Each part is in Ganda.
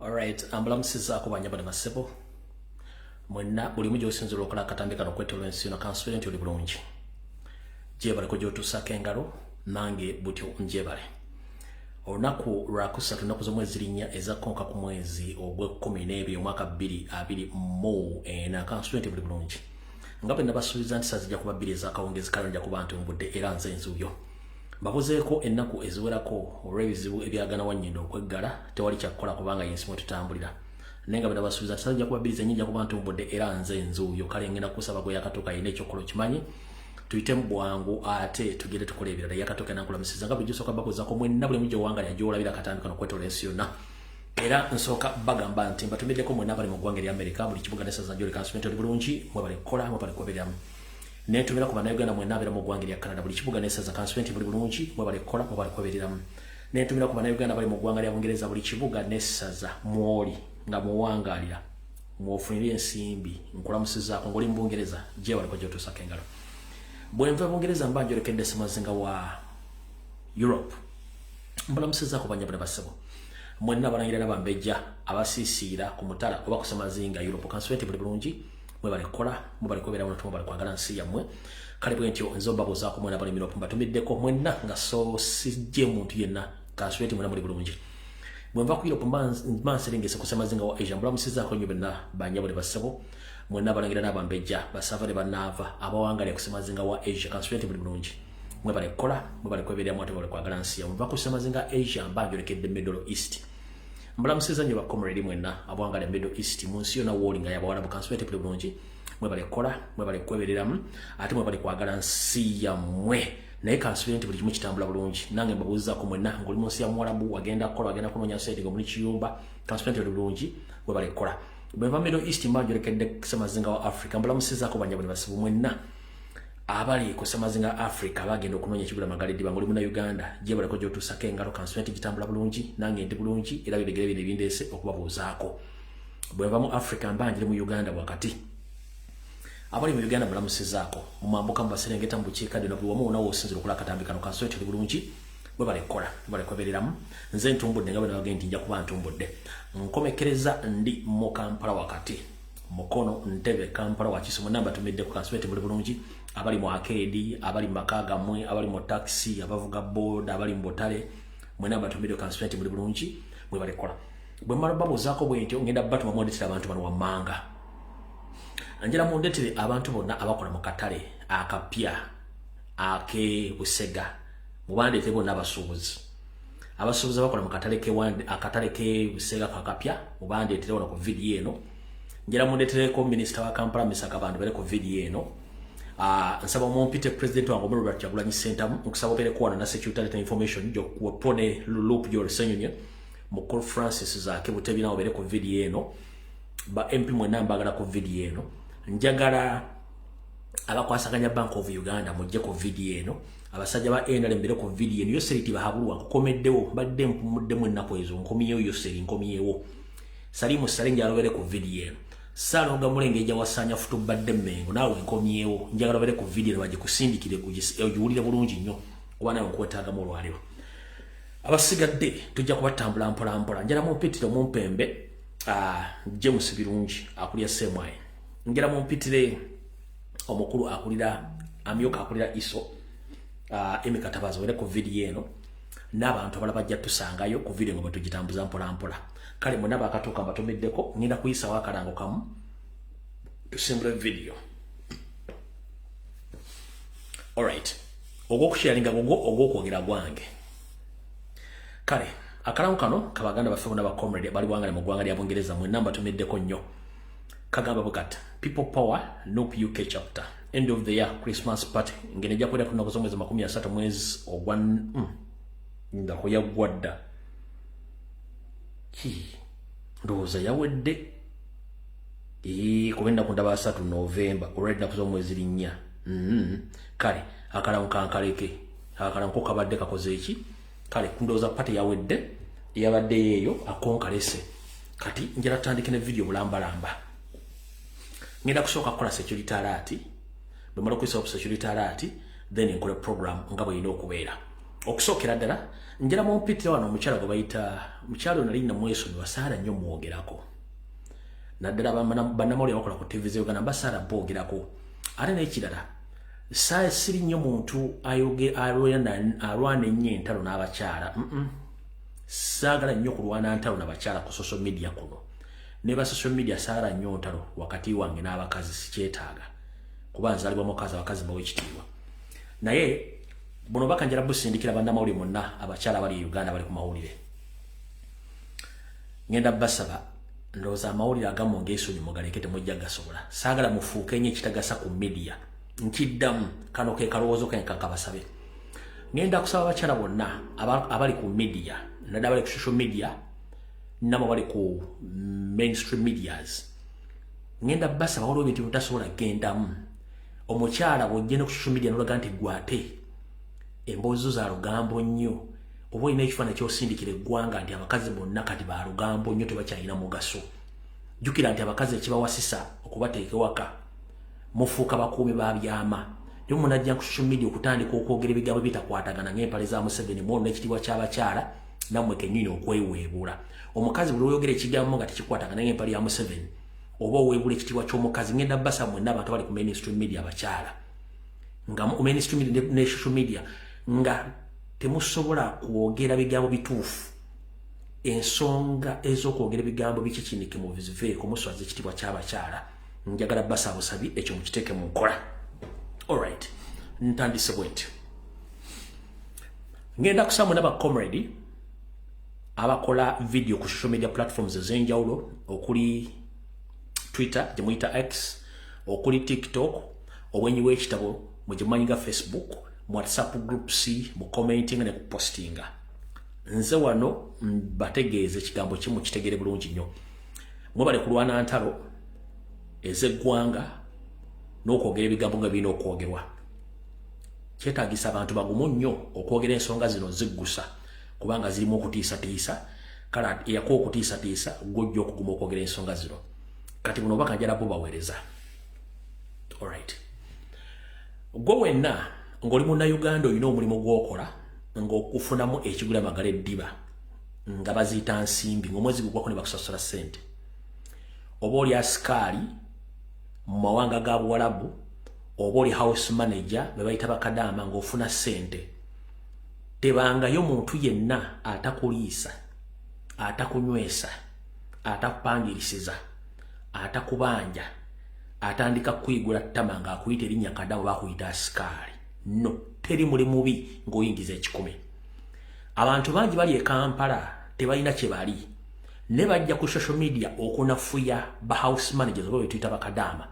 Alright, ambulamusiza ku banyabale masebo. Mwenna buli mujjo osinzira okola akatambi kano kwetolwa ensi na constituent oli bulungi. Jebale ko jotusaka engalo nange butyo njebale. Olunaku lwa kusatu nnaku z'omwezi linnya ezakonka ku mwezi ogw'Ekkumi omwaka 2024 na constituent buli bulungi. Nga bwe nabasuubiza nti sazijja kuba bbiri ez'akawungezi kalonja ku bantu mbudde era nze nzuuyo. Mbabuzeeko ennaku eziwerako olw'ebizibu ebyagana wannyindo okweggala tewali kyakukola kubanga yensi mwe tutambulira. Naye nga bwe nabasuubiza nti sazijja kuba bbiri zennyinja ku bantu mbudde era nze nzuuyo kale ngenda kusaba gwe yakatoka yina ekyokola okimanyi. Tuyite mu bwangu ate tugende tukole ebirala yakatoka nankulamusiza nga bujjo soka bakuzaako mwenna buli mujjo wanga lya gyolabira katambi kano kwetola ensi yonna. Era nsooka bagamba nti mbatumiddeko mwenna bali mu ggwanga erya Amerika buli kibuga n'essaza njoli constituent oli bulungi mwe bali kukola mwe bali kugobereramu. Netumira ku bannayuganda mwenna abeera mu ggwanga erya Canada buli kibuga n'essaza constituent buli bulungi mwe bali kukola mwe bali kugobereramu. Netumira ku bannayuganda bali mu ggwanga erya Bungereza buli kibuga n'essaza mwoli nga muwangaalira mwofunira ensimbi nkulamusizaako ng'oli mu Bungereza gye bali kojja otuusako engalo. Bwe nva Bungereza mba njolekedde Ssemazinga wa Europe mbalamusizaako banyabale basebo. Mwenna abalangira n'abambejja abasiisiira ku mutala oba ku Ssemazinga Europe constituent buli bulungi mwe bali kukola mwe bali kubeera wano mwe bali kwagala nsi yammwe. Kale bwe ntyo nze mbabuuzaako mwenna bali Europe mbatumiddeko mwenna nga so sijje muntu yenna constituent mwenna muli bulungi. Bwe nva ku Europe mba nserengese ku Ssemazinga wa Asia mbalamusizaako nnyo benna banyabale basebo. Mwenna abalangira n'abambejja basava ne bannaava abawangalya ku Ssemazinga wa Asia constituent buli bulungi mwe bali kukola mwe bali kwebeeramu ate bali kwagala nsi yammwe. Mva ku Ssemazinga Asia mba njolekedde Middle East. Mbalamusiza nnyo bakomredi mwenna abawangalya Middle East mu nsi yonna woolinga y'Abawarabu constituent buli bulungi mwe bali kukola mwe bali kwebeereramu ate mwe bali kwagala nsi yammwe. Naye constituent buli kimu kitambula bulungi. Nange mbabuuzaako mwenna ng'oli mu nsi ya Mwarabu wagenda kukola wagenda kunoonya ssente nga muli kiyumba constituent buli bulungi mwe bali kukola. Bwe nva Middle East mba njolekedde Ssemazinga wa Africa mbalamusizaako banyabale basibu mwenna abali ku Ssemazinga Africa bagenda okunoonya ekigula Magalidi bangoli muna Uganda gye baleko gy'otuusako engalo constituent gitambula bulungi nange ndi bulungi era bibegere bino ebindeese okubabuuzaako. Bwe nva mu Africa mbanjire mu Uganda wakati abali mu Uganda mbalamusizaako mu mambuka mu Baserengeta mu bukiikaddyo buli wamu wonna w'osinzira okola akatambi kano constituent oli bulungi bwe bali kukola bwe bali kwebeereramu. Nze ntumbudde nga bwe nabagenda nti nja kuba ntumbudde. Nkomekereza ndi mu Kampala wakati Mukono Ntebe Kampala Wakiso mwenna mbatumiddeko constituent buli bulungi abali mu Arcade abali mu maka gammwe abali mu taxi abavuga boda abali mu Butale mwenna mbatumiddeko constituent buli bulungi bwe bali kukola. Bwe mmala babuuzaako bwe ntyo ngenda batuma mwondetera abantu bano wammanga. Njala mwondetere abantu bonna abakola mu katale akapya ake Busega mubandeete bonna abasuubuzi abakola mu akatale ke Busega kakapya mubandeetere wano ku vidiyo eno. Njala mwondetereko minisita wa Kampala Misaka bantu bale ku vidiyo eno. Nsaba mumpite president wange Omululu Kyagulanyi Ssentamu nkusaba obeereko wano na security information gy'okuwapone loop gy'olusenyonye mu conferences zaake Butebi nawe obeere ku vidiyo eno. Ba MP mwenna mbagala ku vidiyo eno. Njagala abakwasaganya Bank of Uganda mujje ku vidiyo eno. Abasajja ba NRM mbere ku vidiyo eno Yoseri tibahabulwa nkukomeddewo mbadde mpumuddemu ennaku ezo nkomyewo Yoseri nkomyewo. Salimu Salinja alobere ku vidiyo eno. Salonga Mulengeja wasanya futu badde Mmengo naawe nkomyewo njagala obere ku vidiyo eno bagikusindikire ogiwulire bulungi nnyo kuba nawe nkwetaagamu olwaleero. Abasigadde tujja kubatambula mpola mpola. Njala mumpitire mumpembe James Birungi akulira Semwaye. Njala mumpitire omukulu akulira amyoka akulira ISO Emeka Tabazo obere ku vidiyo eno n'abantu abalala bajja tusangayo ku vidiyo nga bwe tugitambuza mpola mpola. Kale mwenna bakatuuka mbatumiddeko ngenda kuyisawo akalango kamu tusimbule vidiyo. Alright, ogw'okusharinga ogw'okwogera gwange. Kale akalango kano kabaganda baffe bonna bakomrade bali bwangale mu ggwanga lya Bungereza mwenna mbatumiddeko nnyo. Kagamba bugata People Power Nope UK chapter end of the year Christmas party ngene jja kwera kunaku z'omwezi 30 mwezi ogwa ndako yaggwadda ndowooza yawedde kubenda ku ndaba 3 November already naku z'omwezi linnya. Kale akalango kankaleke akalango kabadde kakoze eki. Kale ndowooza party yawedde yabadde eyo akonkalese kati njala tutandike ne video bulambalamba. Ngenda kusooka kukola security alert bwe mala okuyisa security alert then nkole program nga bwe ino okubeera. Okusookera ddala njala mu mpitira wano omukyala gwe bayita mukyalo nali namwesonyiwa saala nnyo mwogerako naddala bannamawulire abakola ku TV z'Uganda basaala boogerako ate n'ekirala siri nnyo muntu alwana ennyo entalo n'abakyala saagala nnyo kulwana ntalo n'abakyala ku social media kuno ne ba social media saagala nnyo ntalo wakati wange n'abakazi sikyetaaga kuba nzalibwa mukazi abakazi bawe ekitiibwa naye buno bakanjala busindikira bannamawulire monna abakyala bali Uganda bali ku mawulire ngenda basaba ndowooza amawulire agamu ng'esonyi mugaleke temujja gasobola saagala mufuuke nnyo ekitagasa ku media nkiddamu kano ke kalowoozo kenka kabasabe ngenda kusaba abakyala bonna abali ku media naddala bali ku social media nabo bali ku mainstream medias ngenda basaba waliwo ebintu bitasobola gendamu omukyala bw'ojja ku social media n'olaga nti gwate emboozi za lugambo nnyo oba olina ekifaananyi ky'osindikira eggwanga nti abakazi bonna kati ba lugambo nnyo tebakyalina mugaso jjukira nti abakazi ekibawasisa okubateeka ewaka mufuuka bakuumi ba byama naye munajja ku social media okutandika okwogera ebigambo bitakwatagana ng'empale za Museveni mwolina ekitiibwa ky'abakyala nammwe kennyini okweweebula omukazi buli oyogera ekigambo nga tekikwatagana ng'empale ya Museveni oba oweebula ekitiibwa ky'omukazi ngenda basa mwenna abantu abali ku mainstream media abakyala nga mu mainstream media ne social media nga temusobola kwogera bigambo bituufu ensonga ez'okwogera ebigambo bikikinike mu biziveeko muswaza ekitiibwa ky'abakyala njagala basa busabi ekyo mukiteeke mu nkola alright ntandise bwentyo ngenda kusaba n'aba comrade abakola video ku social media platforms ez'enjawulo okuli Twitter gye muyita X okuli TikTok obwenyi bw'ekitabo mu gye mumanyi nga Facebook mu WhatsApp groups mu commenting ne ku postinga nze wano bategeeze ekigambo kimu kitegere bulungi nnyo mwebale kulwana ntalo ez'eggwanga n'okwogera ebigambo nga birina okwogerwa kyetaagisa abantu bagumu nnyo okwogera ensonga zino ziggusa kubanga zirimu okutiisatiisa kale eyakuwa okutiisatiisa gw'ojja okuguma okwogera ensonga zino kati buno bakanjala bo baweereza alright gwe wenna ng'oli munnayuganda olina omulimu gw'okola ng'okufunamu ekigula magala eddiba nga baziyita nsimbi ng'omwezi gugwako ne bakusasula ssente oba oli asikaali mu mawanga ga Buwarabu oba oli house manager be bayita bakadaama ng'ofuna ssente tebangayo muntu yenna atakuliisa atakunywesa atakupangirisiza atakubanja atandika kuyigula ttama ng'akuyita erinnya kadaama bakuyita asikaali no teri muli mubi ng'oyingiza 10 abantu bangi bali e Kampala tebalina kye bali ne bajja ku social media okunafuya ba house managers oba betuyita bakadaama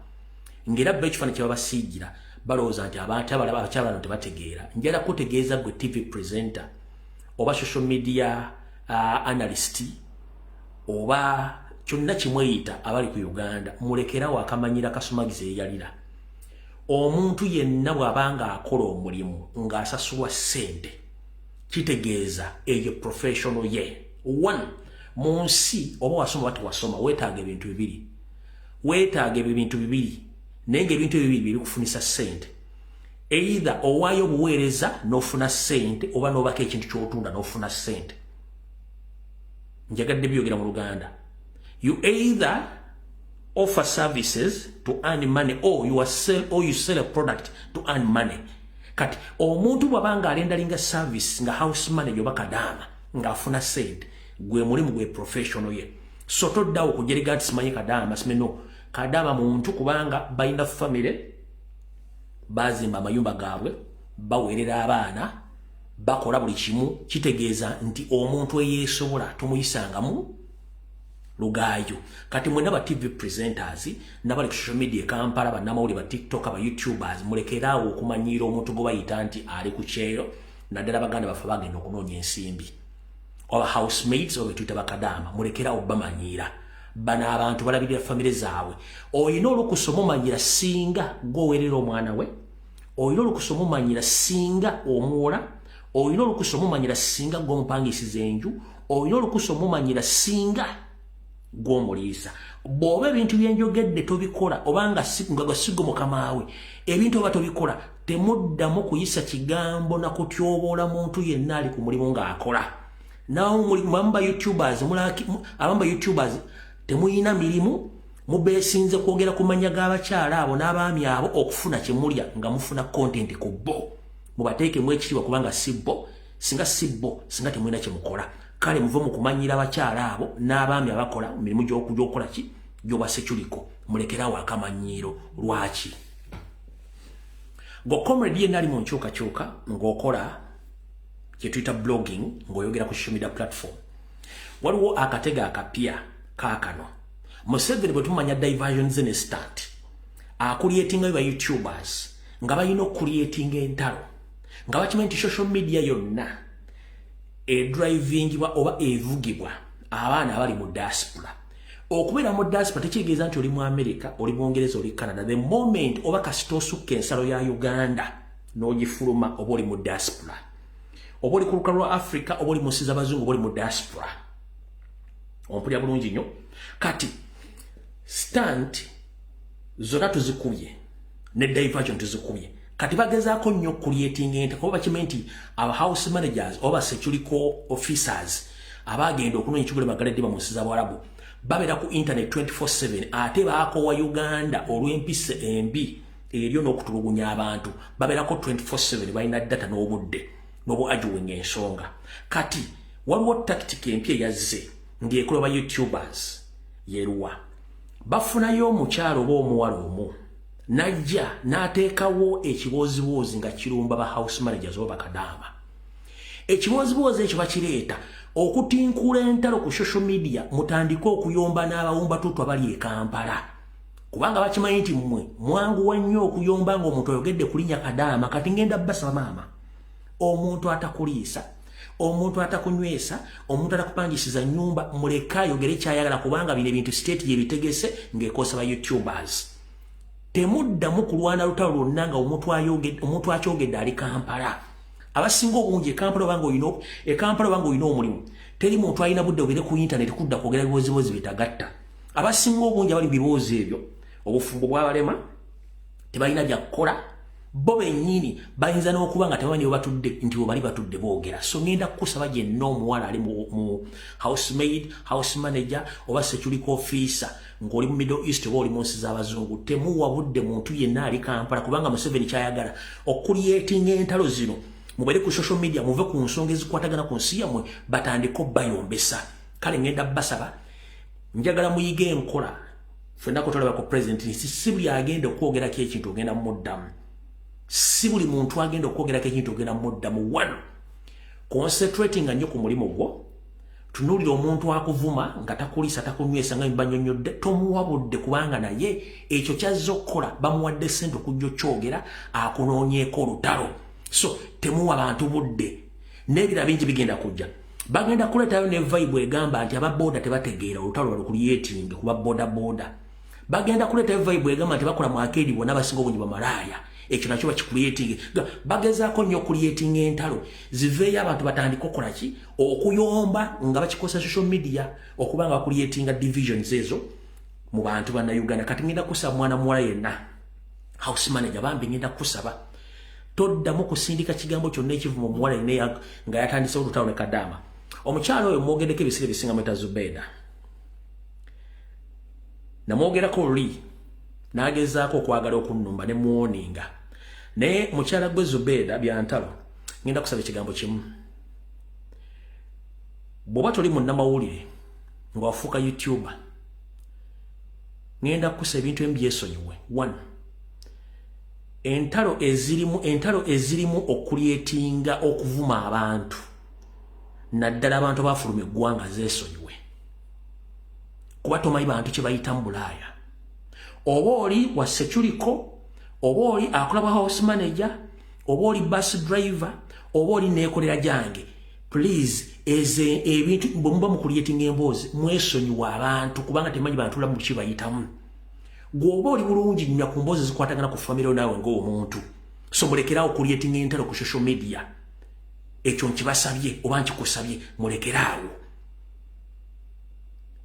ng'era bo ekifaananyi kye babasiigira balowooza nti abantu abalaba abakyala bano tebategeera njala kutegeeza gwe TV presenter oba social media analyst oba kyonna kimweyita abali ku Uganda mulekerawo akamanyira kasumagiza eyalira omuntu yenna bw'abanga akola omulimu ng'asasulwa ssente kitegeeza eyo professional ye one mu nsi oba wasoma oba tewasoma weetaaga ebintu bibiri naye ng'ebintu ebyo bibiri bikufunisa ssente either owaayo obuweereza n'ofuna ssente oba n'obako ekintu ky'otunda n'ofuna ssente njagadde byogera mu Luganda you either offer services to earn money or you sell a product to earn money kati omuntu bw'abanga alendalinga service nga house manager oba kadaama ng'afuna ssente gwe mulimu gwe professional ye so toddawo kujeriga nti simanyi kadaama simeno kadaama muntu kubanga balina family bazimba amayumba gaabwe baweerera abaana bakola buli kimu kitegeeza nti omuntu eyeesobola tumuyisangamu lugaayo kati mwena ba TV presenters nabali ku social media Kampala bannamawulire ba TikTok aba YouTubers mulekeraawo okumanyiira omuntu gwe bayita nti ali ku kyeyo naddala baganda bafe bagenda okunoonya ensimbi oba housemates oba betuyita bakadaama mulekeraawo bamanyiira bano abantu balabirira famire zaabwe olina olukusa omumanyira singa gwoweerera omwana we olina olukusa omumanyira singa omuwola olina olukusa omumanyira singa gw'omupangisiza enju olina olukusa omumanyira singa gw'omuliisa bw'oba ebintu byenjogedde tobikola obanga nga sigo mukamawe ebintu oba tobikola temuddamu kuyisa kigambo na kutyoboola muntu yenna ali ku mulimu ng'akola. Abamba YouTubers temuyina mirimu mubeesinze kwogera ku mannya g'abakyala abo n'abaami abo okufuna kye mulya nga mufuna content ku bo. Mubateekemu ekitiibwa kubanga si bo, singa temulina kye mukola. Kale muve mu kumanyira abakyala abo n'abaami abakola mirimu gy'okukola ki gy'obase kyuliko mulekerawo akamanyiiro. Lwaki ng'okomrade yenna ali mu nkyukakyuka ng'okola kye tuyita blogging ng'oyogera ku social media platform, waliwo akatega akapya kaakano. Museveni bwe tumanya diversions ne start akulietinga ba YouTubers nga balina okulietinga entalo nga bakimanyi nti social media yonna drivingibwa oba evugibwa abaana abali mu diaspora. Okubeera mu diaspora tekitegeeza nti oli mu America, oli mu Bungereza, oli Canada. The moment oba kasita osukka ensalo ya Uganda n'ogifuluma oba oli mu diaspora, oba oli ku lukalu lwa Africa, oba oli mu nsi z'abazungu, oba oli mu diaspora. Ompulira bulungi nnyo. Kati stunt zonna tuzikubye ne diversion tuzikubye. Kati bagezaako nnyo creating ente kuba bakimanyi nti aba house managers oba security officers abagenda okunoonya ekigule magaladde mu nsi z'Abarabu babeera ku internet 24/7 ate baako wa Uganda olw'empisa embi eryo n'okutulugunya abantu babeerako 24/7 balina data n'obudde n'obuajuwinga ensonga. Kati waliwo tactic empya yazze ng'ekolebwa YouTubers yeruwa bafunayo omukyalo oba omuwala omu najja n'ateekawo ekibooziboozi nga kirumba ba house managers oba bakadaama. Ekibooziboozi ekyo bakireeta okutinkuula entalo ku social media mutandike okuyomba n'abawumba tutu abali e Kampala kubanga bakimanyi nti mmwe mwanguwa nnyo okuyomba ng'omuntu oyogedde kulinnya kadaama. Kati ngenda basaba maama, omuntu atakuliisa, omuntu atakunywesa, omuntu atakupangisiza nnyumba muleke ayogere kyayagala kubanga bino ebintu state gye bitegese ng'ekosa ba YouTubers. Temuddamu kulwana lutalo lwonna nga omuntu akyogedde ali Kampala. Abasinga obungi e Kampala obanga olina omulimu teri muntu alina budde ogere ku internet kudda kwogera bibooziboozi bitagatta. Abasinga obungi abali biboozi ebyo obufumbo bw'abalema tebalina bya kukola bo bennyini bayinza n'okuba nga tebamanyi batudde nti bwe bali batudde boogera. So ngenda kukusaba gyenna omuwala ali mu housemaid, house manager oba security officer ng'oli mu Middle East oba oli mu nsi z'abazungu temuwa budde muntu yenna ali Kampala kubanga Museveni kyayagala okulietinga entalo zino mubere ku social media muve ku nsonga ezikwatagana ku nsi yammwe batandiko bayombesa. Kale ngenda basaba njagala muyige enkola ffenna kutolaba ku president si buli agenda okwogerako ekintu ogenda muddamu, si buli muntu agenda okwogerako ekintu ogenda muddamu. One, concentrating nnyo ku mulimu gwo. Tunuulira omuntu akuvuma nga takulisa takunywesa nga mbanyonyodde tomuwa budde kubanga naye ekyo kyazza okukola bamuwadde ssente okujja okyogera akunoonyeeko olutalo. So temuwa bantu budde n'ebira bingi bigenda kujja. Bagenda kuleetayo ne vibe egamba nti ababoda tebategeera olutalo balukulietinge kuba boda. Bagenda kuleetayo vibe egamba nti bakola mu arcade bonna basinga obungi bamalaaya. Ekyo nakyo bakikuliyetinge. Bagezaako nnyo okuliyetinga entalo ziveeyo abantu batandika okukola ki okuyomba nga bakikosa social media okuba nga bakuliyetinga divisions ezo mu bantu banna Uganda. Kati ngenda kusaba mwana muwala yenna house manager bambi ngenda kusaba toddamu kusindika kigambo kyonna ekivumu omuwala yenna nga yatandise olutalo ne kadaama. Omukyalo oyo mwogeddeko ebiseera ebisinga mweta Zubeda namwogerako luli n'agezaako okwagala okunnumba ne muwoninga naye mukyala gwe Zubeda byantalo ngenda kusaba ekigambo kimu. Bw'oba toli munnamawulire nga wafuuka YouTuber ngenda kusa ebintu ebimu byesonyiwe. One, entalo ezirimu okulietinga okuvuma abantu naddala abantu abafuluma eggwanga zeesonyiwe kuba tomanyi bantu kye bayita mu Bulaaya. Oba oli wa security, oba oli akola bwa house manager, oba oli bus driver, oba oli neekolera gyange, please ebintu bwe muba mukulietinga emboozi mwesonyiwa abantu kubanga temanyi bantu lamu kye bayitamu. Gwoba oli bulungi nnyo ku mboozi zikwatagana ku famire naawe ng'omuntu. So mulekerawo kulietinga entalo ku social media. Ekyo nkibasabye oba nkikusabye mulekeraawo.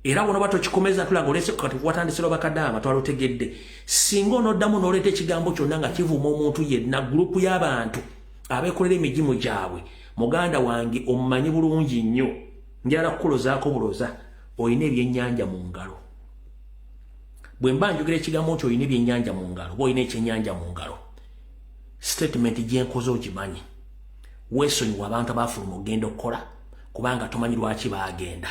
era wono bato kikomeza tulaga olese kati watandisira bakadama twalotegedde singo noddamu nolete ekigambo kyonna nga kivuma omuntu yenna gurupu y'abantu abeekolera emigimu gyabwe muganda wange omumanyi bulungi nnyo njala kukulozaako buloza olina ebyennyanja mu ngalo bwe mba njogera ekigambo nti olina ebyennyanja mu ngalo oba olina ekyennyanja mu ngalo statement gyenkoze ogimanyi weesonyiwa abantu abaafuluma ogenda okukola kubanga tomanyi lwaki baagenda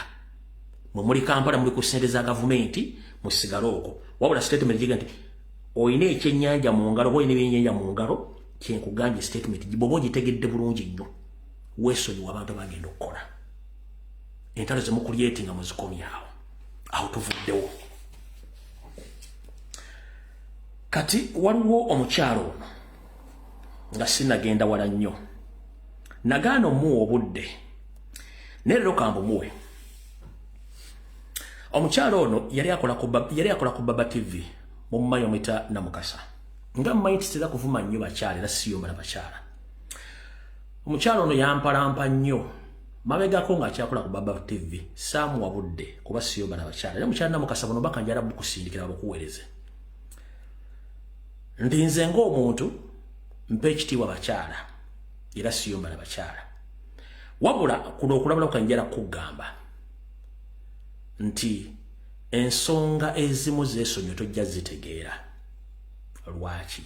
mwe muli Kampala muli ku ssente za gavumenti musigale okwo wabula statement giga nti olina ekyennyanja mu ngalo oba olina ebyennyanja mu ngalo kyenkugambye statement bw'oba ogitegedde bulungi nnyo weesonyiwa abantu abagenda okukola entalo zemukulyeti nga muzikomyawo awo tuvuddewo kati waliwo omukyalo ono nga sinagenda wala nnyo nagaana omuwa obudde nerero kambumuwe omukyalo ono yali akola ku Baba TV mu mmayo mwita Namukasa nga mmanyi titera kuvuma nnyo bakyala era siyomba na bakyala omukyalo ono yampalampa nnyo mabegako nga akyakola ku Baba TV saamuwa budde kuba siyomba na bakyala era mukyala Namukasa buno baka njala bukusindikira bakuweereze ndinze ng'omuntu mpa ekitiibwa bakyala era siyomba na bakyala wabula kuno okulabula kukanjala kugamba nti ensonga ezimu zeesonyo tojja zitegeera lwaki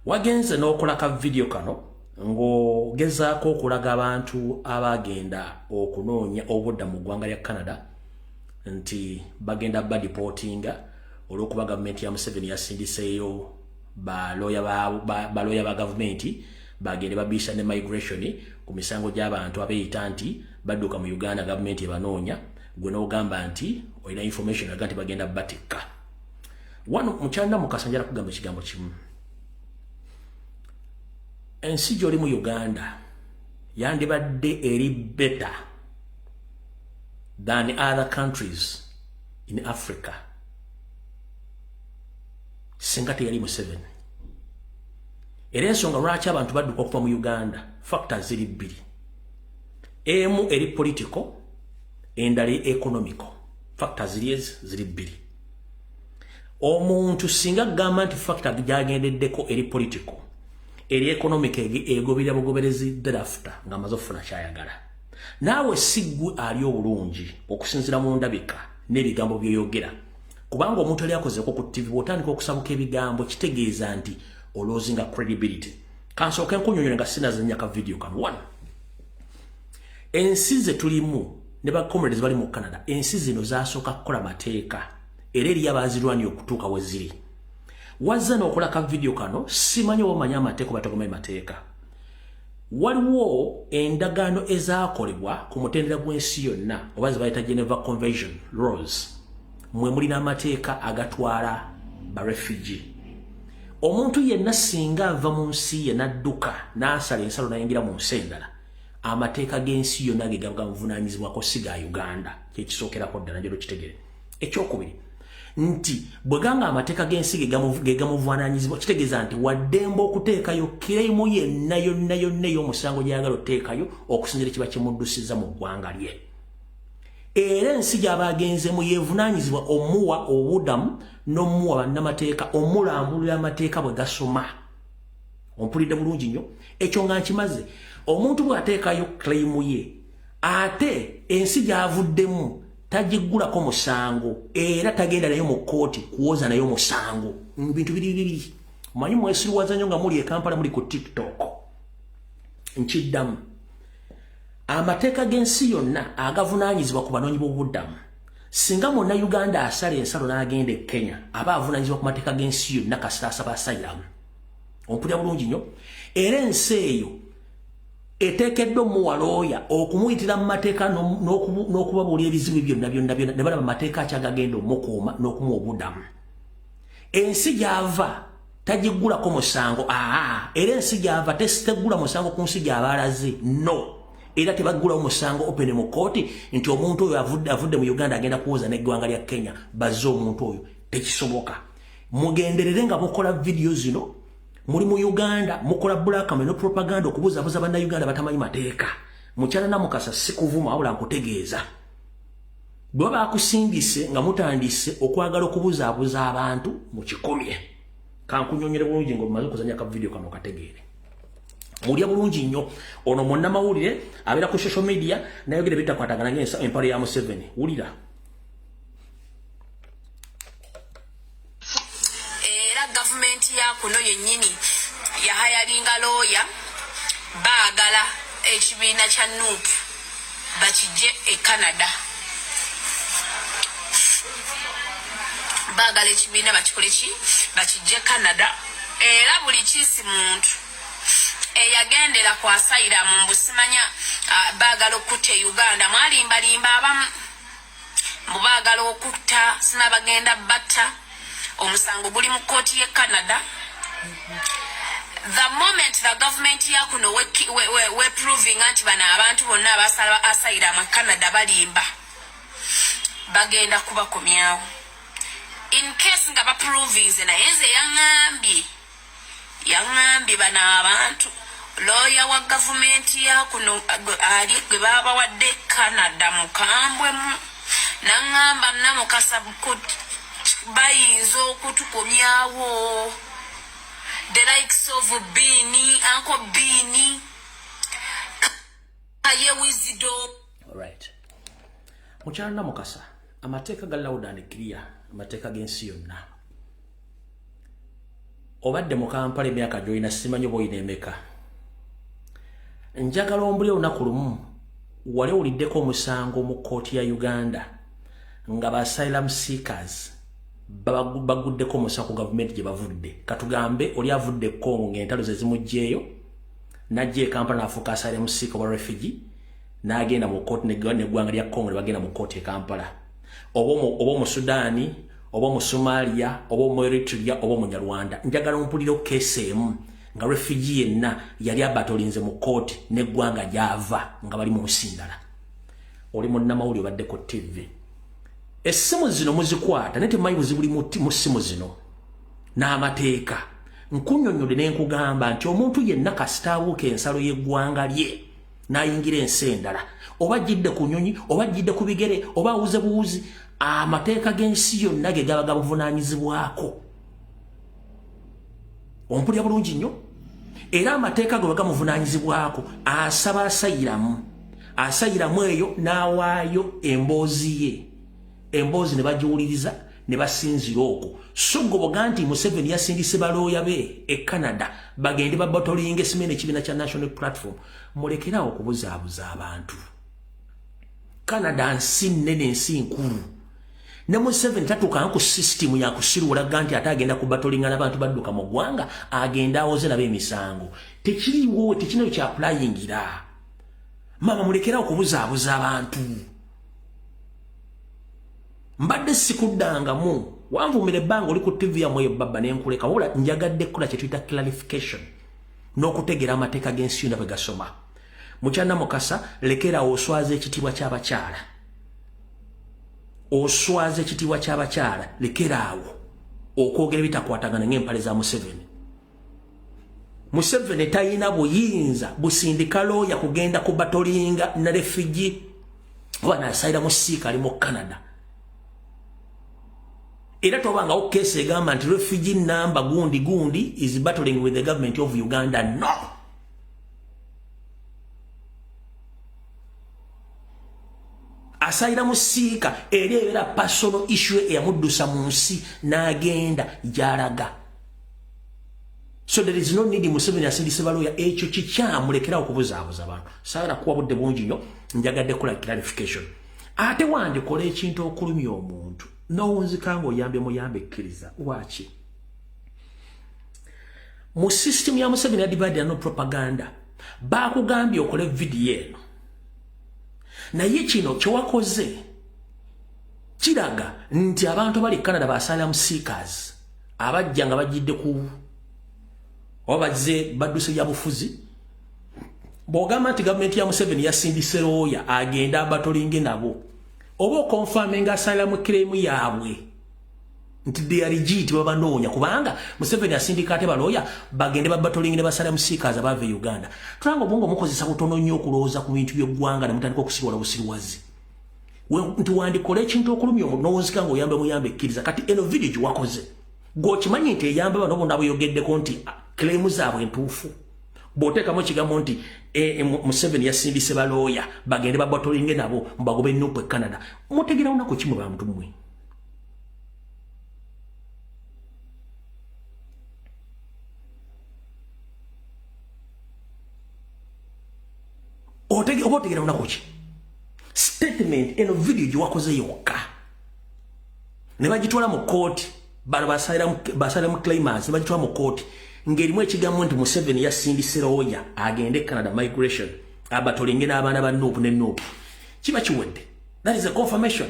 wagenze n'okola ka video kano ng'ogezaako okulaga abantu abagenda okunoonya obudda mu ggwanga lya Canada nti bagenda badipotinga olw'okuba gavumenti ya Museveni yasindiseeyo baloya ba gavumenti bagende babisha ne migration ku misango gy'abantu abeeyita nti badduka mu Uganda gavumenti ebanoonya gwe n'ogamba nti olina information aga nti bagenda batikka wano mukyala Namukasa njala kugamba ekigambo kimu ensi gy'oli mu Uganda yandibadde eri better than other countries in Africa singa teyali Museveni era ensonga lwaki abantu badduka okuva mu Uganda factors ziri bbiri emu eri political endala economical factors ziri bbiri omuntu singa gamba nti factor gyagendeddeko eri political eri economic egobera bugoberezi thereafter nga amaze okufuna kyayagala naawe siggwe ali obulungi okusinzira mu ndabika n'ebigambo byoyogera kubanga omuntu ali akozeko ku TV bw'otandika okusabuka ebigambo kitegeeza nti oloozinga credibility kansooka enkunyonyola nga sinazanya ka video kano one ensi ze tulimu ne ba comrades bali mu Canada ensi zino zaasooka kukola mateeka era eri abazirwani okutuuka we ziri wazza n'okola ka video kano simanyi oba omanyi amateeka oba togomanyi mateeka waliwo endagaano ezaakolebwa ku mutendera gw'ensi yonna oba ze bayita Geneva Convention laws mwe mulina amateeka agatwala ba refugee omuntu yenna singa ava mu nsi ye n'adduka n'asala ensalo n'ayingira mu nsi endala amateeka g'ensi yonna ge gamuvunaanyizibwako si ga Uganda kyekisookerako ddala njalo kitegere ekyokubiri nti bwe ganga amateeka g'ensi ge gamuvunaanyizibwa kitegeeza nti waddemba okuteekayo kiremu yenna yonna ey'omusango gy'ayagala oteekayo okusinzira kiba kimuddusiza mu ggwanga lye era ensi gy'aba agenzemu yeevunaanyizibwa omuwa obuddamu n'omuwa bannamateeka omulambulira amateeka bwe gasoma ompulidde bulungi nnyo ekyo nga nkimaze omuntu bw'ateekayo claimu ye ate ensi gy'avuddemu tagiggulako musango era tagenda nayo mu kooti kuwoza nayo musango bintu biri manyi mwesiriwaza nnyo nga muli e Kampala muli ku TikTok nkiddamu amateeka g'ensi yonna agavunaanyizibwa ku banoonyi b'obuddamu singa monna Uganda asala ensalo n'agenda e Kenya aba avunaanyizibwa ku mateeka g'ensi yonna kasita asaba asayiramu ompulira bulungi nnyo era ensi eyo eteekeddwa omuwalooya okumuyitira mu mateeka n'okubabuulira ebizibu byonna ne balaba amateeka akyagagenda omukuuma n'okumuwa obuddamu ensi gy'ava tagiggulako musango era ensi gy'ava teggula musango ku nsi gy'aba alaze no era tebaggulawo musango opene mu kooti nti omuntu oyo avudde mu Uganda agenda kuwoza n'eggwanga lya Kenya bazze omuntu oyo tekisoboka mugenderere nga mukola video zino muri mu Uganda mukola blackmail no propaganda okubuzabuza bannayuganda batamanyi mateeka mukyala Namukasa si kuvuma wabula nkutegeeza bwe bakusindise nga mutandise okwagala okubuzaabuza abantu mu kikomye. Kankunyonyere bulungi ng'omaze okuzanya ka video kano kategeere. Mulya bulungi nnyo ono munnamawulire abeera ku social media nayogera bitakwatagana empale ya Museveni. Wulira. Era gavumenti ya kuno yennyini yahayalinga looya baagala ekibiina kya NUP bakijje e Canada. Baagala ekibiina bakikole ki bakijje Canada. Era buli kiisi muntu eyagendera kwasayira mu mbusimanya baagala okutta Uganda mwalimbalimba abamu mubaagala okutta sinabagenda batta omusango guli mu kooti ye Canada. The moment the government ya kuno we proving anti bana abantu bonna abasala asayira mu Canada balimba bagenda kubakomyawo. In case nga ba proving na yeze yangambi bana abantu lawyer wa government ya kuno ali gwe baba wadde Canada mukambwe nangamba namukasa bayinza okutukomyawo. The likes of Bini, Uncle Bini, Kaye Wizido. All right. Mukyala Mukasa, amateeka ga loud and clear, amateeka g'ensi yonna. Obadde mu Kampala emyaka gy'olina simanyi oba oyina emeka. Njagala ombuli olunaku lumu wali owuliddeko omusango mu kkooti ya Uganda nga ba asylum seekers baguddeko omusango ku gavumenti gye bavudde. Katugambe oli avudde Congo ng'entalo ze zimugjeeyo n'ajja e Kampala n'afuuka asylum seeker oba refugee n'agenda mu kkooti n'eggwanga lya Congo ne bagenda mu kkooti e Kampala. Oba mu Sudaani oba mu Somalia oba mu Eritrea oba mu Nyarwanda. Njagala mpuliro keesi emu nga refugee yenna yali abatolinze mu kkooti n'eggwanga gy'ava nga bali mu nsi ndala. Oli munnamawulire obaddeko TV. Essimu zino muzikwata naye temumanyi buzibu buli mu ssimu zino n'amateeka. Nkunnyonnyodde ne nkugamba nti omuntu yenna kasitaabuuka ensalo y'eggwanga lye n'ayingira ensi endala oba ajjidde ku nnyonyi oba ajjidde ku bigere oba awuze buwuzi, amateeka g'ensi yonna ge gaba gamuvunaanyizibwako. Ompulya bulungi nnyo. Era amateeka ge gamuvunaanyizibwako asaba asayiramu eyo n'awaayo emboozi ye. Emboozi ne bagiwuliriza ne basinzira okwo. So goboga nti Museveni yasindise balooya be e Canada bagende babatolinga esimene ekibiina kya National Platform. Mulekerawo okubuzaabuza abantu. Canada nsi nnene, nsi nkulu. Ne Museveni tatuuka ku system ya kusiruula nti ate agenda kubatolinga n'abantu badduka mu ggwanga agenda awoze nabo emisango. Tekiriwo, tekinayo kya applyingira. Mama mulekerawo okubuzaabuza abantu. Mbadde sikuddangamu wanvumira ebbanga oli ku TV ya mweyo baba n'enkuleka wabula njagadde kukola kye tuyita clarification n'okutegeera amateeka g'ensi yonna bwe gasoma. Mukyala Mukasa lekerawo oswaza ekitiibwa ky'abakyala. Oswaza ekitiibwa ky'abakyala lekeraawo okwogera bitakwatagana ng'empale za Museveni. Museveni talina buyinza busindika looya kugenda kubatolinga na refugee oba n'asayiramu siika ali mu Canada. Era tobangawo keesi egamba nti refugee number gundi is battling with the government of Uganda. No. Asayira musiika eri ebeera personal issue eyamuddusa mu nsi n'agenda gy'alaga. So there is no need Museveni asindise balooya ekyo kikyamulekerawo okubuzaabuza abantu. Saagala kuwa budde bungi nnyo, njagadde kola clarification. Ate wandikola ekintu okulumya omuntu n'owunzika ng'oyambye muyambe ekkiriza. Waki? Mu system ya Museveni ya divide and no propaganda baakugambye okole video eno. Naye kino kyewakoze kiraga nti abantu bali Canada ba asylum seekers abajja nga bajjidde ku oba bazze badduse bya bufuzi. Bw'ogamba nti gavumenti ya Museveni yasindise looya agenda abatolinge nabo oba okonfaminga asylum claim yaabwe nti they are legit babanoonya kubanga Museveni asindika ate balooya bagende babatolinge ne basalamu seekers abave Uganda. Tulanga obwongo mukozesa butono nnyo okulowooza ku bintu by'eggwanga ne mutandika okusirwala busirwazi. nti wandikola ekintu okulumya omunowozika ng'oyambe muyambe ekkiriza kati eno video gye wakoze gwokimanyi nti eyamba bano bonna buyogeddeko nti claimu zaabwe entuufu bw'oteekamu ekigambo nti Museveni yasindise balooya bagende babatolinge nabo mubagobe Nuupu e Canada mutegeera lunaku ki mwe bantu mmwe oba otegeera lunaku ki statement eno video gye wakoze yokka ne bagitwala mu kooti bano basaliramu claimants ne bagitwala mu kooti ng'erimu ekigambo nti Museveni yasindise looya agende Canada migration abatolinge n'abaana ba Nuupu ne Nuupu kiba kiwedde that is a confirmation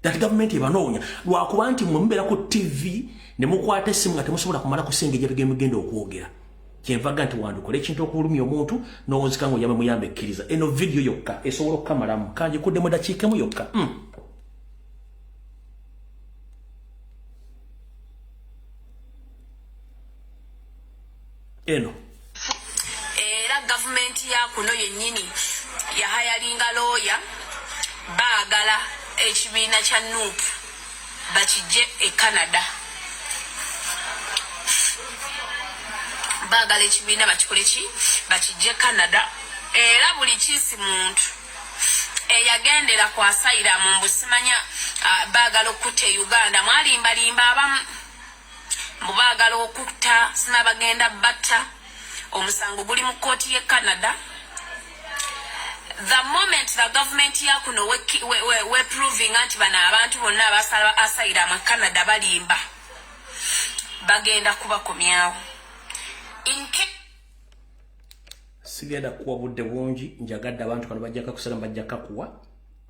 that government ebanoonya lwakuba nti mwe mubeera ku TV ne mukwata essimu nga temusobola kumala kusengejja bigenda okwogera kyenvaga nti wandikola ekintu okulumya omuntu n'owozika ng'oyambe muyambe ekkiriza eno video yokka esobola okukamalamu kangikuddemu dakiika emu yokka eno era gavumenti ya kuno yennyini yahayalinga looya baagala ekibiina kya Nuupu bakijje e Canada baagala ekibiina bakikole ki bakijje Canada era buli kiisi muntu eyagendera kwasayira mu mbusimanya baagala okutta e Uganda mwalimbalimba abamu mubaagala okutta sinabagenda batta omusango guli mu kooti ye Canada the moment the government yakuno we proving anti bana abantu bonna abasayira mu Canada balimba bagenda kubakomyawo sigenda kuwa budde bungi njagadde abantu kano bajjaka kusala bajjaka kuwa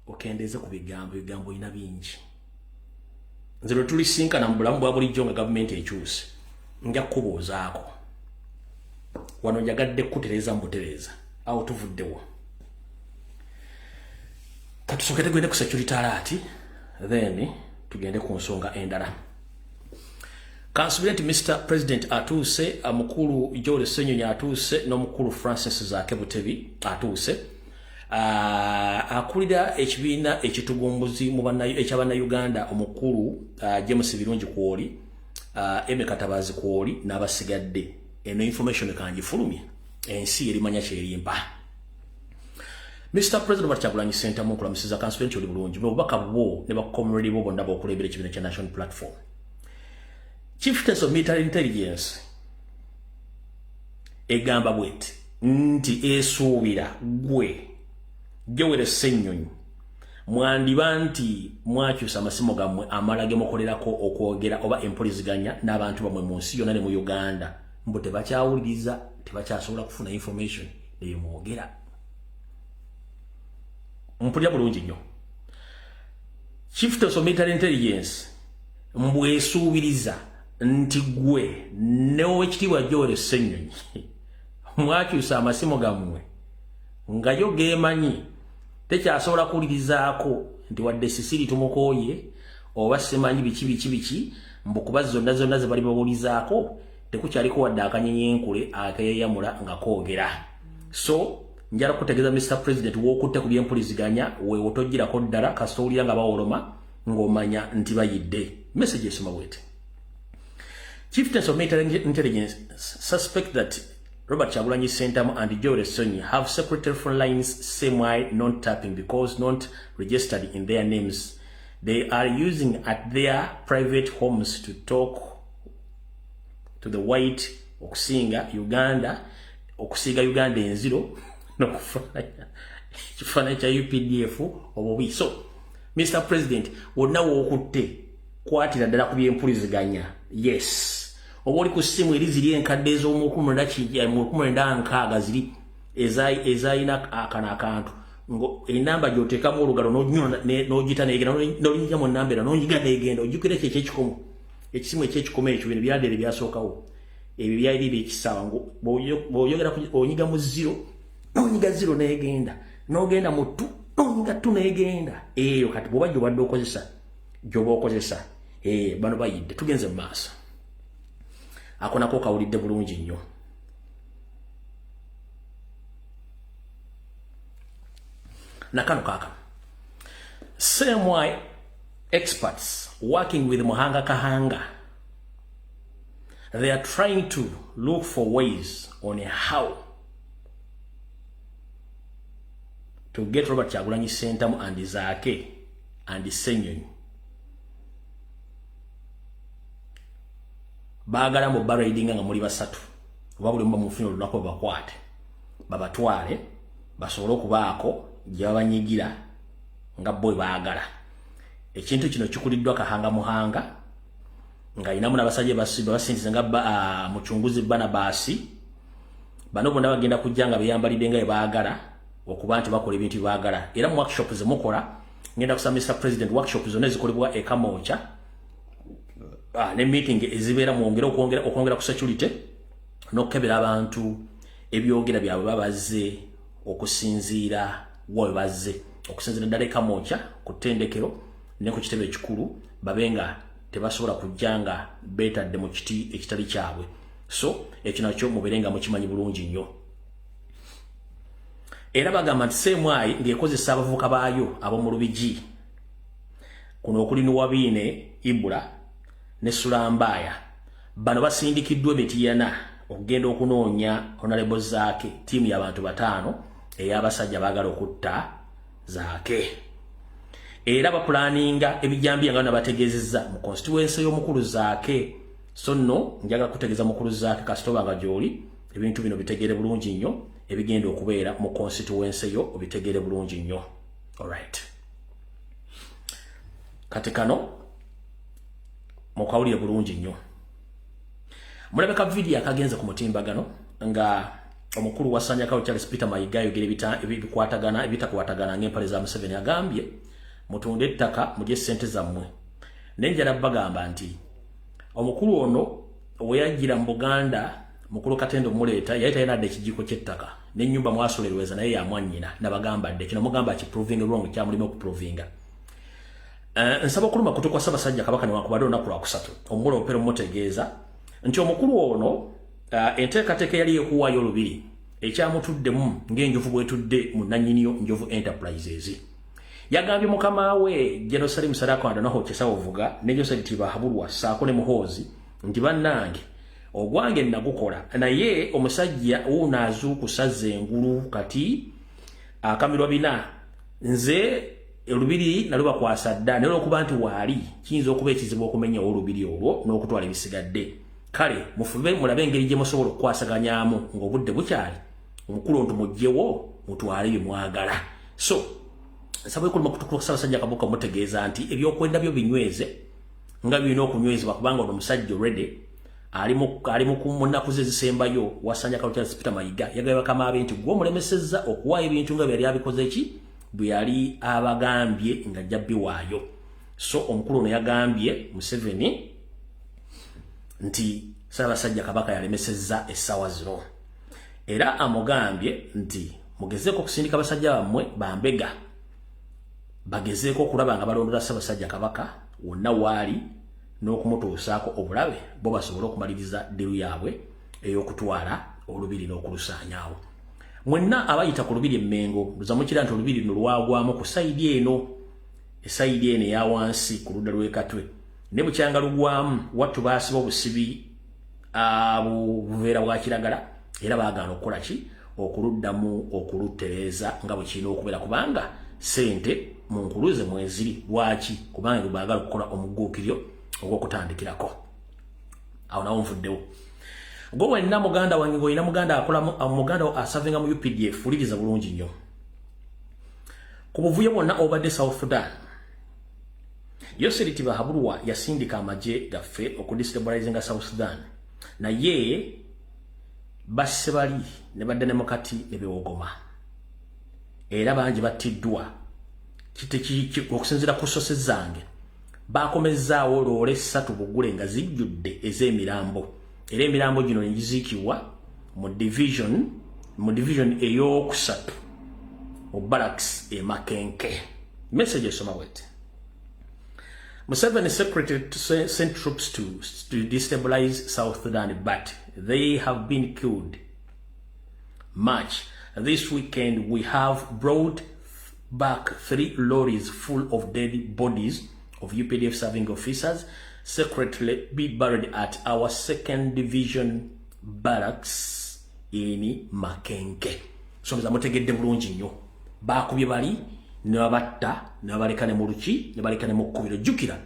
okendeeze ku bigambo ina bingi nze lwe tulisinkana mu bulamu bwa bulijjo nga gavumenti ekyuse nja kukubuuzaako wano njagadde kutereeza mbutereeza awo tuvuddewo katusooke tugende ku security alert then tugende ku nsonga endala kansubire nti Mr. President atuuse mukulu Joel Ssenyonyi atuuse n'omukulu Francis Zaake Butebi atuuse akulira ekibiina ekitugumbuzi eky'Abannayuganda omukulu James Birungi Kwoli Eme Katabazi Kwoli n'abasigadde eno information kanjifulumye ensi erimanya kyerimpa Mr. President Kyagulanyi Ssentamu munkulamusiza kansubire nti oli bulungi n'obubaka bwo ne bakomredi bo bonna b'okulembera ekibiina kya National Platform Chieftains of Military Intelligence egamba bweti nti esuubira gwe Joel Ssenyonyi mwandiba nti mwakyusa amasimu gammwe amala ge mukolerako okwogera oba empuliziganya n'abantu bamwe mu nsi yonna ne mu Uganda mbu tebakyawuliriza tebakyasobola kufuna information eyo mwogera mpulira bulungi nnyo Chieftains of Military Intelligence mbwesuubiriza nti gwe n'owekitiibwa Joel Ssenyonyi mwakyusa amasimu gammwe nga yo geemanyi tekyasobola kuwulirizaako nti wadde Sisiri tumukooye oba simanyi biki mbukuba zonna ze bali bawulizaako tekukyaliko wadde akanyenyenkule akeyeyamula nga koogera so njala kutegeeza Mr. President w'okutte ku by'empuliziganya weewo tojjirako ddala kasita owulira nga bawoloma ng'omanya nti bayidde message esoma bwete Chieftains of Military Intelligence suspect that Robert Kyagulanyi Ssentamu and Joel Ssenyonyi have secret phone lines semi non-tapping because not registered in their names. They are using at their private homes to talk to the white okusinga Uganda enziro n'okufaananya kya UPDF obubi. So, Mr. President, wonna w'okutte kwatira ddala ku by'empuliziganya. Yes. Oba oli ku ssimu eri ziri enkadde ez'omu1996 ziri ezayina akana akantu enamba gy'oteekamu olugalo n'ogiyita n'egenda n'olinnya mu nnamba era n'onyiga n'egenda ojjukira ekyo ekyekikomo ekisimu ekyekikomo ekyo bino byaddeere byasookawo ebyo byali byekisaawa bw'oyogera onyiga mu 0 n'onyiga 0 n'egenda n'ogenda mu 2 n'onyiga 2 n'egenda eyo kati bw'oba gy'obadde okozesa gy'oba okozesa bano bayidde tugenze mu maaso ako nako kawulidde bulungi nnyo nakano kaaka Same way, experts working with Muhanga Kahanga, they are trying to look for ways on how to get Robert Kyagulanyi Ssentamu and Zaake and Ssenyonyi baagala mu baradinga nga muli basatu oba buli mu mufino lunaku bakwate babatwale basobole okubaako gye babanyigira nga boy baagala. Ekintu kino kikuliddwa Kahanga Muhanga nga inamu n'abasajja basinziza nga muchunguzi Barnabasi bano bonna bagenda kujja nga beyambalidde nga baagala okuba nti bakola ebintu baagala. Era mu workshop zemukola ngenda kusaba Mr. President workshop zonna ezikolebwa e Kamoocha ne meeting ezibeera okwongera ku security n'okukebera abantu ebyogera byabwe babaze okusinziira wawe bazze okusinziira ddala e Kamoocha ku ttendekero ne ku kitebe ekikulu babenga tebasobola kujjanga betadde mu kiti ekitali kyabwe. So ekyo nakyo muberenga mukimanyi bulungi nnyo. Era bagamba nti semwayi ng'ekozesa abavubuka baayo ab'omu Lubigi kuno okuli Nuwabiine Ibula ne Sulambaya bano basindikiddwa Mityana okugenda okunoonya Honorable Zaake tiimu y'abantu 5 ey'abasajja baagala okutta Zaake. Era bapulaninga ebijambiya nga nabategeezezza mu constituency y'omukulu Zaake. So nno njagala kutegeeza mukulu Zaake kasitoba nga gy'oli ebintu bino bitegeere bulungi nnyo ebigenda okubeera mu constituency yo obitegeere bulungi nnyo. Alright. Kati kano mukawulire bulungi nnyo. Mulabeka video akagenze ku mutimbagano nga omukulu wa Sanyakawo Charles Peter Mayiga ayogera ebitakwatagana ng'empale za Museveni agambye mutunde ettaka mulye ssente zammwe. Nenjala bagamba nti omukulu ono weyajjira mu Buganda mukulu Katendo muleeta yayita yenadde ekijiko ky'ettaka n'ennyumba mwasolerweza naye yamwannyina nabagamba dde kino mugamba ki proving wrong kyamulimo okuprovinga. Nsaba okuluma kutukwa Ssaabasajja Kabaka newankubadde olunaku lwakusatu omula opera omutegeeza nti omukulu ono enteekateeka yali ekuwaayo olubiri ekyamutuddemu ng'enjovu bwetudde mu nannyiniyo Njovu Enterprises. Yagambye mukama we Jerusalem Sarakwanda naho Kyesaawovuga ne Joseph Bahabulwa Saako ne Muhoozi nti bannange ogwange nagukola naye omusajja unaazuukusaza engulu kati akamirwa bina nze olubiri nalubakwasa dda naye okuba nti waali kiyinza okuba ekizibu okumenya olubiri olwo n'okutwala ebisigadde. Kale mufube mulabe engeri gye musobola okukwasaganyaamu ng'obudde bukyali omukulu ontu mugyewo mutwale bye mwagala. So nsaba ekuluma kutukuka Ssaabasajja Kabaka mutegeeza nti ebyokwenda byo binyweze nga birina okunywezebwa kubanga ono omusajja already ali mu munaku ze zisembayo wa Sanyakawo Charles Peter Mayiga yagambye bakama abe nti gwe omulemesezza okuwaayo ebintu nga byali abikoze ki bwe yali abagambye nga ajja biwaayo. So omukulu ono yagambye Museveni nti Ssaabasajja Kabaka yalemesezza essaawa zino era amugambye nti mugezeeko okusindika abasajja bammwe bambega bagezeeko okulaba nga balondola Ssaabasajja Kabaka wonna waali n'okumutuusaako obulabe bo basobole okumaliriza ddiru yaabwe ey'okutwala olubiri n'okulusaanyaawo. Mwenna abayita ku lubiri Emmengo luzamukira nti olubiri luno lwagwamu ku sayidi eno esayidi eno eya wansi ku ludda lw'Ekatwe ne bukyanga lugwamu wattu baasiba obusibi buveera bwa kiragala era baagaana okukola ki okuluddamu okulutereeza nga bwe kirina okubeera kubanga ssente mu nkuluze mweziri. Lwaki? Kubanga baagala okukola omugguukiryo ogw'okutandikirako. Awo nawo nvuddewo. Gwe wenna muganda wange ng'olina muganda muganda asavinga mu UPDF wuliriza bulungi nnyo. Ku buvuyo bwonna obadde South Sudan Yoseri Tibahabulwa yasindika amagye gaffe okudestabilizinga South Sudan naye basse bali ne badda ne mukati ne bewogoma era bangi battiddwa okusinziira ku sose zange bakomezzaawo loole 3 bugule nga zijjudde ez'emirambo era emirambo gino negiziikibwa mu division ey'okusatu mu barracks e Makenke. Message esoma bwete. Museveni secretary sent troops to destabilize South Sudan, but they have been killed. March. This weekend we have brought back 3 lorries full of dead bodies of UPDF serving officers secretly be buried at our 2nd Division barracks in Makenke. So mutegedde bulungi nnyo. Bakubye bali ne babatta ne babaleka ne mu luki ne baleka ne mu kkubiro. Jjukira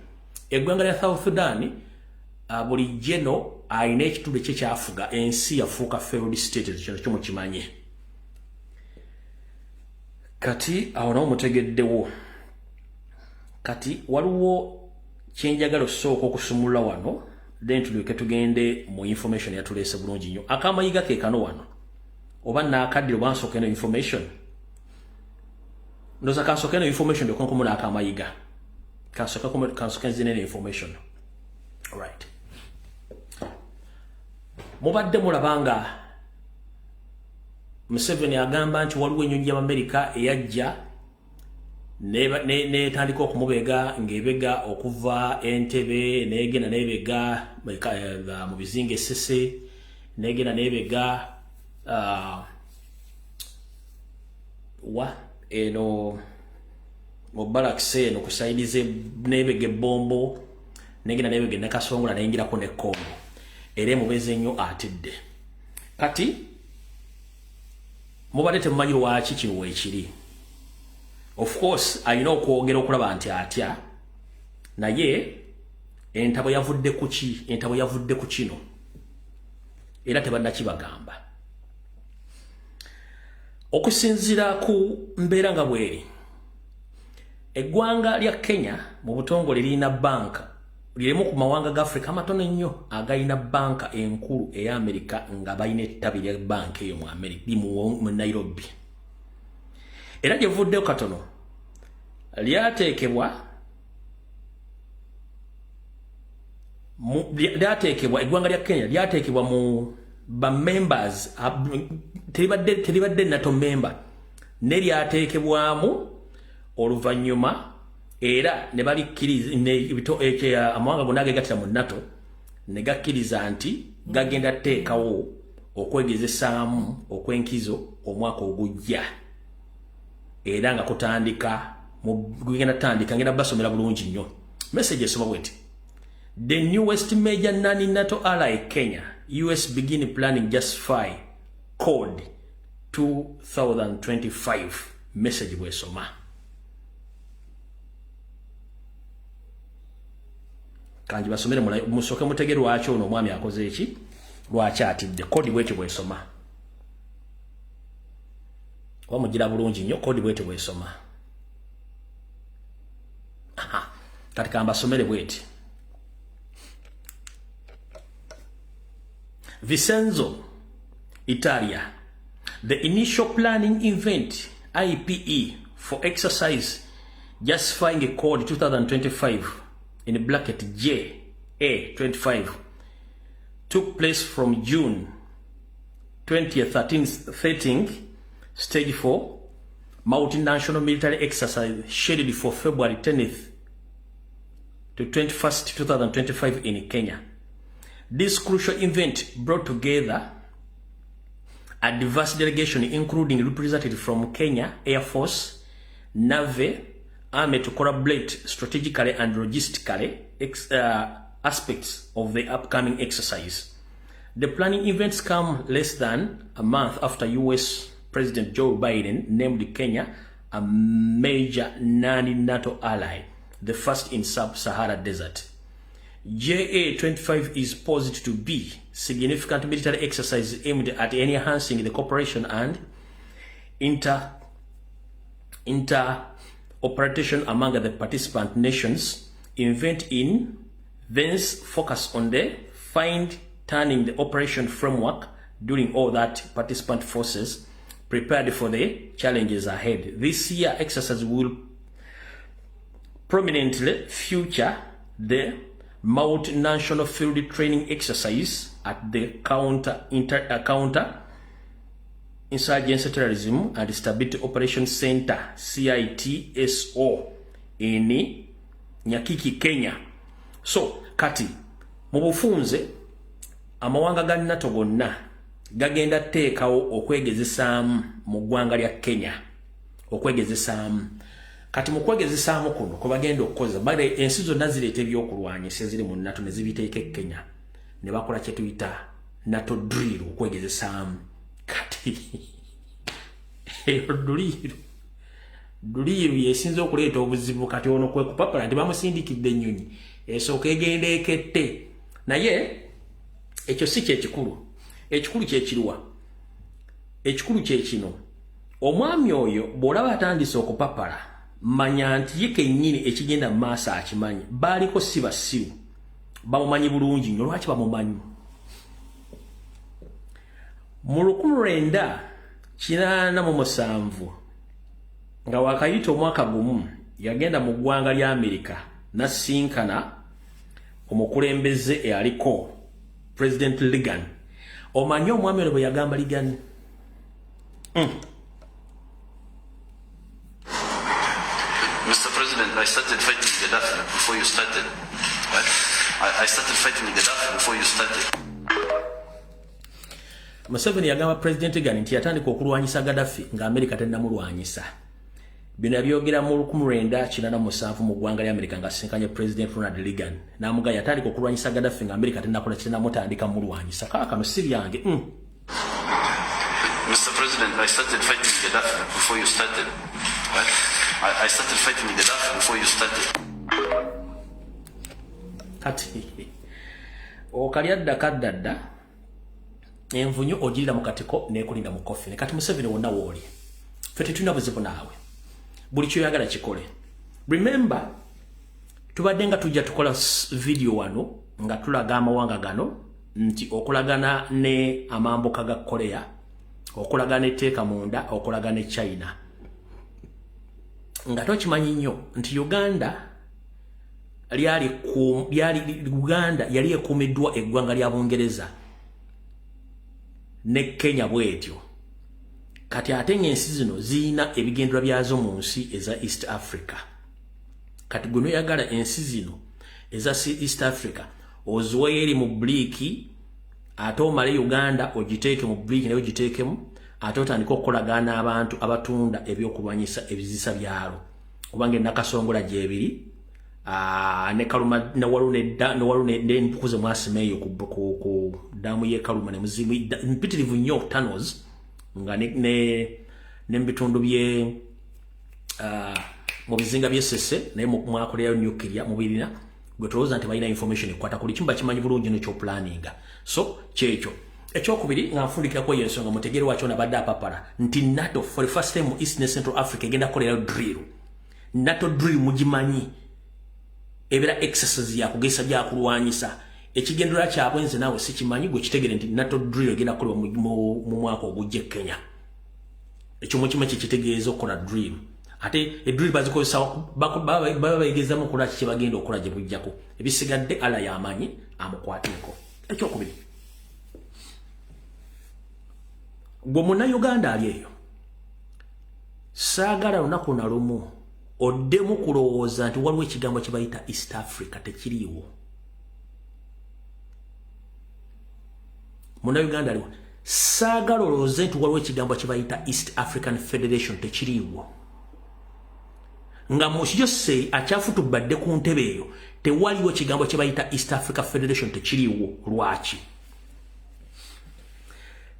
eggwanga lya South Sudan buli jeno ayina ekitundu kye kyafuga ensi yafuuka failed state kino kyo mukimanye. Kati awo nawo mutegeddewo. Kati waliwo kyenjagala osooka okusumulula wano then tulyoke tugende mu information yatuleese bulungi nnyo. Akamayiga ke kano wano oba naakaddiro bansooka eno information. Ndoza kansooka eno information ndokonkomuna akamayiga. Kansooka nzine information. Alright. Mubadde mulabanga Museveni agamba nti waliwo ennyonyi y'Amerika eyajja netandika okumubega ng'ebega okuva Entebbe negenda nebega mu bizinga Esese negenda nebega eno mu barracks eno kusaidize nebega Bombo negenda nebega ne Kasongola nayingirako ne Kongo era mubeze nnyo atidde. Kati mubadde temumanyi lwaki kino weekiri. Of course alina okwogera okulaba nti atya naye entabo yavudde ku ki? Entabo yavudde ku kino era tebannakibagamba. Okusinziira ku mbeera nga bweri eggwanga lya Kenya mu butongole lirina banka lirimu ku mawanga ga Africa amatono ennyo agayina banka enkulu eya Amerika nga balina ettabi lya banka eyo mu Amerika mu Nairobi. Era gyevuddeyo katono lyateekebwa eggwanga lya Kenya lyateekebwa mu ba members teribadde NATO member ne lyateekebwamu oluvannyuma era ne balikkiriza amawanga gonna agegattira mu NATO ne gakkiriza nti gagenda teekawo okwegezesaamu okw'enkizo omwaka ogujja. Era nga kutandika gugenda tandika ngenda basomera bulungi nnyo. Message esoma bweti. The newest major non-NATO ally Kenya, US begin planning justify code 2025. Message bwesoma. Kanji basomere musoke mutegere lwaki ono omwami akoze eki lwaki atidde kodi bwetyo bwesoma. Wamugira bulungi nnyo kodi bwetyo bwesoma. Kati kamba somere bweti. Vicenzo, Italia. The initial planning event IPE for exercise justifying a code 2025 in bracket JA25 took place from June 20th 13th stage 4 multinational military exercise scheduled for February 10th to 21st 2025 in Kenya. This crucial event brought together a diverse delegation including representatives from Kenya Air Force, Navy, Army to collaborate strategically and logistically aspects of the upcoming exercise. The planning events come less than a month after US President Joe Biden named Kenya a major non-NATO ally, the first in sub-Sahara desert. JA25 is posed to be significant military exercise aimed at enhancing the cooperation and interoperation among the participant nations. Event in Vence focus on the fine-tuning the operation framework during all that participant forces prepared for the challenges ahead. This year exercise will prominently feature the multinational field training exercise at the counter insurgency terrorism and stability operations center CITSO in Nyakiki, Kenya. So kati mu bufunze amawanga ga NATO gonna gagenda teekawo okwegezesaamu mu ggwanga lya Kenya okwegezesaamu kati mu kwegezesaamu kuno kwe bagenda okukoza bale ensi zonna zireeta ebyokulwanyisa eziri mu NATO ne zibiteeka e Kenya ne bakola kye tuyita NATO drill okwegezesaamu kati duliiru yesinza okuleeta obuzibu kati ono kwekupapala nti bamusindikidde ennyonyi esooka egenda ekette naye ekyo si kyekikulu ekikulu kyekiriwa ekikulu kyekino omwami oyo bw'olaba atandise okupapala manya nti ye kennyini ekigenda mu maaso akimanyi baaliko si basiru bamumanyi bulungi nnyo lwaki bamumanyi mu 1987 nga wakayita omwaka gumu yagenda mu ggwanga lya Amerika nasinkana omukulembeze eyaliko President Reagan omanyi omwami ono bwe yagamba Reagan Mr. President, I started fighting Gaddafi before you started. Right? I started fighting Gaddafi before you started. Museveni yagamba President Reagan nti yatandika okulwanyisa Gaddafi nga Amerika tennamulwanyisa. Bino yabyogera mu 1987 mu ggwanga lya Amerika nga asinkanye President Ronald Reagan. Namuga yatandika okulwanyisa Gaddafi nga Amerika tennakola kitennamutandika mulwanyisa. Kaakano si byange. Mr. President, I started fighting Gaddafi before you started. Right? I started fighting Gaddafi before you started. Kati okalyadda kaddadda envunyu ogirira mu katiko n'ekulinda mu kofi. Kati Museveni wonna wooli. Ffe tetulina buzibu naawe. Buli kyoyagala kikole. Remember, tubadde nga tujja tukola video wano nga tulaga amawanga gano nti okulagana ne amambuka ga Korea, okulagana etteeka munda, okulagana ne China. Nga tokimanyi nnyo nti Uganda yali ekuumiddwa eggwanga lya Bungereza ne Kenya bwetyo. Kati ate ng'ensi zino ziyina ebigendera byazo mu nsi eza East Africa. Kati gwe noyagala ensi zino eza East Africa oziweyo eri mu bliki ate omale Uganda ogiteeke mu bliki naye ogiteekemu ate otandika okukolagana abantu abatunda ebyokulwanyisa ebizisa byalo kubanga Nakasongola gyebiri ne Kaluma ne ntukuze mwasimeyo ku damu ye Kaluma ne muzimu mpitirivu nnyo tunnels nga ne mbitundu bye mu bizinga by'essese naye mwakolerayo nuclear mu birina gwe tulowooza nti balina information ekwata kuli kimba kimanyi bulungi n'ekyopulaninga so kyekyo ekyokubiri nga nfundikirako y'ensonga mutegere wakyo nabadde apapala nti NATO for the first time mu East and Central Africa egenda kukolerayo drill. NATO drill mugimanyi ebera exercise yakugesa byakulwanyisa ekigendera kyabwe nze naawe sikimanyi gwe kitegere nti NATO drill egenda kukolebwa mu mwaka ogujja Kenya. Ekyo mukima kitegeeza okukola drill. Ate drill bazikozesa baba bayigezamu okukola kiki bagenda okukola gye bujjako ebisigadde ala yamanyi amukwateeko. Ekyokubiri gwe Munnayuganda ali eyo saagala lunaku na lumu oddemu kulowooza nti waliwo ekigambo kye bayita East Africa tekiriiwo. Munnayuganda aliwo saagala olowooze nti waliwo ekigambo kye bayita East African Federation tekiriiwo. Nga Mosjose akyafutubadde ku ntebe eyo tewaliwo ekigambo kye bayita East Africa Federation tekiriiwo. Lwaki?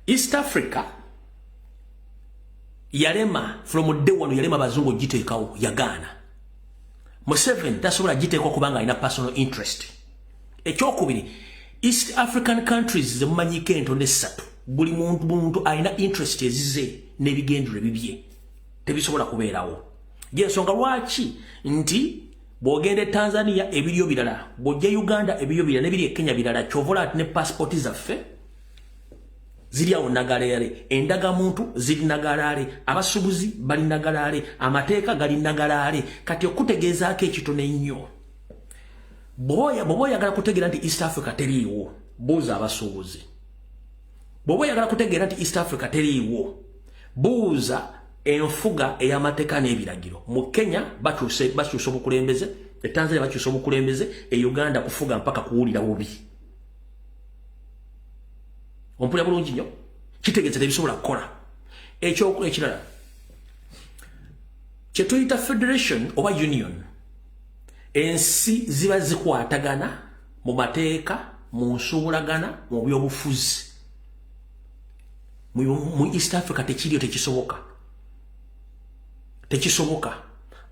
East Africa yalema from day one yalema bazungu giteekawo yagaana. Museveni tasobola giteekwa kubanga alina personal interest. Ekyokubiri East African countries zemumanyiko entonde 3 buli muntu alina interest ezize n'ebigendero bibye tebisobola kubeerawo. Yensonga lwaki nti bw'ogenda Tanzania ebiriyo birala bw'ojja Uganda ebiriyo birala n'ebiri Kenya birala kyovola ati ne passport zaffe ziri awo nagalaale endagamuntu ziri nagalaale abasubuzi bali nagalaale amateeka gali nagalaale kati okutegeezaako ekitone nnyo. Bw'oba oyagala kutegeera nti East Africa teriiwo buuza abasuubuzi. Bw'oba oyagala kutegeera nti East Africa teriiwo buuza enfuga ey'amateeka n'ebiragiro. Mu Kenya bakyusa obukulembeze, e Tanzania bakyusa obukulembeze, e Uganda kufuga mpaka kuwulira bubi. Ompulira bulungi nnyo kitegeeza tebisobola kukola. Ekirala kye tuyita federation oba union ensi ziba zikwatagana mu mateeka mu nsuubulagana mu byobufuzi mu East Africa tekisoboka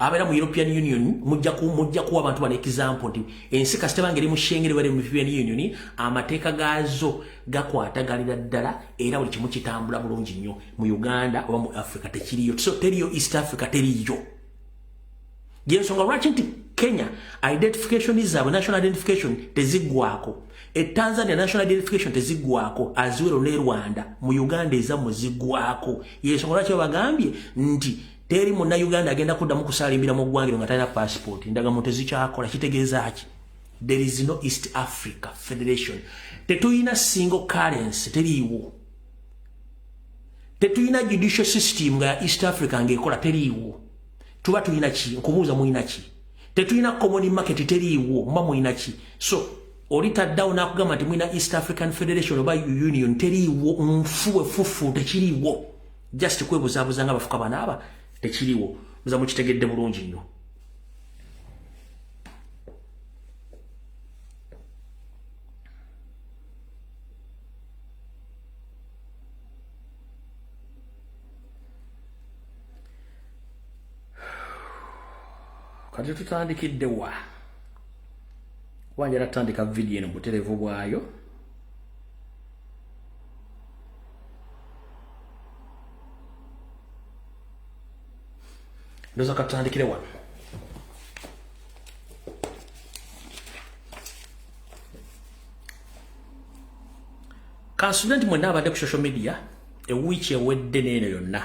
abeera mu European Union mujja kuwa abantu bano example nti ensi kasita bange eri mu Schengen bali mu European Union amateeka gaazo gakwatagalira ddala era buli kimu kitambula bulungi nnyo mu Uganda oba mu Africa tekiriyo so teriyo East Africa teriyo yensonga lwaki nti Kenya identification zaabwe national identification teziggwako Tanzania national identification teziggwako aziwero ne Rwanda mu Uganda ezamu ziggwako yensonga lwaki bagambye nti teri muna Uganda agenda kuddamu kusalimbira mu ggwangiro nga talina passport ndagamuntu ezikyakola kitegeeza ki there is no East Africa Federation tetuyina single currency teriiwo tetuyina judicial system nga East Africa ngekola teriiwo tuba tuyina ki nkubuuza muyina ki tetuyina common market teriiwo mba muyina ki so olitaddawo nakugamba nti muyina East African Federation oba Union teriiwo nfuwe fufu tekiriiwo just kwebuzaabuza nga bafuka banaaba tekiriwo muza mukitegedde bulungi nnyo kati tutandikidde wa wanjala tutandika video eno buterevu bwayo ndoza katandikire wano kansulenti mwenna abadde ku social media ewiiki ewedde n'eno yonna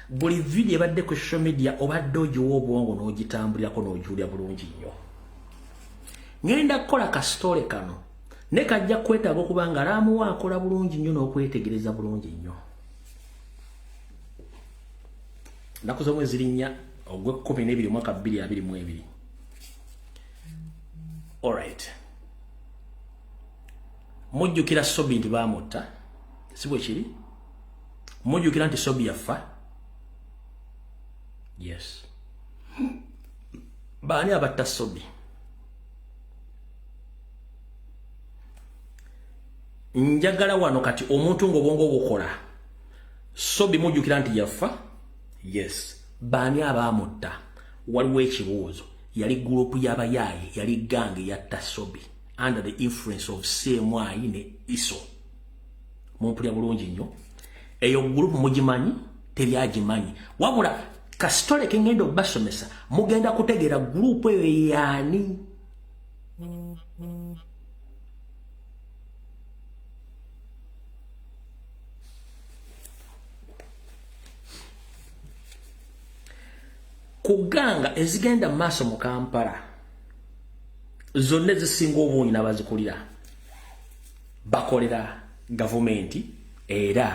buli video ebadde ku social media obadde ogiwa obwongo n'ogitambulirako n'ogiwulira bulungi nnyo ngenda kukola kasitole kano ne kajja kwetaaga okuba nga laamuwa akola bulungi nnyo n'okwetegereza bulungi nnyo nakuza mwezi linnya ogw'Okwakubiri mwaka 2022 alright mujjukira Sobi nti baamutta si bwe kiri mujjukira nti Sobi yafa yes baani abatta Sobi njagala wano kati omuntu ng'obwongo bukola Sobi mujjukira nti yafa yes baani abaamutta waliwo ekibuuzo yali group y'abayaaye yali gange yatta Sobi under the influence of CMI ne ISO mumpulya bulungi nnyo eyo group mugimanyi teryagimanyi wabula kasitole kengenda okubasomesa mugenda kutegeera group eyo yaani kuganga ezigenda maaso mu Kampala zonna ezisinga obungi n'abazikulira bakolera gavumenti era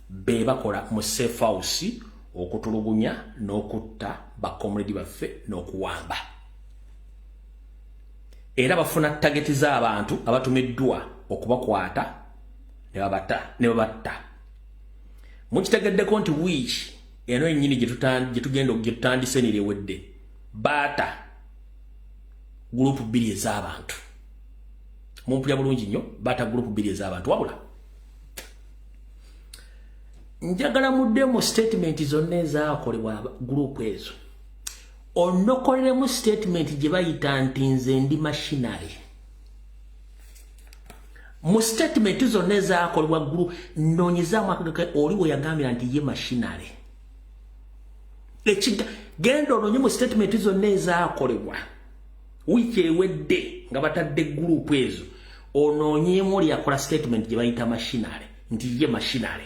be bakola mu safe house okutulugunya n'okutta bakomuledi baffe n'okuwamba era bafuna tageti z'abantu abatumiddwa okubakwata ne babatta mukitegeddeko nti wiiki eno ennyini gyetutandise nirewedde baata gurupu 2 ez'abantu mumpulya bulungi nnyo baata gurupu 2 ez'abantu wabula njagala muddemu statement zonna ezaakolebwa gurupu ezo onokoleremu statement gye bayita nti nze ndi machinery mu statement zonna ezaakolebwa gurupu nnoonyezaamu akagaka oli we yagambira nti ye machinery genda onoonye mu statement zonna ezaakolebwa wiiki ewedde nga batadde gurupu ezo onoonyemu oli yakola statement gye bayita machinery nti ye machinery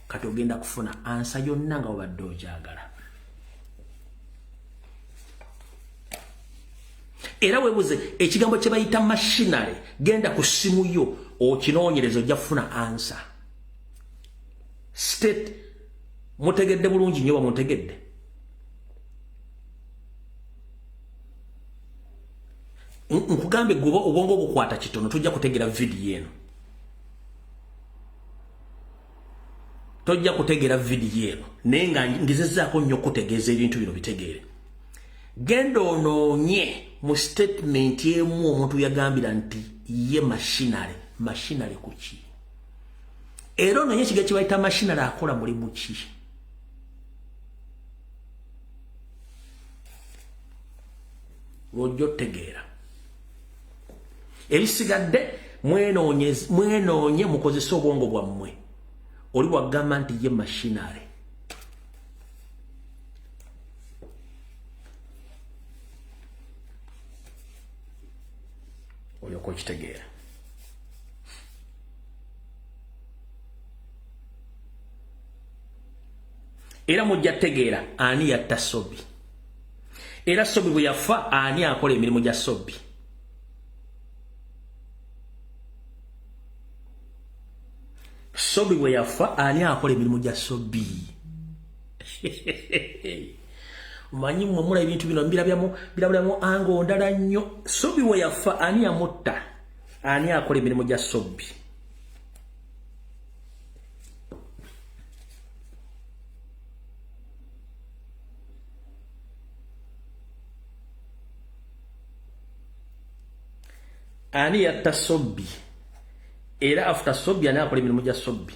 kati ogenda kufuna ansa yonna nga wabadde ogyagala era webuze ekigambo kye bayita machinery genda ku ssimu yo okinoonyereza ojja kufuna ansa state mutegedde bulungi nnyo bamutegedde nkugambe gwe obwongo bukwata kitono tujja kutegera video eno tojja kutegeera video eno naye nga ngezezzaako nnyo kutegeeza ebintu bino bitegeere. Genda onoonye mu statement emu omuntu yagambira nti ye machinery kuki. Era onoonye ekiga kibayita machinery akola mulimu ki. Lwojja otegeera. Ebisigadde mwenoonye mukozese obwongo bwammwe. Oli wagamba nti ye machinery. Olyoka okitegeera. Era mujja tegeera ani yatta Sobbi. Era Sobbi bwe yafa ani akola emirimu gya Sobbi. Sobbi bwe yafa ani akola emirimu gya Sobbi. Manyi mmwe mula ebintu bino birabiramu ango ndala nnyo. Sobbi bwe yafa ani yamutta ani akola emirimu gya Sobbi. Ani yatta Sobbi. Era after Sobbi ani akola emirimu gya Sobbi.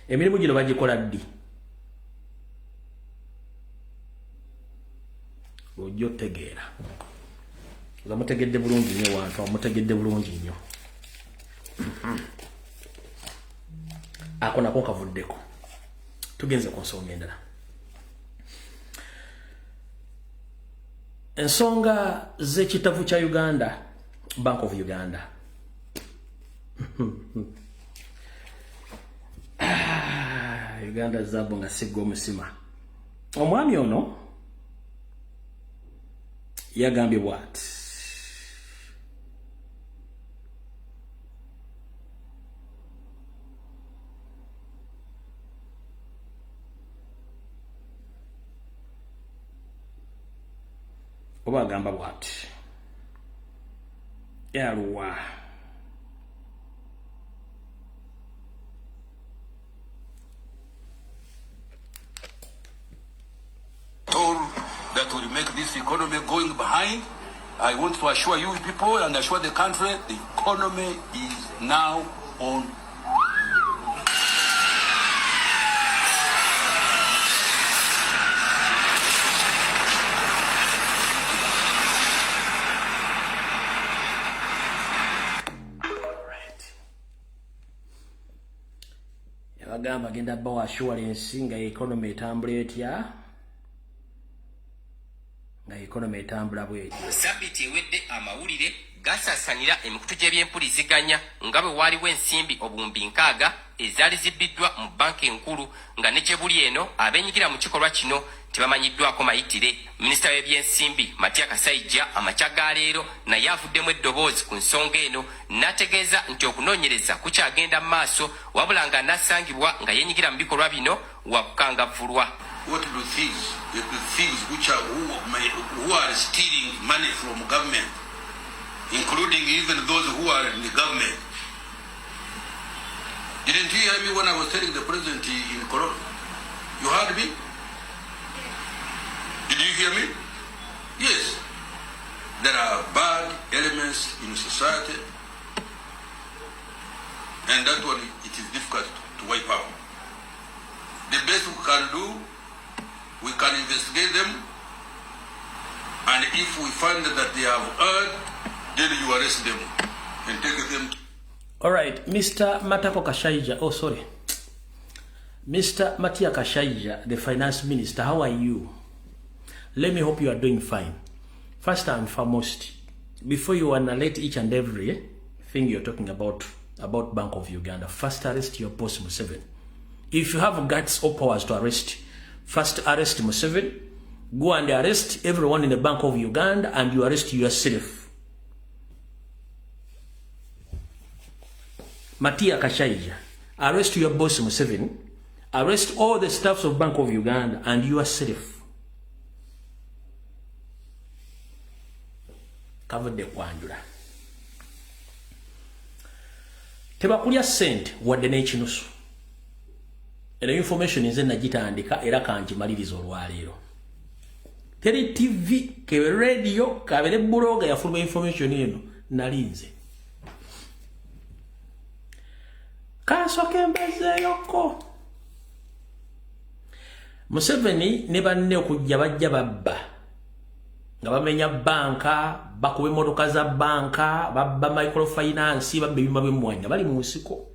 Emirimu gino bagikola ddi? Ojja otegeera. Nga mutegedde bulungi nnyo wantu, mutegedde bulungi nnyo. Ako nako kavuddeko. Tugenze ku nsonga endala. Ensonga z'ekitavu kya Uganda, Bank of Uganda. Uganda zabo nga siggo musima. Omwami ono yagambye bw'ati. Oba agamba bw'ati. Yaluwa. That will make this economy going behind. I want to assure you people and assure the country the economy is now on. Yabagamba agenda bawa assurance nga economy etambula etya. Economy etambula bweti. Sabiti ewedde amawulire gasasanira emikutu gy'ebyempuliziganya nga bwe waliwo ensimbi obuwumbi 6 ezaali zibbiddwa mu banka enkulu nga ne gyebuli eno abeenyigira mu kikolwa kino tebamanyiddwako mayitire. Minisita w'ebyensimbi Matia Kasaija amakya ga leero naye avuddemu eddoboozi ku nsonga eno n'ategeeza nti okunoonyereza kukyagenda mu maaso wabula nga n'asangibwa nga yeenyigira mu bikolwa bino wakukangavvulwa. What do things which are who are stealing money from government, including even those who are in the government? Didn't you hear me when I was telling the president in Corona? You heard me? Did you hear me? Yes. There are bad elements in society, and that one it is difficult to wipe out. The best we can do, we can investigate them, and if we find that they have erred, then you arrest them and take them. All right, Mr. Matako Kashaija. Oh, sorry. Mr. Matia Kashaija, the finance minister, how are you? Let me hope you are doing fine. First and foremost, before you annihilate each and every thing you're talking about Bank of Uganda, first arrest your boss Museveni. If you have guts or powers to arrest, first arrest Museveni, go and arrest everyone in the Bank of Uganda, and you arrest yourself. Matia Kashaija, arrest your boss Museveni, arrest all the staffs of Bank of Uganda, and yourself. Covered the Kwandula. tebakulya sente wadde n'ekinusu. Eno information nze nagitandika era kangimaliriza olwaleero. Teri TV, kebe radio, kabere bloga yafuluma information eno nalinze. Kasoke mbezeyoko. Museveni ne banne okujja bajja babba. Nga bamenya banka, bakube motoka za banka, babba microfinance, babba ebima by'emmwanyi bali mu nsiko.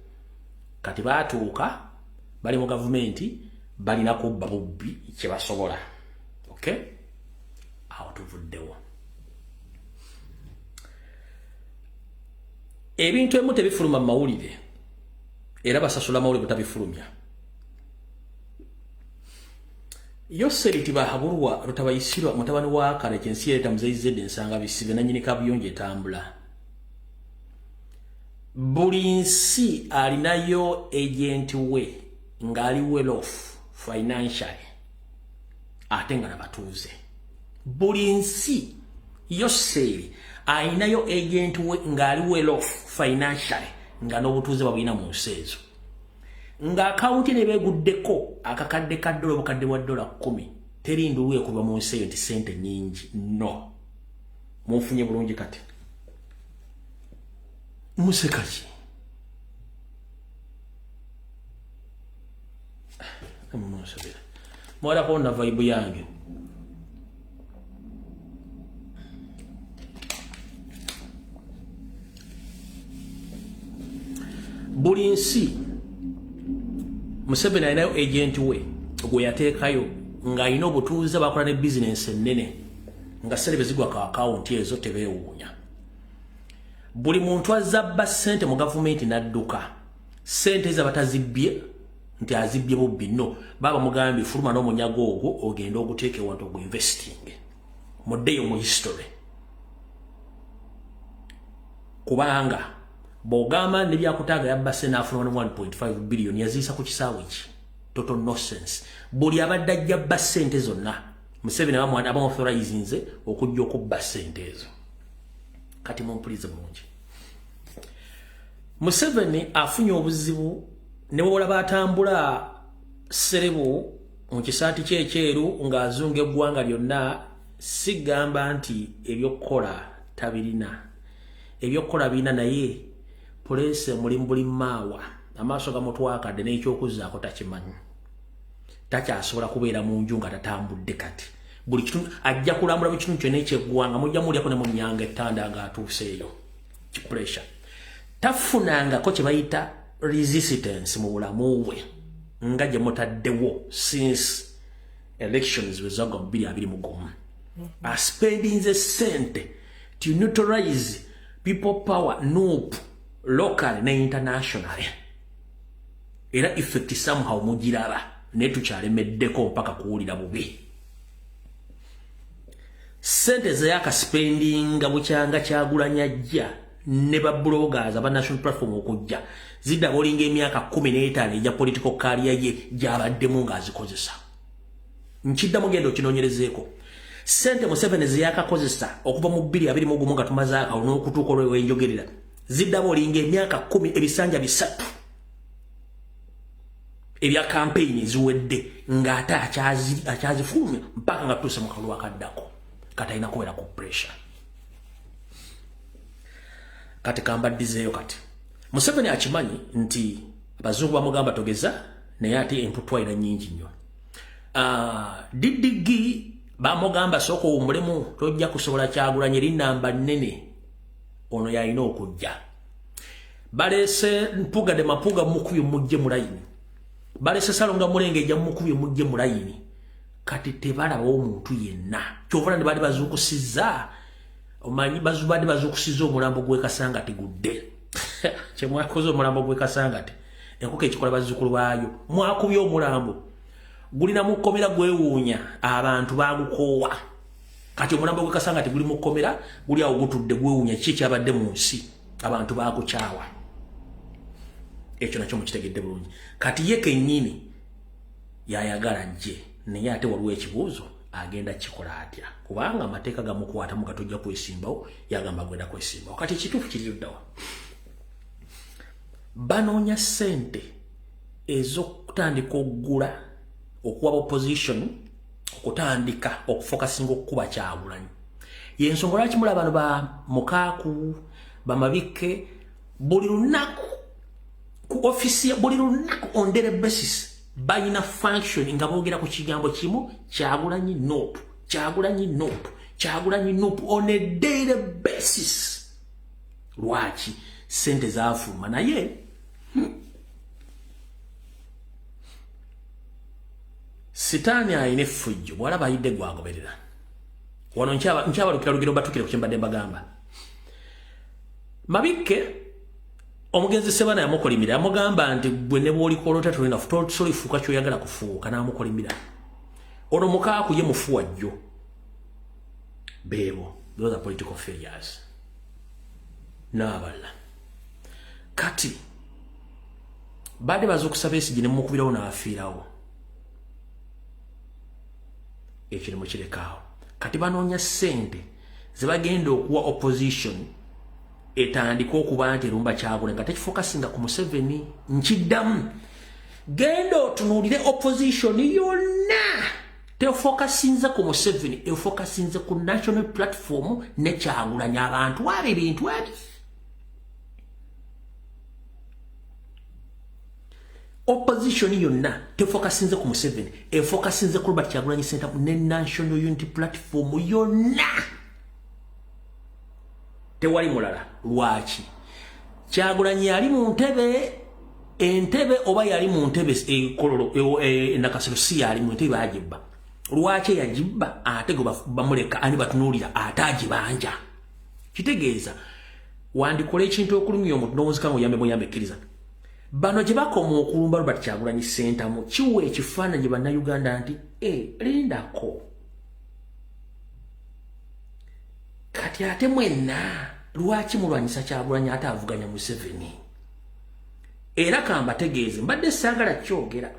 Kati baatuuka bali mu gavumenti balina kubba bubbi kye basobola. Okay? Awo tuvuddewo. Ebintu ebimu tebifuluma mu mawulire era basasula amawulire butabifulumya. Yoseriti bahabulwa rutabayisirwa mutabani wa kale kyensi yeta muzeyizedde ensanga bisibe nanyini kabuyonje etambula. Buli nsi alinayo agent we ngali well off financially ate nga nabatuuze. Buli nsi yoseri alinayo agent we ngali well off financially nga n'obutuuze babulina mu nsi ezo. Nga akaunti ne beguddeko akakadde ka dola obukadde bwa dola 10 teri nduluye kuba mu nsi eyo nti sente nyingi. No. Mufunye bulungi kati. Musekaji. Mmusabira. Mwala kona vibe yange. Buli nsi Museveni alinayo agent we gwe yateekayo ng'alina obutuuze bakola ne business ennene nga sente bezigwa ka account ezo tebeewuunya. Buli muntu azabba ssente mu gavumenti n'adduka ssente ezo batazibbye nti azibbye bubbi. No, baba mugambye fuluma n'omunyago ogwo ogenda oguteeka ewantu ogwo investing muddeyo mu history. Kubanga bogama ne byakutaaga yabba ssente afuna 1.5 billion yaziisa ku kisaawe ki. Total nonsense. Buli abadde ajja bba ssente zonna Museveni abamuauthorizinze okujja okubba ssente ezo. Kati mumpulize bulungi. Museveni afunye obuzibu ne bwola batambula serebu mu kisaati kyekyeru ng'azunga eggwanga lyonna. Sigamba nti ebyokukola tabirina. Ebyokukola birina naye polisi mulimu buli maawa amaaso gamutwakadde n'ekyokuzaako takimanyi. Takyasobola kubeera mu nju nga tatambudde kati. Buli kitundu ajja kulambula mu kitundu kyonna ekyeggwanga mujja mulyako ne mu nnyanga ettanda ng'atuuseeyo. Pressure. Tafunangako kye bayita resistance mu bulamu bwe nga gye mutaddewo since elections wezagwa mu 2021. Aspendinze ssente to neutralize people power NUP local na international. Era effect somehow mugiraba ne tukyalemeddeko mpaka kuwulira bubi. Sente ze yaka spending bukyanga kyagulanya jja ne ba bloggers aba national platform okujja zidda bolinga emyaka 15 ejja political career ye gyabaddemu ng'azikozesa. Nkidda mugendo kinonyerezeeko. Sente Museveni ze yakakozesa okuva mu 2021 nga tumazaaka n'okutuuka olwe enjogerera zidda bolinga emyaka 10 ebisanja bisatu ebya campaign ziwedde ng'ate akyazifulumya mpaka nga tuuse mu kalulu akaddako kati alina kubeera ku pressure. Kati kambaddizeeyo kati Museveni akimanyi nti abazungu bamugamba togeza naye ate emputwa ina nnyingi nnyo. Didigi bamugamba soko umulemu tojja kusobola Kyagulanyi eri namba nnene ono yalina okujja. Balese mpuga de mapuga mukubye mujje mu layini. Balese Salonga Mulenge ejja mukubye mujje mu layini. Kati tebalaba omuntu yenna. Kyovula ne bali bazuukusiza. Omanyi bazubadde bazuukusiza omulambo gwe Kasangati gudde. Kye mwakoze omulambo gwe Kasangati. Enkoko ekikola bazzukulu baayo. Mwakubye omulambo. Gulina mukomera gwewuunya abantu bagukoowa. Kati omulambo gwe Kasangati guli mukomera guli awo gutudde gwewuunya kiki abadde mu nsi abantu bagukyawa. Ekyo nakyo mukitegedde bulungi. Kati ye kennyini yayagala jje naye ate waliwo ekibuuzo agenda kikola atya kubanga amateeka gamukwata mugatojja kwesimbawo yagamba gwenda kwesimbawo. Kati ekituufu kiri ddawa. banoonya ssente ez'okutandika okugula okuwa opposition okutandika okufokasinga okukuba Kyagulanyi. Yensonga lwaki mulaba bano ba Mukaaku bamabikke buli lunaku ku ofisi buli lunaku on daily basis balina function nga boogera ku kigambo kimu Kyagulanyi nope, Kyagulanyi nope, Kyagulanyi nope on a daily basis. Lwaki? Sente zaafuluma naye Sitaani ayina effujjo bw'alaba ayidde gwagoberera. Wano nkyabalukira lugero batukire ku kyembadde mbagamba. Mabikke omugenzi Sebana yamukolimira yamugamba nti gwe ne bw'olikolota tolina solifuuka ky'oyagala kufuuka n'amukolimira. Ono Mukaaku ye mufuwa jjo. Beebo, those are political failures. N'abalala. Kati badde bazuukusa Besigye ne mukubirawo n'afiirawo. Ekiri mukirekawo. Kati banoonya ssente ze bagenda okuwa opposition etandika okuba nti erumba Kyagulanyi nga tekifokasinga ku Museveni. Nkiddamu genda otunuulire opposition yonna tefokasinze ku Museveni efokasinze ku national platform ne Kyagulanyi abantu abo ebintu abi. Opposition yonna tefokasinze ku Museveni efokasinze ku Robert Kyagulanyi Center ne National Unity Platform yonna. Tewali mulala. Lwaki? Kyagulanyi yali mu entebe oba yali mu ntebe ekololo Nakasero si yali mu ntebe agibba. Lwaki yagibba ate go bamuleka ani batunuulira ate agibanja. Kitegeeza wandikola ekintu okulumya omuntu n'owuzika ng'oyambe muyambe kkiriza. Bano gye bakoma okulumba Robert Kyagulanyi Center mu kiwa ekifaananyi bannayuganda nti lindako. Kati ate mwenna lwaki mulwanyisa Kyagulanyi ate avuganya Museveni? Era kambategeeze mbadde saagala kyogera.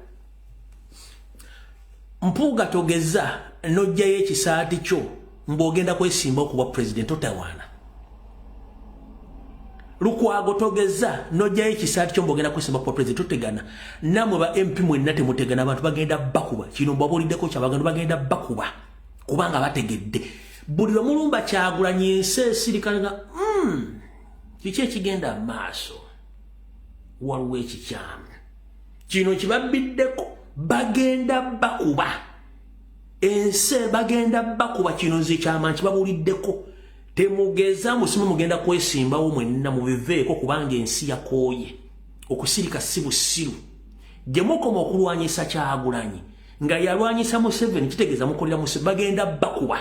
Mpuuga togeza n'ojjayo ekisaati kyo mbw'ogenda kwesimba okuba president otawaana. Lukwago togeza n'ojjayo ekisaati kyo mbw'ogenda kwesimba okuba president otegana. Namwe ba MP mwenna temutegana abantu bagenda bakuba. Kino mbabuuliddeko kyabaganda bagenda bakuba kubanga bategedde. Buli lwe mulumba Kyagulanyi ensi esirikale nga kiki ekigenda maaso waliwo ekikyamu. Kino kibabbiddeko bagenda bakuba ensi bagenda bakuba. Kino nze kyama nkibabuuliddeko. Temugeza musimu mugenda kwesimbawo mwenna mubiveeko kubanga ensi yakooye. Okusirika si busiru. Gye mukoma okulwanyisa Kyagulanyi nga yalwanyisa Museveni kitegeeza mukolera Museveni bagenda bakuba.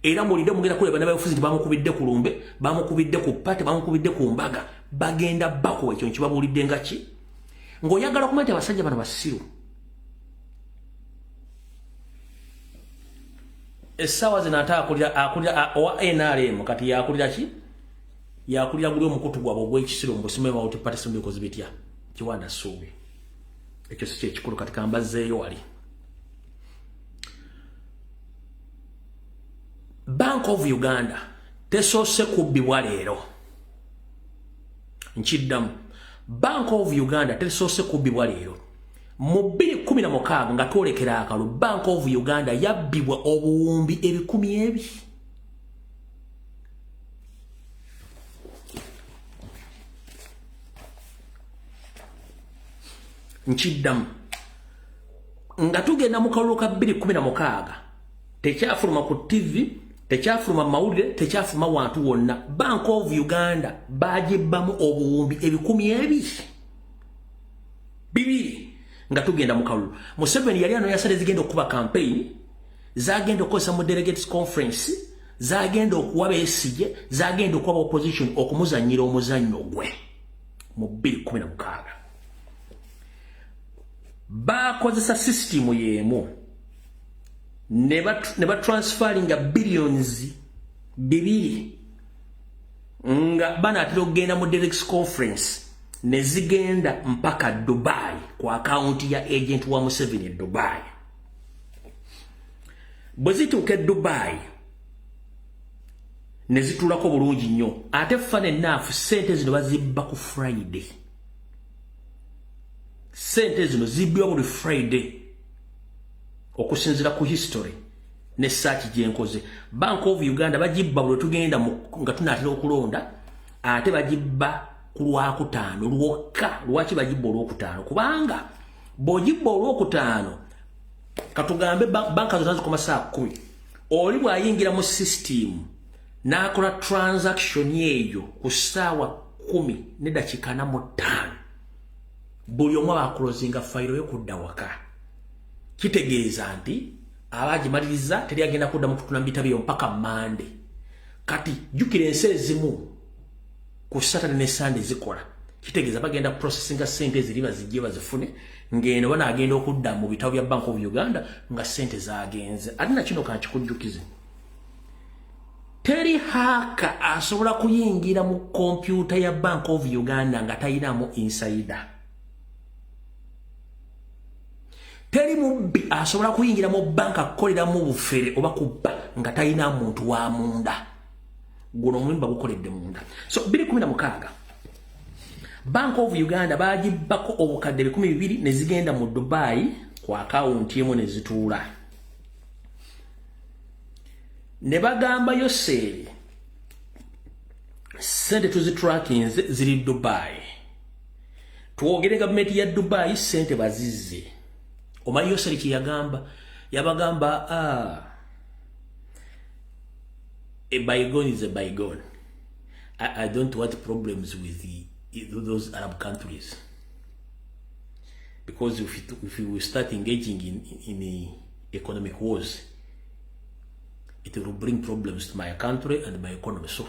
Era mulinde mugenda kuleba n'abafuzi nti bamukubidde ku lumbe, bamukubidde ku pate, bamukubidde ku mbaga. Bagenda bakuba. Ekyo nkibabuulidde nga ki? Ng'oyagala okumanya nti abasajja bano basiru. Essaawa zino ate akulira owa NRM kati yakulira ki? Yakulira guli omukutu gwabwe ogw'ekisiro mu Busime Multi Party System bikozi bitya? Kiwanda Ssuubi. Ekyo si kyekikulu kati kambazzeeyo wali. Bank of Uganda tesoose kubbibwa leero. Nkiddamu. Bank of Uganda tesoose kubbibwa leero. Mu 2016 nga twolekera akalu Bank of Uganda yabbibwa obuwumbi 1,200. Nkiddamu. Nga tugenda mu kalulu ka 2016 tekyafuluma ku TV, tekyafuluma mawulire, tekyafuluma wantu wonna. Bank of Uganda bagibbamu obuwumbi 200,000. Bibiri nga tugenda mu kalulu. Museveni yali ano yasale zigenda okuba campaign, zagenda okukozesa mu delegates conference, zagenda okuwa Besigye, zagenda okuwa opposition okumuzannyira omuzannyo gwe mu 2016. Bakozesa system y'emu ne transferringa billions 2 nga banaatera okugenda mu delegates conference ne zigenda mpaka Dubai ku akaunti ya agent wa Museveni Dubai. Bwe zituuka Dubai ne zituulako bulungi nnyo ate fane naafu sente zino bazibba ku Friday sente zino zibbibwa buli Friday okusinzira ku history ne search gyenkoze. Bank of Uganda bagibba bwe tugenda nga tunatera okulonda ate bagibba ku Lwakutaano lwokka. Lwaki bagibba Olwokutaano? Kubanga bw'ogibba Olwokutaano katugambe banka zonna zikoma saa 10 oli bw'ayingira mu system n'akola transaction eyo ku ssaawa 10 ne dakiika 45 buli omu abakulozinga fayiro y'okudda waka. Kitegeeza nti abagimaliriza teri agenda kudda mu kutuna bitabo byo mpaka Monday. Kati jjukira ensi ezimu ku Saturday ne Sunday zikola. Kitegeeza bagenda processinga sente ziri bazijje bazifune ngeno bana agenda okudda mu bitabo bya Bank of Uganda nga sente zagenze. Alina kino kakikujjukize. Teri haka asobola kuyingira mu computer ya Bank of Uganda nga tayinamu insider. Teri mubbi asobola kuyingira mu banka akolera mu bufere oba kubba nga tayina muntu wa munda. Guno omwimba gukoledde munda. So 2016 Bank of Uganda bagibbako obukadde 1200 ne zigenda mu Dubai ku account yemu ne zituula. Ne bagamba yose sente tuzitrackings ziri Dubai. Tuogere government ya Dubai sente bazizze. Omanyi yose ki yabagamba a bygone is a bygone. I don't want problems with those Arab countries, because if we start engaging in economic wars, it will bring problems to my country and my economy. So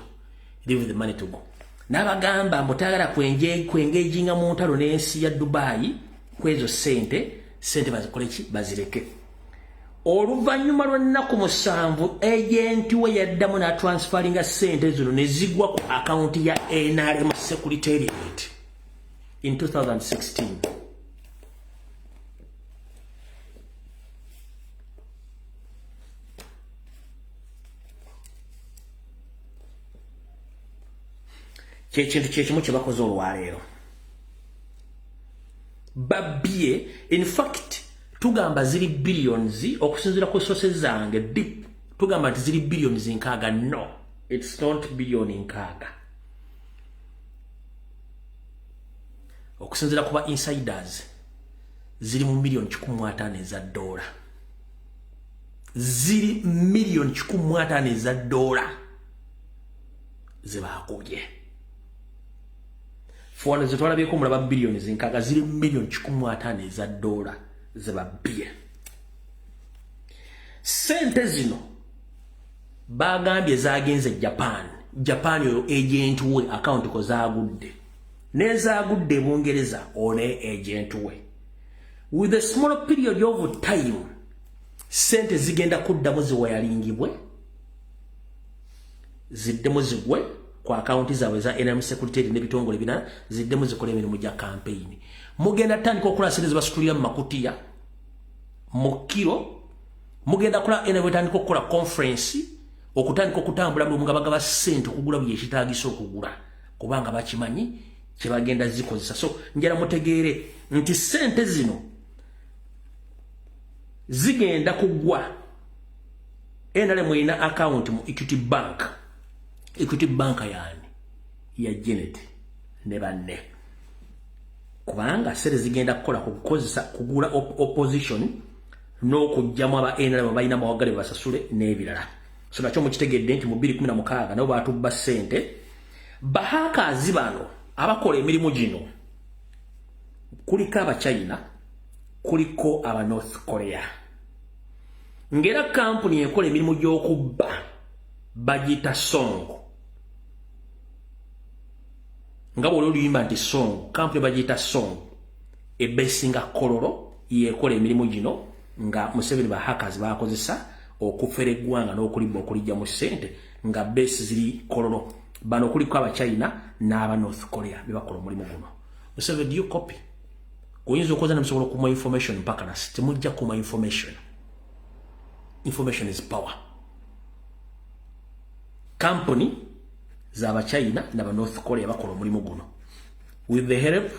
leave the money to go. Nabagamba mutagala kwengeginga mu ntalo n'ensi ya Dubai kwezo sente bazikoleki bazireke. Oluvannyuma lw'ennaku 7 agenti we yaddamu na transferinga sente zino ne zigwa ku account ya NRM Secretariat in 2016. Ky'ekintu kyekimu kye bakoze olwaleero. Babie, in fact, tugamba ziri billions okusinzira ku sources zange deep. Tugamba nti ziri billions nkaaga. No, it's not billion nkaaga. Okusinzira kuba insiders ziri mu million 15 eza dola. Ziri million 15 eza dola zibakubye. Fwana zitwala byeko mulaba billions nkaaga ziri million 15 eza dola zibabye. Sente zino bagambye zagenze Japan yo agent we account ko zagudde. Nezagudde Bungereza one agent we. With a small period of time, sente zigenda kuddamu ziwayalingibwe ziddemu zigwe kwa account zaabwe za NRM Secretariat n'ebitongole binana ziddemu zikola emirimu gya campaign. Mugenda tandika okola sente zibasitulira mu makutiya mu kiro. Mugenda kola NRM tandika okola conference okutandika okutambula mu bagaba sente okugula bye ekitaagisa okugula kubanga bakimanyi kye bagenda zikozesa. So njala mutegeere nti sente zino zigenda kugwa. NRM ina account mu Equity Bank. Equity Bank yani ya Janet ne banne. Kubanga sente zigenda kukola kukozesa kugula opposition n'okujjamu aba NRM balina mawagale basasule n'ebirala. So nakyo mukitegedde nti mu 2016 nabo batubba sente. Bahakazi bano abakola emirimu gino kuliko aba China, kuliko aba North Korea. Ngera company ekola emirimu gy'okubba bagita Song. Ngabo oluyimba nti Song, company bagita Song ebesinga Kololo yekola emirimu gino nga Museveni ba hackers bakozesa okufera eggwanga n'okulibba okulijja mu sente nga base ziri Kololo. Bano kuliko aba China n'aba North Korea bebakola omulimu guno. Museveni dio copy. Oyinza okoza namusobola kuma information mpaka nasi temujja kuma information. Information is power. Company z'aba China n'aba North Korea bakola omulimu guno with the help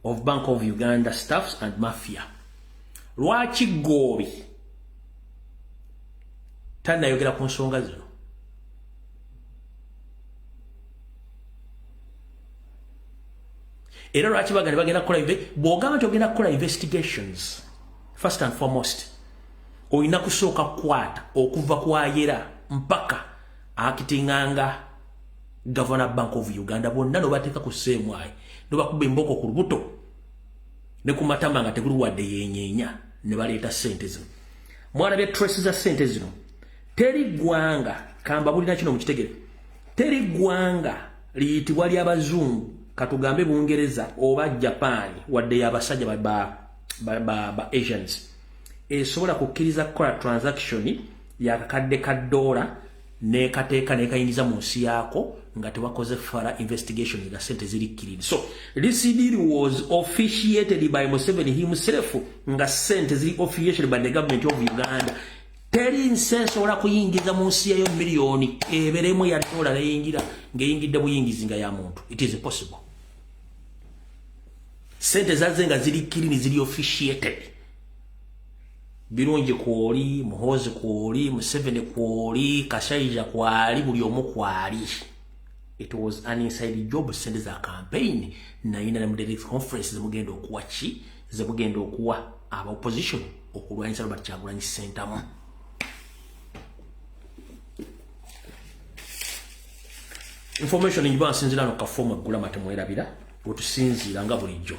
of Bank of Uganda staffs and mafia. Lwaki Gobi tannayogera ku nsonga zino? Era lwaki bagenda kukola bw'ogamba nti ogenda kukola investigations, first and foremost olina kusooka kukwata okuva kwayera mpaka akitinganga Governor Bank of Uganda bonna nobateeka ku sseemwayi nobakuba emboko ku lubuto ne ku matama nga tegulu wadde yenyeenya ne baleeta ssente zino. Mwalabye trace za ssente zino. Teri ggwanga kambabulira kino mukitegere, teri ggwanga liyitibwa ly'abazungu katugambe Bungereza oba Japan wadde y'abasajja ba Asians esobola kukkiriza kukola transaction yakakadde ka $1 nekateeka nekayingiza mu nsi yaako nga tewakoze fara investigation nga sente zirikkirire. So this deal was officiated by Museveni himself nga sente ziri officiated by the government of Uganda. Teri nsi esobola kuyingiza mu nsi yayo miliyoni eberemu ya $1 neyingira ng'eyingidde buyingizi nga ya muntu. It is impossible. Sente zaze nga zirikkirire ziri officiated. Birungi kwoli, Muhoozi kwoli, Museveni kwoli, Kashaija kwali, buli omu kwali. It was an inside job sente za campaign na ina na direct conference zemugenda okuwa ki zemugenda okuwa aba opposition okulwanyisa Robert Kyagulanyi Ssentamu. Information njiba nsinzira no kafomu gula matemu erabira otusinzira nga bulijjo.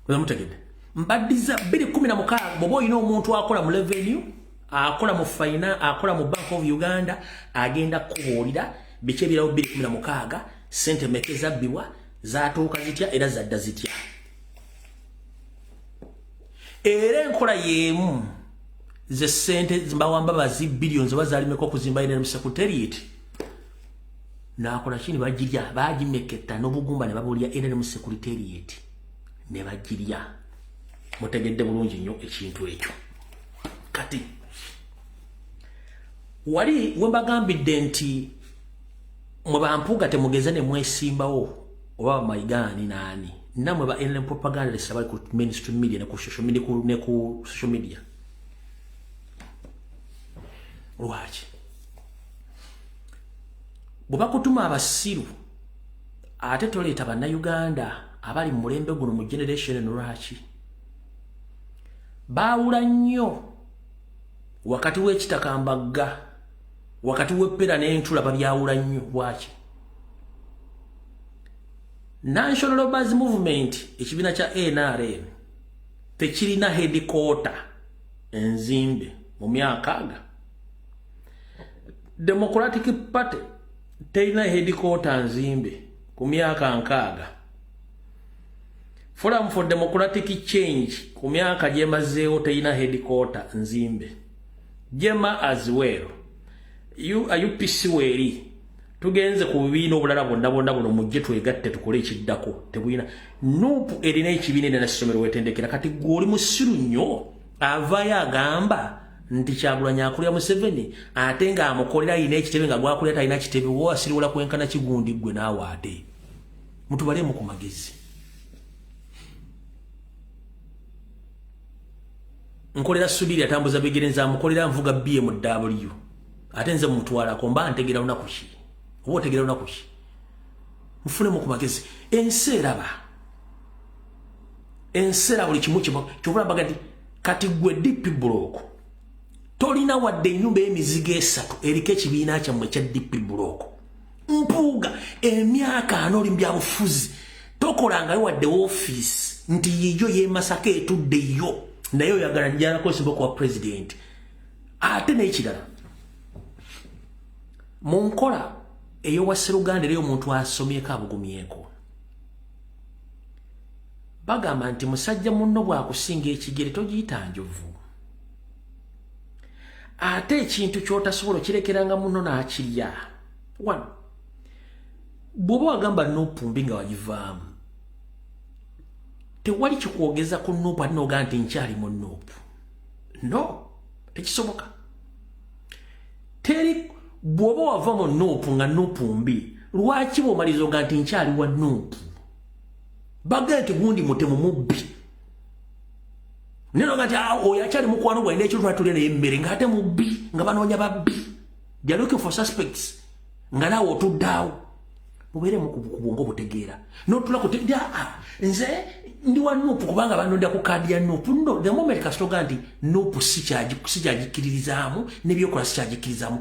Mutegede mbadiza 2016 bobo ino omuntu akola mu revenue akola mu finance akola mu Bank of Uganda agenda kubuulira biche birawo 2016 sente mekeza biwa zatuuka zitya era zadda zitya. Era enkola yemu ze sente zimbawamba bazi billions bazalimeko kuzimba ine mu secretariat nakola kini bajirya bajimeketa n'obugumba ne babulya ine mu secretariat ne bajirya. Mutegedde bulungi nnyo ekintu ekyo. Kati wali wembagambidde nti mwe bampuga temugeze ne mwesimbawo oba maigani nani namwe ba NLM propaganda lesabali ku mainstream media ne ku social media lwaki bwe bakutuma abasiru ate toleeta bannayuganda abali mu mulembe guno mu generation lwaki baawula nnyo wakati w'ekitakambagga wakati w'eppera n'entula babyawula nnyo lwaki. National Labourers Movement ekibiina kya NRM tekirina headquarter enzimbe mu myaka aga. Democratic Party terina headquarter nzimbe ku myaka nkaaga. Forum for Democratic Change ku myaka gyemazeewo terina headquarter nzimbe. Jema as well. UPC weri tugenze ku bibiina obulala bonna buno mujje twegatte tukole ekiddako tebuyina. Nuupu erina ekibiina na ssomero wetendekera kati gw'oli musiru nnyo avaayo agamba nti Kyagulanyi akulira Museveni ate nga amukolera ayina ekitebe nga gwakulira talina kitebe wo asiriwula kwenkana kigundi gwe naawe ate mutubalemu ku magezi. Nkolera Subiri atambuza bigerenza mukolera nvuga BMW ate nze mutwalako mba ntegera lunaku ki oba otegera lunaku ki mufunemu ku magezi. Ensera buli kimu kyobula mbaga nti kati gwe DP Block tolina wadde ennyumba y'emizigo 3 eriko ekibiina kyammwe kya DP Block mpuuga emyaka 4 oli mu byabufuzi tokolangayo wadde office nti yiyo y'Emasaka etuddeyo naye oyagala njalako esimba kwa president ate n'ekirala mu nkola eyowa Sseruganda era omuntu asomyeko abugumyeko bagamba nti musajja munno bw'akusinga ekigere togiyita njovu ate ekintu ky'otasobola kirekeranga munno n'akirya. One, bw'oba wagamba Nuupumbi nga wagivaamu tewali kikwogeza ku Nuupu ate n'ogamba nti nkyali mu Nuupu. No, tekisoboka. Teri bwoba wava mu Nuupu nga Nuupu mbi lwaki bwomaliza nga nti nkyali wa Nuupu baga nti gundi mutemu mubbi neno nga nti oyo akyali mukwano gwa n'ekyo twatulira naye emmere ng'ate mubbi nga banoonya babbi they are looking for suspects nga naawe otuddaawo mubeere mukubunga obutegeera n'otula nze ndi wa Nuupu kubanga banondya ku kaadi ya Nuupu no the moment kasitoga nti Nuupu sikyagikiririzaamu n'ebyokola sikyagikiririzaamu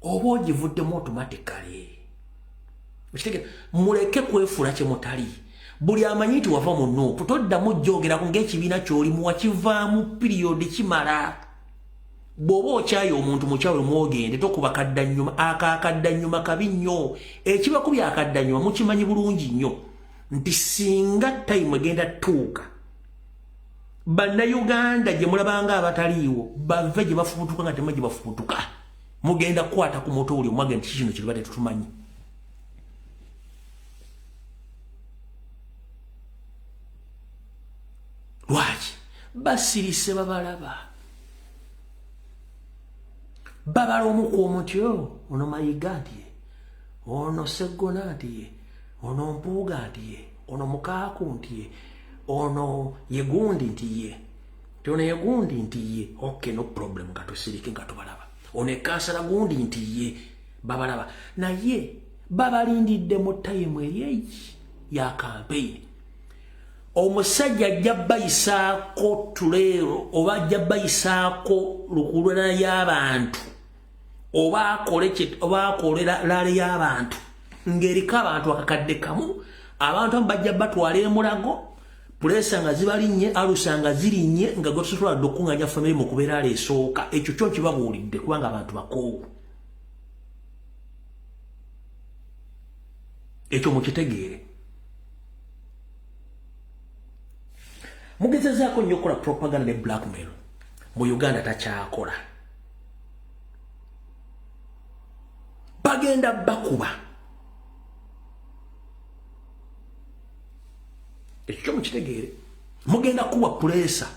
oba ogivuddemu automatically muleke kwefuula kye mutali buli amanyi nti wava mu Nuupu toddamu jjogera ku ng'ekibiina ky'olimu wakivaamu piriyodi kimala bw'oba okyayo omuntu mukyawe mwogende tokuba kaddanyuma akaakaddanyuma kabi nnyo ekibakubye akaddanyuma mukimanyi bulungi nnyo nti singa tayimu egenda tuuka bannayuganda gye mulabanga abataliiwo bave gye bafubutuka nga tema gye bafubutuka mugenda kukwata ku moto oli omwagenda ti kino kiribadde tetumanyi lwaki basirise babalaba babala omuku omutyo ono mayiga ntiye ono seggona ntiye ono mpuuga ntiye ono mukaaku ntiye ono yegundi ntiye ono yegundi ntiye okay no problem nga tusirike nga tubalaba ono ekansala gundi ntiye babalaba naye babalindidde mu tayimu eri ya kampeyini omusajja ajja bayisaako tuleero oba ajja bayisaako lukulwana y'abantu oba akolera laale y'abantu ng'eriko abantu akakadde kamu abantu amu bajja batwala emulago puleesa nga zibalinnye alusa nga zirinnye nga gotusobola dde okuŋŋanya famire mu kubeera aleesooka ekyo kyo kibabuulidde kubanga abantu bakoowu ekyo mukitegeere mugezezaako nnyo okukola propaganda ne blackmail mu Uganda takyakola bagenda bakuba ekyo mukitegeere mugenda kuwa puleesa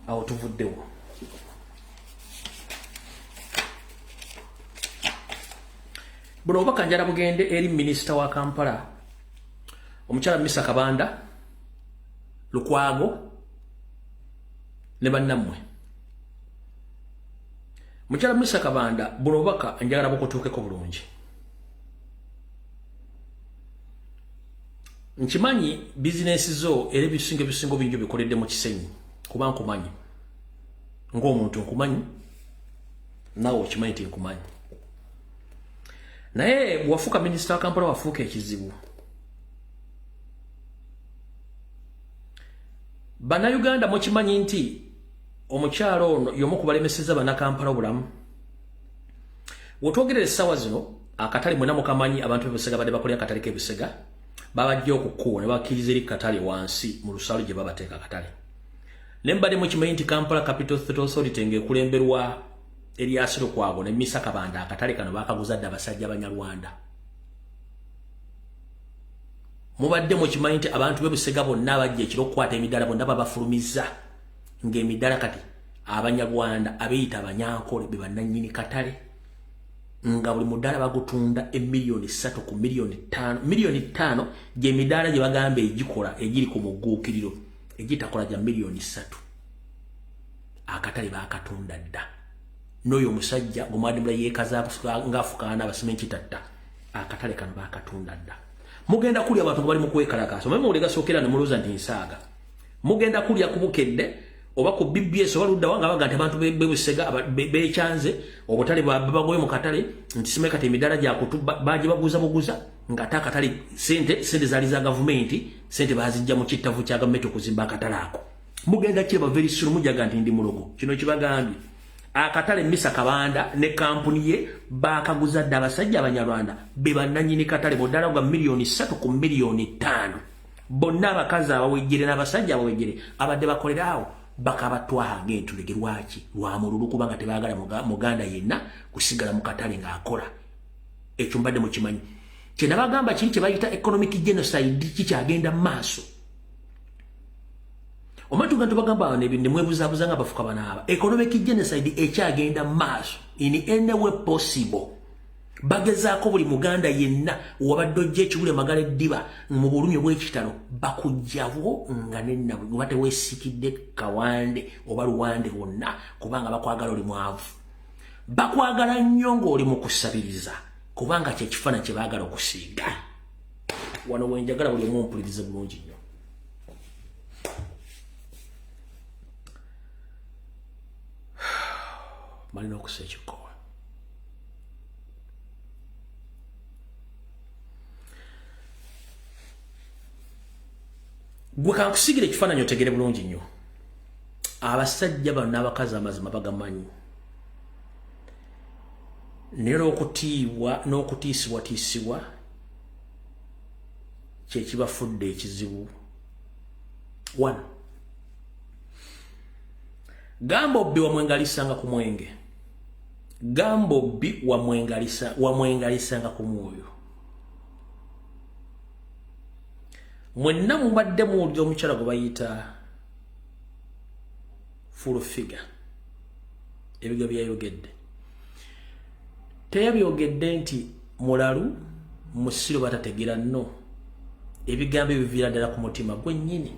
awo tuvuddewo buno obubaka njala bugende eri minisita wa Kampala omukyala Misa Kabanda Lukwago ne bannammwe mukyala Misa Kabanda buno obubaka njagala bukutuukeko bulungi nkimanyi bizinesi zo era ebisingo bingi bikoledde mu Kisenyi kuba nkumanyi ng'omuntu nkumanyi naawe okimanyi nti nkumanyi naye bwafuuka minisita wa Kampala wafuuka ekizibu Bannayuganda mukimanyi nti omukyalo ono y'omu ku balemeseza bannakampala obulamu wotwogerera essaawa zino akatale mwena mukamanyi abantu b'ebisega badde bakolera akatale k'ebisega babajja okukuwa ne bakkiriza eri katale wansi mu lusalo gye babateeka akatale ne mbadde mukimanyi nti Kampala Capital Authority ng'ekulemberwa Erias Lukwago ne Misa Kabanda akatale kano baakaguza dde abasajja Abanyarwanda mubadde mukimanyi nti abantu b'ebisega bonna abajja ekiro okukwata emiddala bonna babafulumiza ng'emiddala kati Abanyarwanda abeeyita Abanyankole be bannannyini katale nga buli muddala bagutunda emiliyoni 3 ku miliyoni 5 miliyoni 5 gye middala gye bagamba egikola egiri ku mugguukiriro egitakola gya miliyoni 3 akatale baakatunda dda n'oyo omusajja gumwadimula yeekazaabusuka ng'afukaana abasimenti tatta akatale kano baakatunda dda mugenda kulya abantu nga bali mu kwekalakaasa omanyi muwulega sookera ne mulooza nti nsaaga mugenda kulya ku bukedde oba ku BBS oba ludda wanga baga nti abantu b'ebisega beekyanze obutale babagoye mu katale nti simeka kati emiddala gyakutu baje baguza buguza ng'ate akatale sente zaali za gavumenti sente baazijja mu kittavu kya gavumenti okuzimba akatale ako mugenda kiraba very soon mujaga nti ndi mulogo kino kibagambye akatale Misa Kabanda ne kampuni ye baakaguza dde abasajja Abanyarwanda be bannannyini katale muddala gwa miliyoni 3 ku miliyoni 5 bonna abakazi abawejjere n'abasajja abawejjere abadde bakoleraawo bakabatwaha ng'entulege lwaki lwa mululu kubanga tebaagala muganda yenna kusigala mu katale ng'akola ekyo mbadde mukimanyi kye nabagamba kiri kye bayita economic genocide kikyagenda mu maaso omatu gantu bagamba ne mwebuzabuza nga bafuka banaba economic genocide ekyagenda maaso in any way possible bagezaako buli muganda yenna wabadde ojja ekigule magala eddiba mu bulumi bw'ekitalo bakujjawo nga nennawe oba teweesikidde kawande oba luwande wonna kubanga bakwagala oli mwavu bakwagala nnyo ng'oli mu kusabiriza kubanga kyekifaananyi kye baagala okusiiga wano wenjagala buli omu ompulirize bulungi nnyo malina okusa ekikoowa gwe kankusigira ekifaananyi otegere bulungi nnyo abasajja bano n'abakazi amazima bagamanyi naye n'okutiibwa n'okutiisibwatiisibwa kyekibafudde ekizibu 1 gamba obbi wamwengalisanga ku mwenge gamba obbi wamwengalisanga ku mwoyo mwenna mubadde muwulira omukyala gwe bayita full figure ebigambo byayogedde teyabyogedde nti mulalu musiro batategera nno ebigambo ebiviira ddala ku mutima gwennyini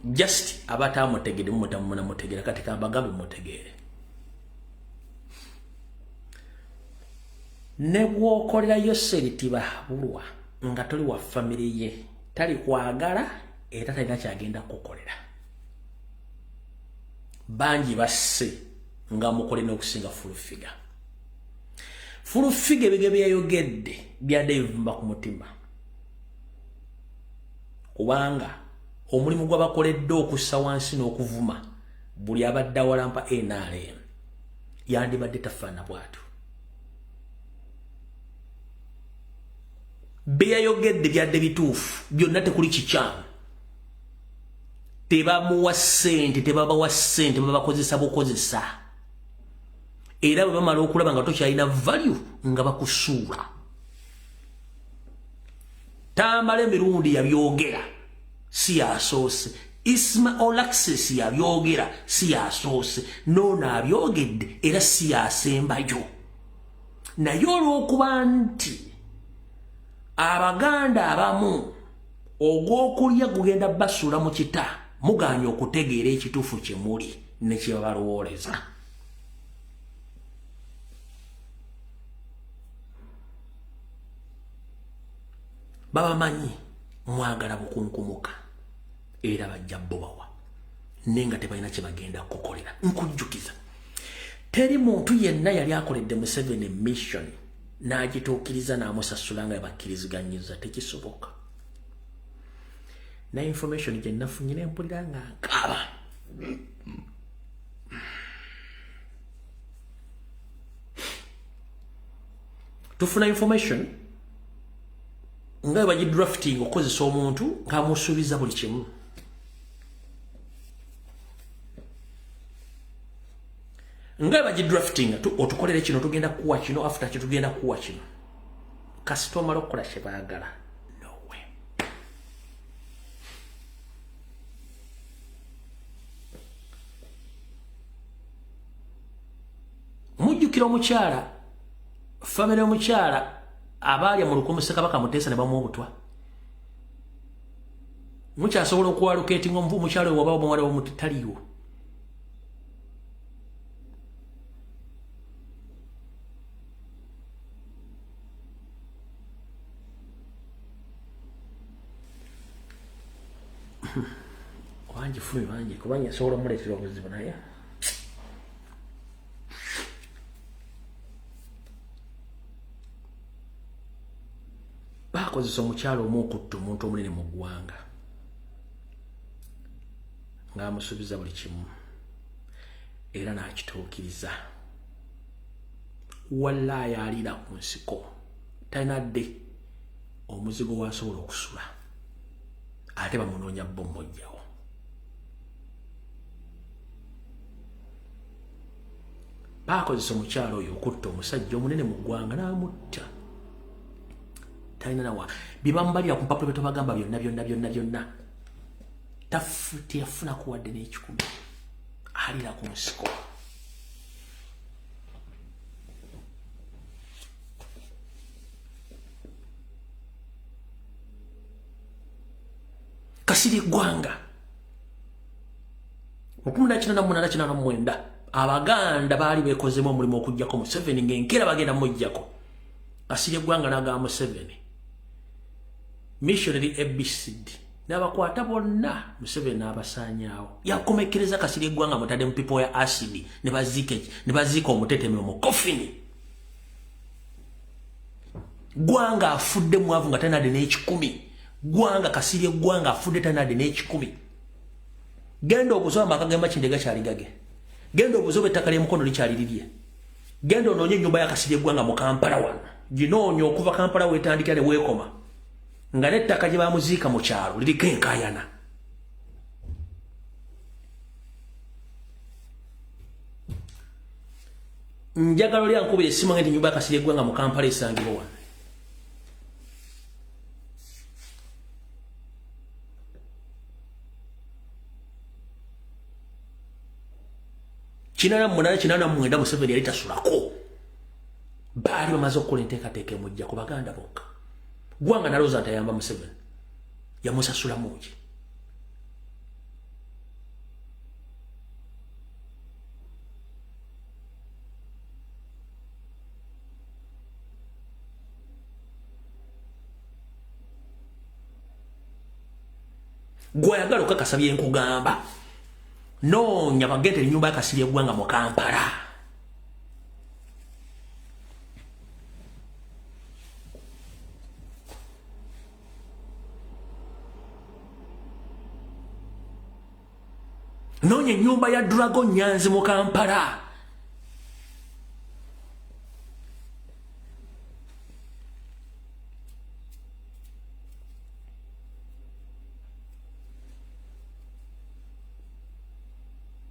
just aba taamutegedde mutamunamutegera kati kambagambe mutegeere ne bw'okolerayo seritibahabulwa nga toli wa famire ye tali kwagala era talina kyagenda kukolera bangi basse nga mukole n'okusinga fulufiga ebigambo byayogedde byadde bivumba ku mutima kubanga omulimu gw'abakoledde okussa wansi n'okuvuma buli abadde awalampa NRM yandibadde tafaana bwatu byayogedde byadde bituufu byonna tekuli kikyamu tebamuwa ssente tebabawa ssente babakozesa bukozesa era bwe bamala okulaba nga tokyalina value nga bakusuula tamala emirundi yabyogera si yasoose Isma Olaxis yabyogera si yasoose noono abyogedde era si yasembayo naye olw'okuba nti abaganda abamu ogw'okulya gugenda basuula mu kita muganya okutegeera ekituufu kye muli ne kye babalowoleza babamanyi mwagala bukunkumuka era bajja bobawa nenga tebalina kye bagenda kukolera nkujjukiza teri muntu yenna yali akoledde Museveni mission n'agituukiriza n'amusasula nga yabakkiriziganyizza tekisoboka na information gye nafunye ne mpulira nga nkaaba tufuna information nga bagidrafting okozesa omuntu ng'amusuubiza buli kimu nga bagidrafting otukolere kino tugenda kuwa kino after kye tugenda kuwa kino kasita omala okukola kye baagala nowe mujjukira omukyala famire omukyala abaalya mu lukumu Ssekabaka Muteesa ne bamuwa obutwa mukyasobola okuwaluketinga omukyala we wabaawo muwala womuti taliiwo wangi fumi wangi kubanga nsobola omuleetera obuzibu naye bakozesa omukyalo omu okutta omuntu omunene mu ggwanga ng'amusuubiza buli kimu era n'akituukiriza wallaahi aliira ku nsiko talina dde omuzigo waasobola okusula ate bamunoonya bo mmojjawo baakozesa omukyalo oyo okutta omusajja omunene mu ggwanga n'amutta talina nawa bye bamubalira ku mpapula bye tubagamba byonna teyafuna kuwadde n'ekikumi alira ku nsiko. Kasirye Gwanga 1989 Abaganda baali bekozemu omulimu okujjako Museveni ng'enkeera bagenda mujjako. Kasirye Gwanga n'agamba Museveni missionary ABCD n'abakwata bonna Museveni n'abasaanyaawo. Yakomekereza Kasirye Gwanga mutadde mu pipo ya acid ne baziika omuteteme mu kofini. Gwanga afudde mwavu nga tanadde n'ekikumi. Gwanga Kasirye Gwanga afudde tanadde n'ekikumi. Genda obuzo amaka g'emba Kindega kyali gage. Genda obuzo bw'ettaka ly'emukono likyali lirye. Genda onoonye ennyumba ya Kasirye Gwanga mu Kampala wano. Ginoonya okuva Kampala weetandikira ne weekoma. Nga n'ettaka gye bamuziika mu kyalo liriko enkaayana. Njagalo lyankubira essimu ng'enti ennyumba ya Kasirye Gwanga mu Kampala esangibwa wano. Kinana mwenda Museveni yali tasulako. Baali bamaze okukola enteekateeka emujja ku Baganda bokka. Gwanga nalowooza nti ayamba Museveni. Yamusasula muki. Gwayagala okakasa bye nkugamba. Noonya bagende ennyumba ya Kasirye Gwanga mu Kampala. Noonya ennyumba ya Dragon Nyanzi mu Kampala.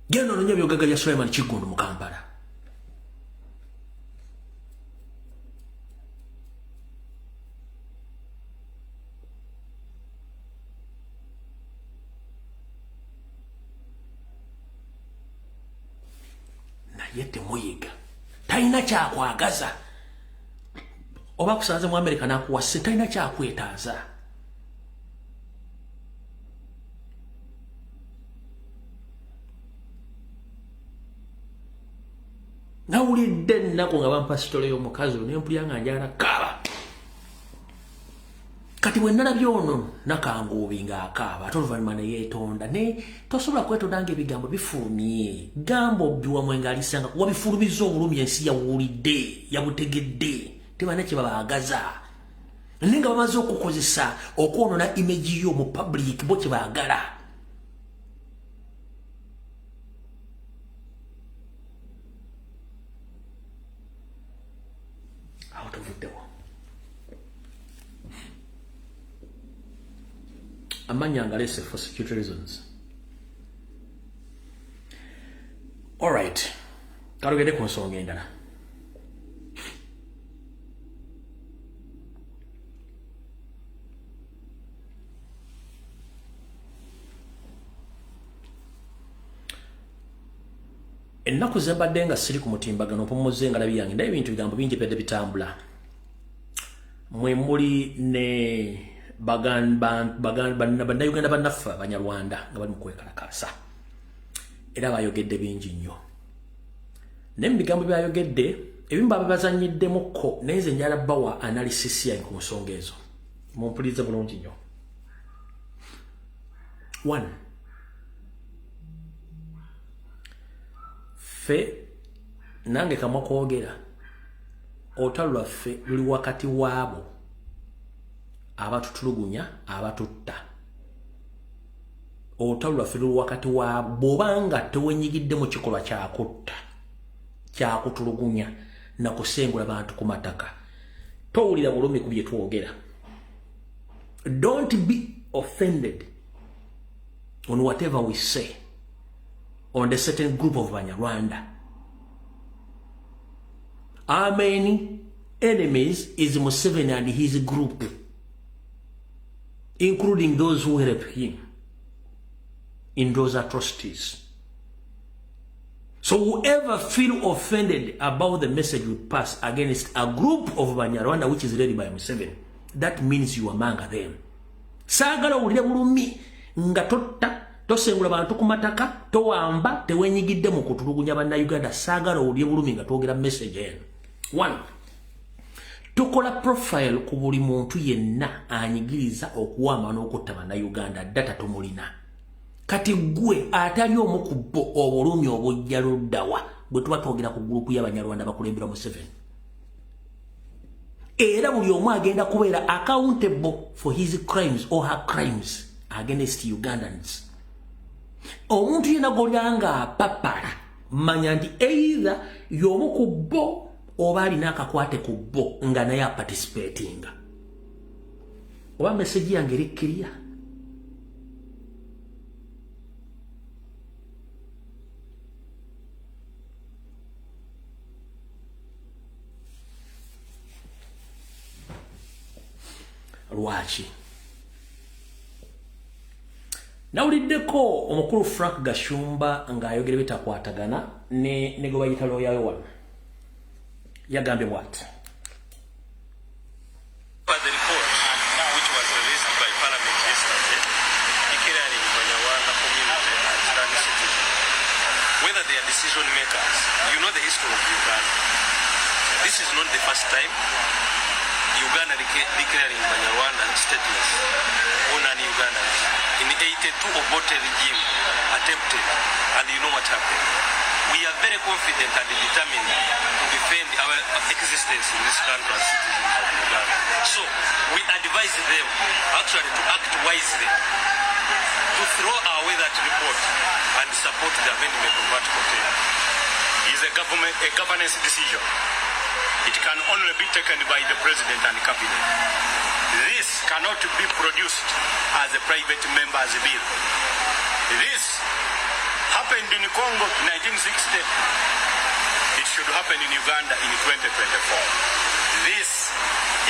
Genda onoonye ebyogagga bya Sulaiman Kiggundu mu Kampala. Naye temuyiga. Talina kyakwagaza. Oba kusanze mu Amerika n'akuwase talina kyakwetaaza. Nawulidde ennaku nga bampa sitole y'omukazi ono n'empulira nga njala kaaba. Kati bwe nalabye ono nakanguubi ng'akaaba ate oluvannyuma ne yeetonda ne tosobola kwetonda ng'ebigambo bifulumye. Gamba obbiwamwe ng'alisanga wabifulumiza obulumi ensi yawulidde yabutegedde tebana kye babaagaza. Naye nga bamaze okukozesa okwonona image yo mu public bo kye baagala. Amanya ngalese for security reasons. All right. Kalugede ku nsonga endala. Ennaku zembadde nga siri ku mutimbagano mpumuze nga labi yange ndaye ebintu bigambo bingi pedde bitambula. Mwe muli ne Bannayuganda bannaffe Abanyarwanda nga bali mu kwekalakasa. Era bayogedde bingi nnyo. Naye mu bigambo byayogedde ebimu babazanyiddemukko naye nze njala bawa analysis yange ku nsonga ezo. Mumpulirize bulungi nnyo. 1. Ffe nange kamwa kwogera olutalo lwaffe luli wakati waabo abatutulugunya abatutta. Olutalo lwaffe luli wakati waabo bw'obanga tewenyigidde mu kikolwa kyakutta kyakutulugunya na kusengula bantu ku mataka towulira bulumi ku bye twogera. Don't be offended on whatever we say on the certain group of Banyarwanda. How many enemies is Museveni and his group, including those who help him? in those atrocities. So whoever feel offended about the message we pass against a group of Banyarwanda which is led by Museveni, that means you are among them. Sagala ulile bulumi nga totta tosengula bantu kumataka towamba tewenyigidde mu kutulugunya banna Uganda. Sagala ulile bulumi nga twogera message eno. 1. Tukola profile ku buli muntu yenna anyigiriza okuwama n'okutta banna Uganda data tumulina. Kati gwe atali omu ku bo obulumi obujja luddawa bwe tuba twogera ku gurupu y'Abanyarwanda bakulembera Museveni. Era buli omu agenda kubeera accountable for his crimes or her crimes against Ugandans. Omuntu yena golanga apapala manya nti either y'omu ku bo oba alina akakwate ku bo nga naye participatinga. Oba message yange eri clear? Lwaki nawuliddeko omukulu Frank Gashumba ng'ayogera bitakwatagana ne gwe bayita lawyer wano yagambye bw'ati. The report which was released by Parliament yesterday declaring Banyarwanda community as Uganda citizens, whether they are decision makers, you know the history of Uganda. This is not the first time Uganda declaring Banyarwanda stateless on non-Ugandans. In 82, Obote regime attempted, and you know what happened. We are very confident and determined to defend our existence in this country as citizens of Uganda. So we advise them actually to act wisely, to throw away that report and support the amendment of Article 10. It is a governance decision. It can only be taken by the President and Cabinet. This cannot be produced as a private member's bill. This happened in Congo in 1960. It should happen in Uganda in 2024. This,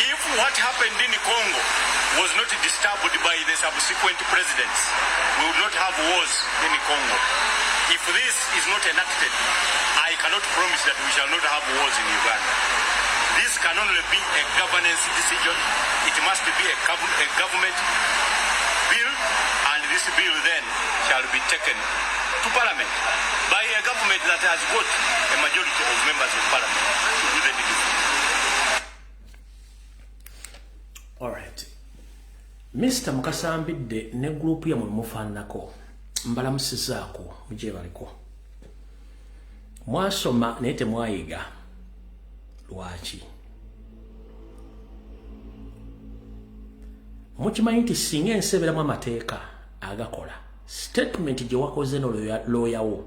if what happened in Congo was not disturbed by the subsequent presidents, we would not have wars in Congo. If this is not enacted, I cannot promise that we shall not have wars in Uganda. This can only be a governance decision. It must be a government bill, and this bill then shall be taken to Parliament by a government that has got a majority of members of Parliament to do the deal. All right. Mr. Mukasambidde ne group ya mufaanako mbalamusizaako muje baliko. Mwasoma naye temwayiga. Lwaki? Mukimanyi nti singa enseberamu amateeka agakola statement gye wakoze no lawyer wo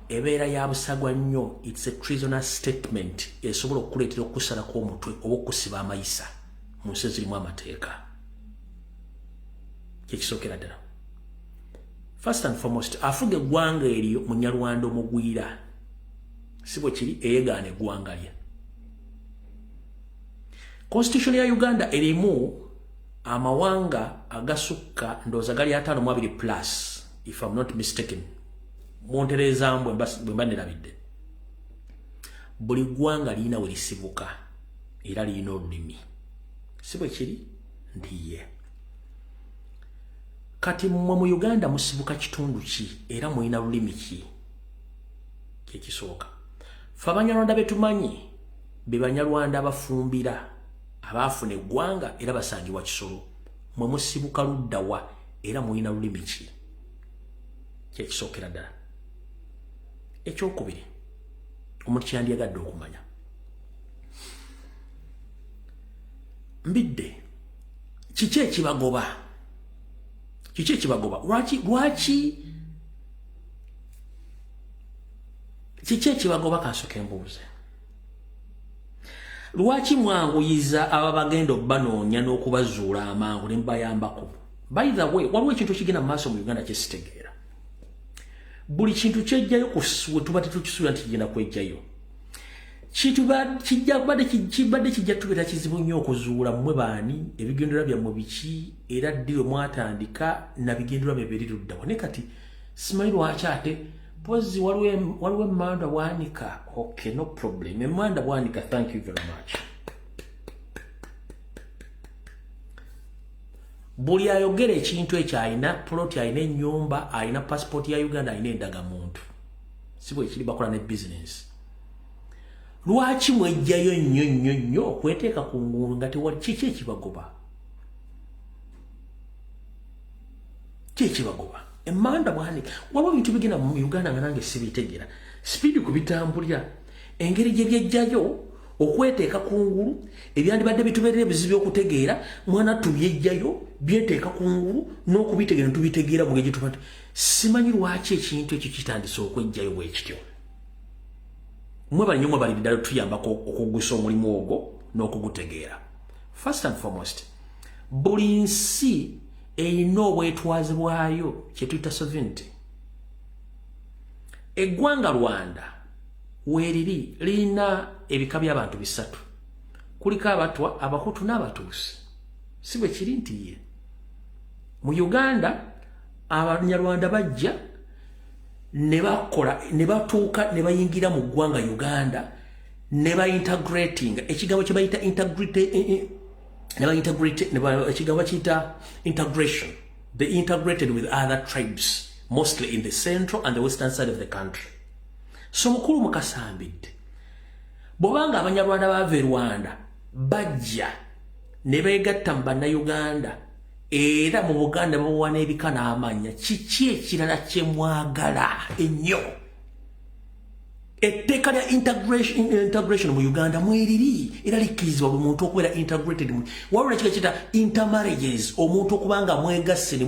ebeera ya busagwa nnyo. It's a treasonous statement esobola okukuleetera okusalako omutwe oba okusiba amayisa mu nsi zirimu amateeka. Kyekisookera ddala. First and foremost, afuga eggwanga eryo Munyarwanda omugwira si bwe kiri eyeegaana eggwanga lye. Constitution ya Uganda erimu amawanga agasukka ndooza gali 52 plus, if I'm not mistaken. Montereza mbwe mba nerabidde. Buli ggwanga lirina we lisibuka era lirina olulimi. Si bwe kiri ndiye. Kati mmwe mu Uganda musibuka kitundu ki era mulina lulimi ki? Kyekisooka. Ffe Abanyarwanda betumanyi be Banyarwanda abafumbira abaafuna eggwanga era basangibwa Kisoro. Mwe musibuka luddawa era mulina lulimi ki? Kyekisookera ddala. Ekyokubiri, omuntu kyandyagadde okumanya. Mbidde, kiki ekibagoba? Kiki ekibagoba? Lwaki? Kiki ekibagoba kasooka embuuze? Lwaki mwanguyiza ababagenda obbanoonya n'okubazuula amangu ne mbayambako? By the way, waliwo ekintu kigenda mu maaso mu Uganda kyesitegeera. Buli kintu kyejjayo we tuba tetukisuula nti kigenda kwejjayo. Kibadde kijja tubeera kizibu nnyo okuzuula mmwe baani, ebigendererwa byammwe biki, era ddi we mwatandika na bigendererwa bye biri luddawa. Ne kati simanyi lwaki ate pozi waliwo emmanda bwanika. Okay, no problem. Emmanda bwanika, thank you very much. Buli ayogera ekintu ekyo alina plot, alina ennyumba, alina passport ya Uganda, alina endagamuntu. Si bwe kiri bakola ne business. Lwaki mwejjayo nnyo okweteeka ku ngulu nga tewali kiki ekibagoba? Kibagoba. Emmanda bwanika. Waliwo ebintu bigenda mu Uganda nga nange sibitegera. Speed kubitambulira. Engeri gye byejjayo okweteeka ku ngulu ebyandibadde bitubeerera ebizibu okutegeera mwana tubyejjayo byeteeka ku ngulu n'okubitegeera tubitegeera mu ngeri tubate. Simanyi lwaki ekintu ekyo kitandise okwejjayo bwe kityo. Mwe bali ddala tuyambako okugusa omulimu ogwo n'okugutegeera. First and foremost, buli nsi erina obwetwaze bwayo kye tuyita sovereignty. Eggwanga Rwanda weeriri lirina ebika by'abantu bisatu. Kuliko Abatwa, Abahutu n'Abatuusi. Si bwe kiri nti ye. Mu Uganda Abanyarwanda bajja ne batuuka ne bayingira mu ggwanga Uganda ne ba integrating ekigambo kye bayita integration. They integrated with other tribes, mostly in the central and the western side of the country. So mukulu mukasambidde bw'obanga Abanyarwanda bava e Rwanda bajja ne beegatta mu Bannayuganda era mu Buganda bawa n'ebika n'amannya, kiki ekirala kye mwagala ennyo? Etteeka lya integration mu Uganda mweriri era likkirizibwa buli muntu okubeera integrated. Waliwo ekika kita intermarriages, omuntu okubanga mwegasse ne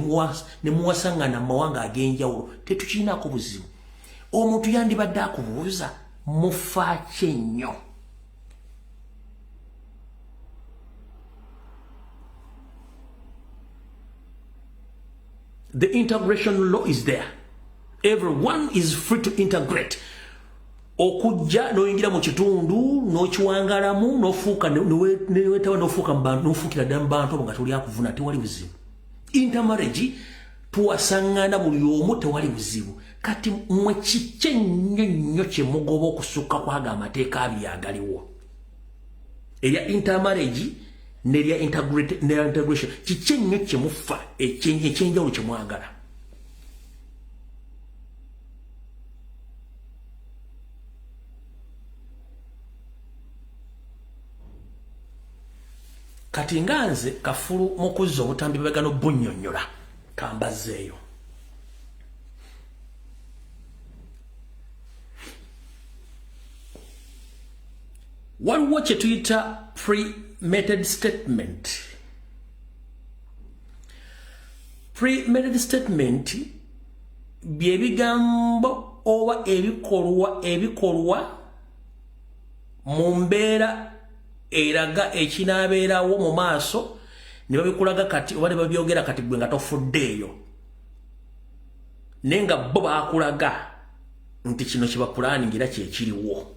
muwasangana mu mawanga ag'enjawulo. Tetukirinaako buzibu. Omuntu yandibadde akubuuza mufa ki ennyo? The integration law is there. Everyone is free to integrate. Okujja n'oyingira mu kitundu n'okiwangalamu n'ofuuka n'ewetawa n'ofuuka mu bantu n'ofuukira ddala mu bantu abo nga toli akuvuna, tewali buzibu. Intermarriage tuwasangana buli omu, tewali buzibu. Kati mwe kiki ennyo kye mugoba okusukka kwaga amateeka abiri agaliwo? Erya intermarriage n'erya integration. Kiki ennyo kye mufa ekyenjawulo kye mwagala? Kati nganze kafulu mu kuzza obutambi bw'ebagano bunnyonnyola kambazeeyo. Waliwo kye tuyita pre-method statement. Pre-method statement bye bigambo oba ebikolwa mu mbeera eraga ekinaabeerawo mu maaso ne babikulaga kati oba ne babyogera kati gwe nga tofuddeeyo, naye nga bo baakulaga nti kino kye bapulaningira kyekiriwo.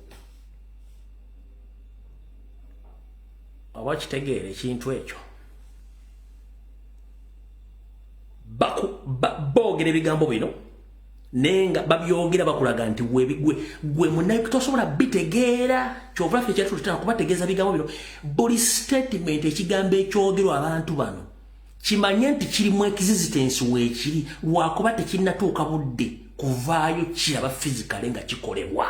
Oba kitegeera ekintu ekyo? Boogera ebigambo bino naye nga babyogera bakulaga nti gwe munnayo tosobola bitegeera. Kyova ffe kyatutera kubategeeza bigambo bino. Buli statement ekigambo ekyogerwa abantu bano kimanye nti kirimu existence weekiri, lwakuba tekinnatuuka budde kuvaayo kiraba physically nga kikolebwa.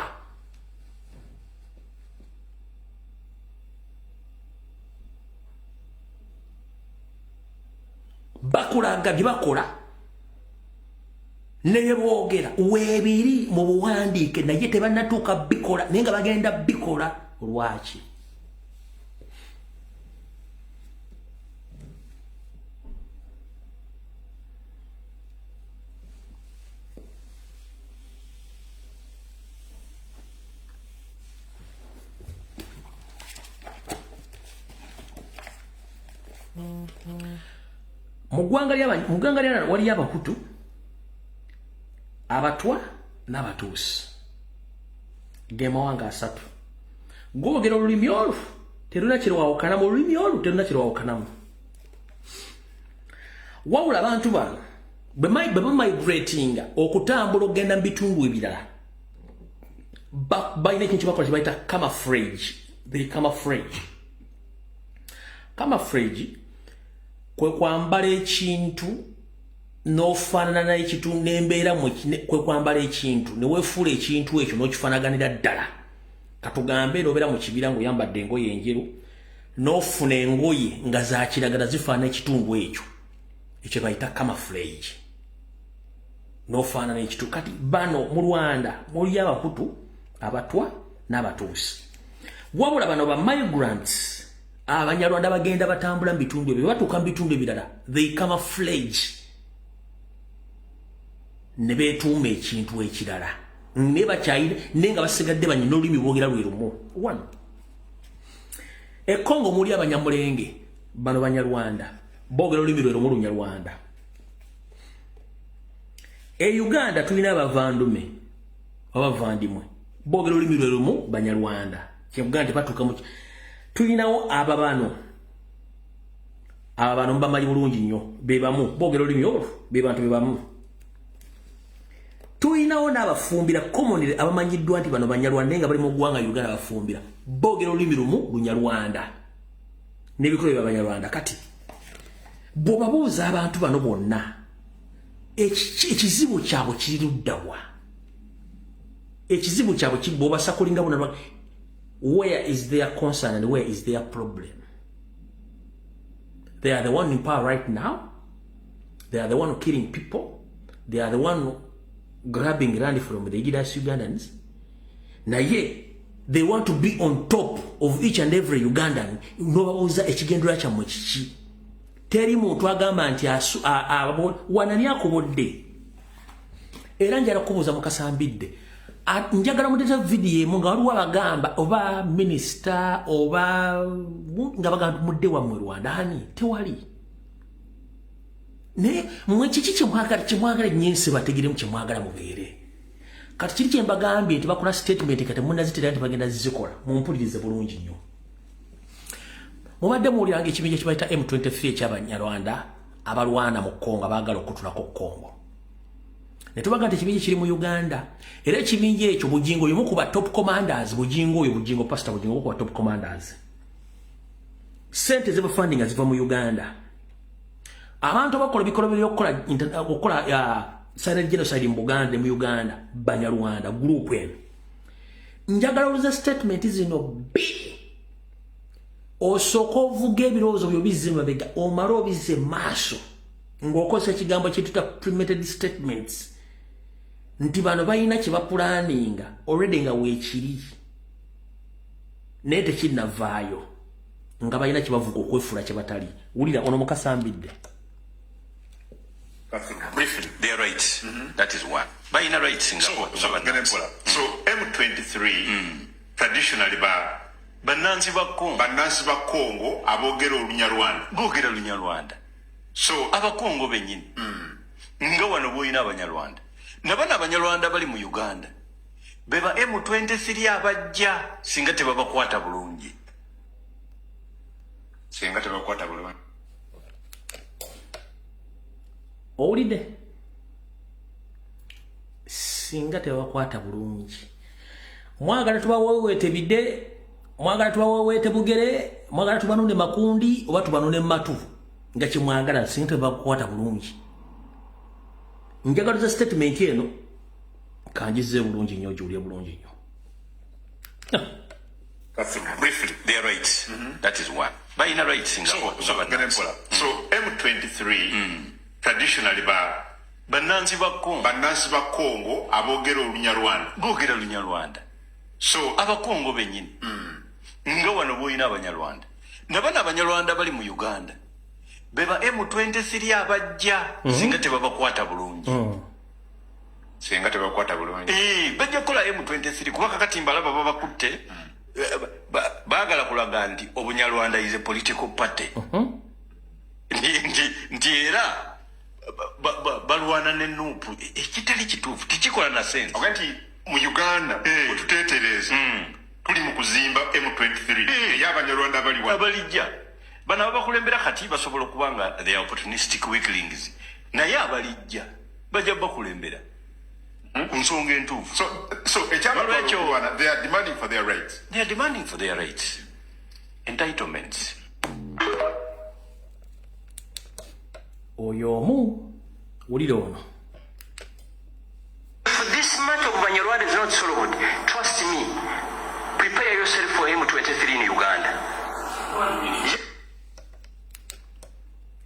Bakulaga bye bakola ne boogera weebiri mu buwandiike naye tebannatuuka bikola, naye nga bagenda bikola. Lwaki? Mu ggwanga ly'Abanyarwanda waliyo Abahutu, Abatwa n'Abatuusi. Ge mawanga asatu. Googera olulimi olwo teruna kirwawukanamu, olulimi olwo teruna kirwawukanamu. Wabula abantu bano migrating okutambula ogenda mu bitundu ebirala balina ekintu bakola kibayita camouflage. They camouflage. Camouflage kwe kwambala ekintu n'ofaanana n'ekitundu n'embeera kwe kwambala ekintu ne weefuula ekintu ekyo n'okifaanaganira ddala. Katugambe n'obeera mu kibira ng'oyambadde engoye enjeru n'ofuna engoye nga za kiragala zifaanana ekitundu ekyo. Ekyo bayita camouflage. N'ofaanana ekitundu. Kati bano mu Rwanda muli Abahutu, Abatwa n'Abatuusi. Wabula bano ba migrants Abanyarwanda bagenda batambula mu bitundu ebyo batuuka mu bitundu ebirala. They camouflage. Ne beetuuma ekintu ekirala. Ne bakyayina nenga basigadde banyina olulimi boogera lwe lumu. One. E Congo muli Abanyamulenge bano Banyarwanda boogera olulimi lwe lumu Lunyarwanda. E Uganda tulina abavandume abavandimwe boogera olulimi lwe lumu Banyarwanda. Kyebuganda batuuka mu tulinawo ababano mbamanyi bulungi nnyo be bamu boogera olulimi olwo be bantu be bamu. Tulinawo n'abafumbira commonly abamanyiddwa nti bano Banyarwanda nga bali mu ggwanga Uganda bafumbira boogera olulimi lumu Lunyarwanda n'ebikolwa by'Abanyarwanda. Kati bw'obabuuza abantu bano bonna ekizibu kyabwe kiri ludda wa? Ekizibu kyabwe bw'obasakulinga bonna where is their concern and where is their problem? They are the one in power right now. They are the one killing people. They are the one grabbing land from the indigenous Ugandans. Naye, they want to be on top of each and every Ugandan. Nobabuuza ekigendera kyammwe kiki? Teri muntu agamba nti wanani akubodde. Era njala kubuuza Mukasambidde. Njagala mudeta video nga waliwo abagamba oba minister oba nga bagamba mudde wammwe Rwanda ani tewali. Ne mwe kiki kimwagala nyensi bategere kimwagala mubeere. Kati kiri kyembagambye nti bakola statement kati munazitera nti bagenda zikola mumpulirize bulungi nnyo. Mubadde muwuliranga ekibinja kibayita M23 eky'Abanyarwanda abalwana mu Kongo abaagala okutulako Kongo. Netubaga nti ekibinja kiri mu Uganda era ekibinja ekyo Bujingo y'omu ku ba top commanders Bujingo pastor Bujingo ku ba top commanders. Sente ze funding aziva mu Uganda. Abantu bakola bikolo by'okukola silent genocide mu Buganda mu Uganda Banyarwanda group eno. Njagala uza statement zino bi osooka ovuga ebirowoozo byo bizze mabega omala obizze maaso ng'okozesa ekigambo kyetuta premeditated statements nti bano balina kye bapulaninga already nga weekiri naye tekinnavaayo nga balina kye bavuga okwefuula kye batali. Wulira ono Mukasambidde. Briefly, they are right. That is one. But in a right Singapore. So M23 traditionally Banansi ba Congo abogera Olunyarwanda. Bogera Olunyarwanda. So Abakongo benyini. Nga wano boyina Abanyarwanda. Nabana Abanyarwanda bali mu Uganda. Beba M23 abajja singa tebabakwata bulungi. Owulidde? Singa tebakwata bulungi. Mwagala tubaweweete bidde, mwagala tubaweweete bugere, mwagala tubanune makundi oba tubanune matu. Nga kimwagala singa tebakwata bulungi. Njagala za statement eno kanjize bulungi nnyo Julia bulungi nnyo. Briefly, they are right. That is one. But in a right Singapore. So M23 traditionally Banansi ba Congo abogera Olunyarwanda. Bogera Olunyarwanda. So Abakongo benyini. Nga wano boyina Abanyarwanda. Nabana Abanyarwanda bali mu Uganda. Beba M23 abajja singa tebabakwata bulungi. Bajja kola M23 kuba kakati mbalaba babakutte. Baagala kulaga nti Obunyarwanda is a political party. Nti era balwana n'ennuupu ekitali kituufu tekikola na sense. Ogati mu Uganda otuteetereza tuli mu kuzimba M23 ey'Abanyarwanda abalijja bano abakulembera kati basobola okubanga they are opportunistic weaklings. naye abalijja bajja bakulembera ku nsonga entuufu. So ekyabalwekyo they are demanding for their rights. They are demanding for their rights, entitlements. Oyo omu wulira ono. If this matter of Banyarwanda is not solved, trust me, prepare yourself for M23 in Uganda.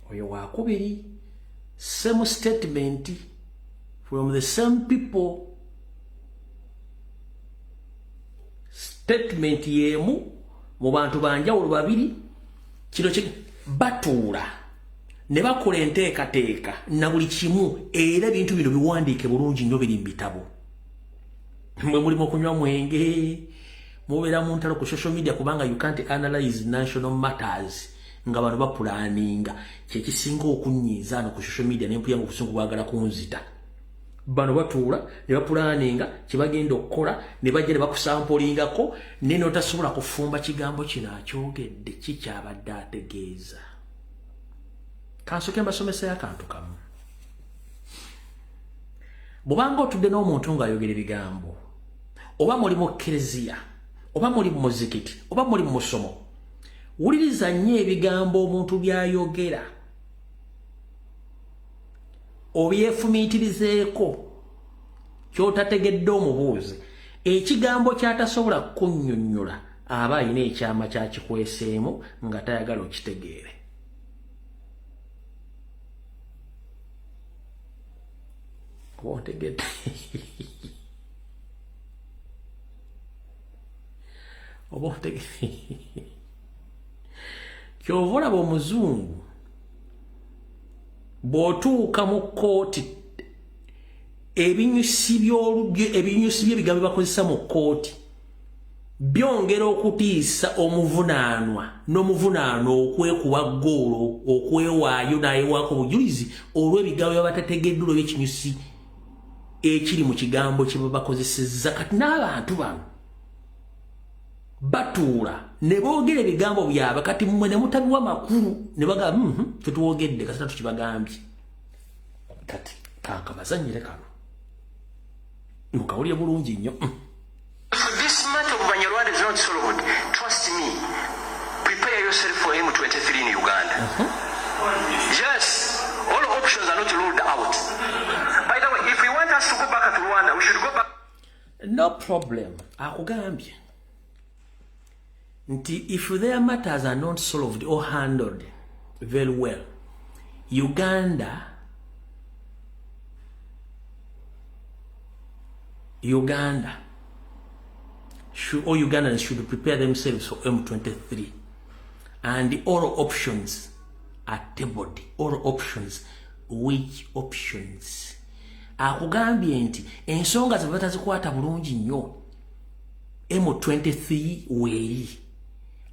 Oyo wakubiri, same statement from the same people. Statement yemu mu bantu banjawulo babiri kino batuula ne bakola enteekateeka na buli kimu era ebintu bino biwandiike bulungi nnyo biri mu bitabo. Mwe mulimu okunywa mwenge mubeera mu ntalo ku social media kubanga you can't analyze national matters nga bano bapulaninga kyekisinga okunyiiza no ku social media n'empuyanga okusinga bwagala kunzita. Bano batuula ne bapulaninga kyebagenda okukola ne bajja ne bakusampulingako nene otasobola kufumba kigambo kino akyogedde kikyabadde ategeeza. Kansoke mbasomesa akantu kamu. Bw'obanga otudde n'omuntu ng'ayogera ebigambo oba muli mu Kereziya oba muli mu muzikiti oba muli mu musomo, wuliriza nnyo ebigambo omuntu by'ayogera obyefumiitirizeeko ky'otategedde omubuuzi. Ekigambo ky'atasobola kunnyonnyola aba alina ekyama kyakikweseemu nga tayagala okitegeere. Otegedde oba otegedde kyova olaba omuzungu bw'otuuka mu kkooti ebinyusi by'ebigambo bakozesa mu kkooti byongera okutiisa omuvunaanwa n'omuvunaanwa okwekuba ggoolo okwewaayo n'ayewaako obujulizi olw'ebigambo byabatategeddwa olw'ekinyusi ekiri mu kigambo kye baba bakozesezza. Kati n'abantu bano batuula ne boogera ebigambo byabwe kati mmwe ne mutabiwa makulu ne bagamba ffe tuwogedde kasita tukibagambye. Kati kankabazannyire kano mukawulire bulungi nnyo. If this matter of Banyarwanda is not solved, trust me, prepare yourself for M23 in Uganda. Yes, all options are not ruled out. By the way, if we want us to go back to Rwanda, we should go back. No problem. Akugambye nti if their matters are not solved or handled very well, Uganda Ugandans should prepare themselves for M23, and all options are tabled. All options. Which options? Akugambye nti ensonga ze batazikwata bulungi nnyo M23 weeri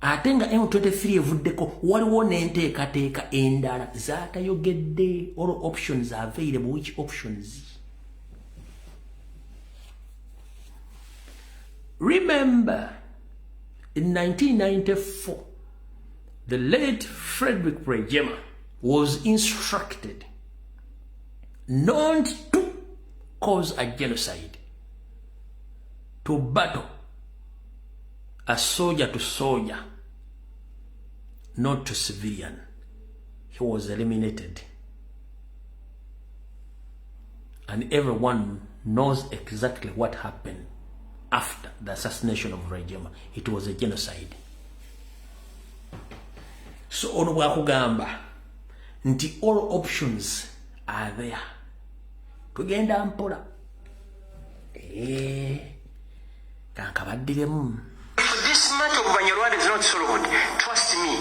ate nga M23 evuddeko waliwo n'enteekateeka endala zaatayogedde. All options are available. Which options? Remember, in 1994, the late Frederick Rejema was instructed not to cause a genocide, to battle a soldier to soldier, not to civilian. He was eliminated. And everyone knows exactly what happened after the assassination of Rejema. It was a genocide. So ono bwakugamba nti all options are there. Tugenda mpola. Kankabaddiremu. If this matter of Banyarwanda is not solved, trust me,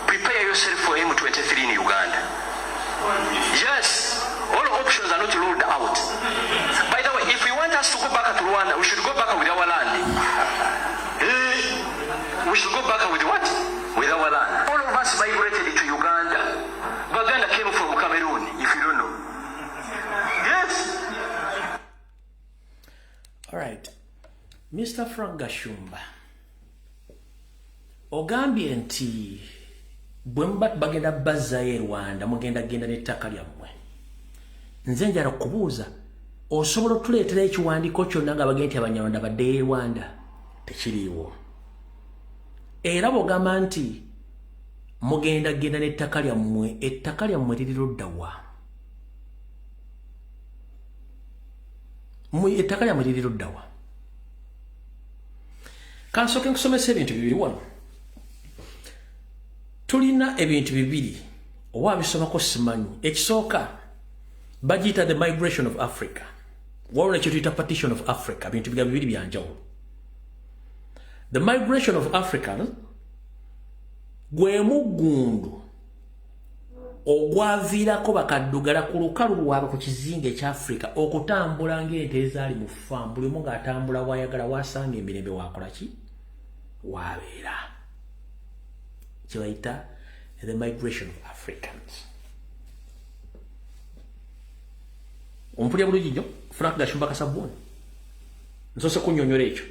prepare yourself for M23 in Uganda. Yes, all options are not ruled out. By the way, if we want us to go back to Rwanda, we should go back with our land. We should go back with what? With our land. All of us migrated to Uganda. Baganda came from Cameroon, if you don't know. Yes. All right. Mr. Frank Gashumba. Ogambye nti bwe bagenda bazzayo e Rwanda mugenda genda n'ettaka lyammwe. nze njala kubuuza osobola okutuleetera ekiwandiiko kyonna nga bagenda nti Abanyarwanda baddeyo e Rwanda tekiriiwo era bw'ogamba nti mugenda genda n'ettaka lyammwe ettaka lyammwe liri ludda wa ettaka lyammwe liri ludda wa kansooke nkusomesa ebintu bibiri wano tulina ebintu bibiri oba bisomako simanyi ekisooka bagiyita the migration of Africa waliwo nekyo tuyita partition of Africa bintu biga bibiri byanjawulo the migration of Africans gwe muggundu ogwaviirako bakaddugala ku lukalu lwabwe ku kizinga ekya Africa okutambula ng'ente ezaali mu faamu buli omu ng'atambula waayagala wasanga emirembe wakola ki wabeera kyebayita the migration of Africans ompulya bulungi nnyo Frank Gashumba Kasabuni nsoose kunnyonnyola ekyo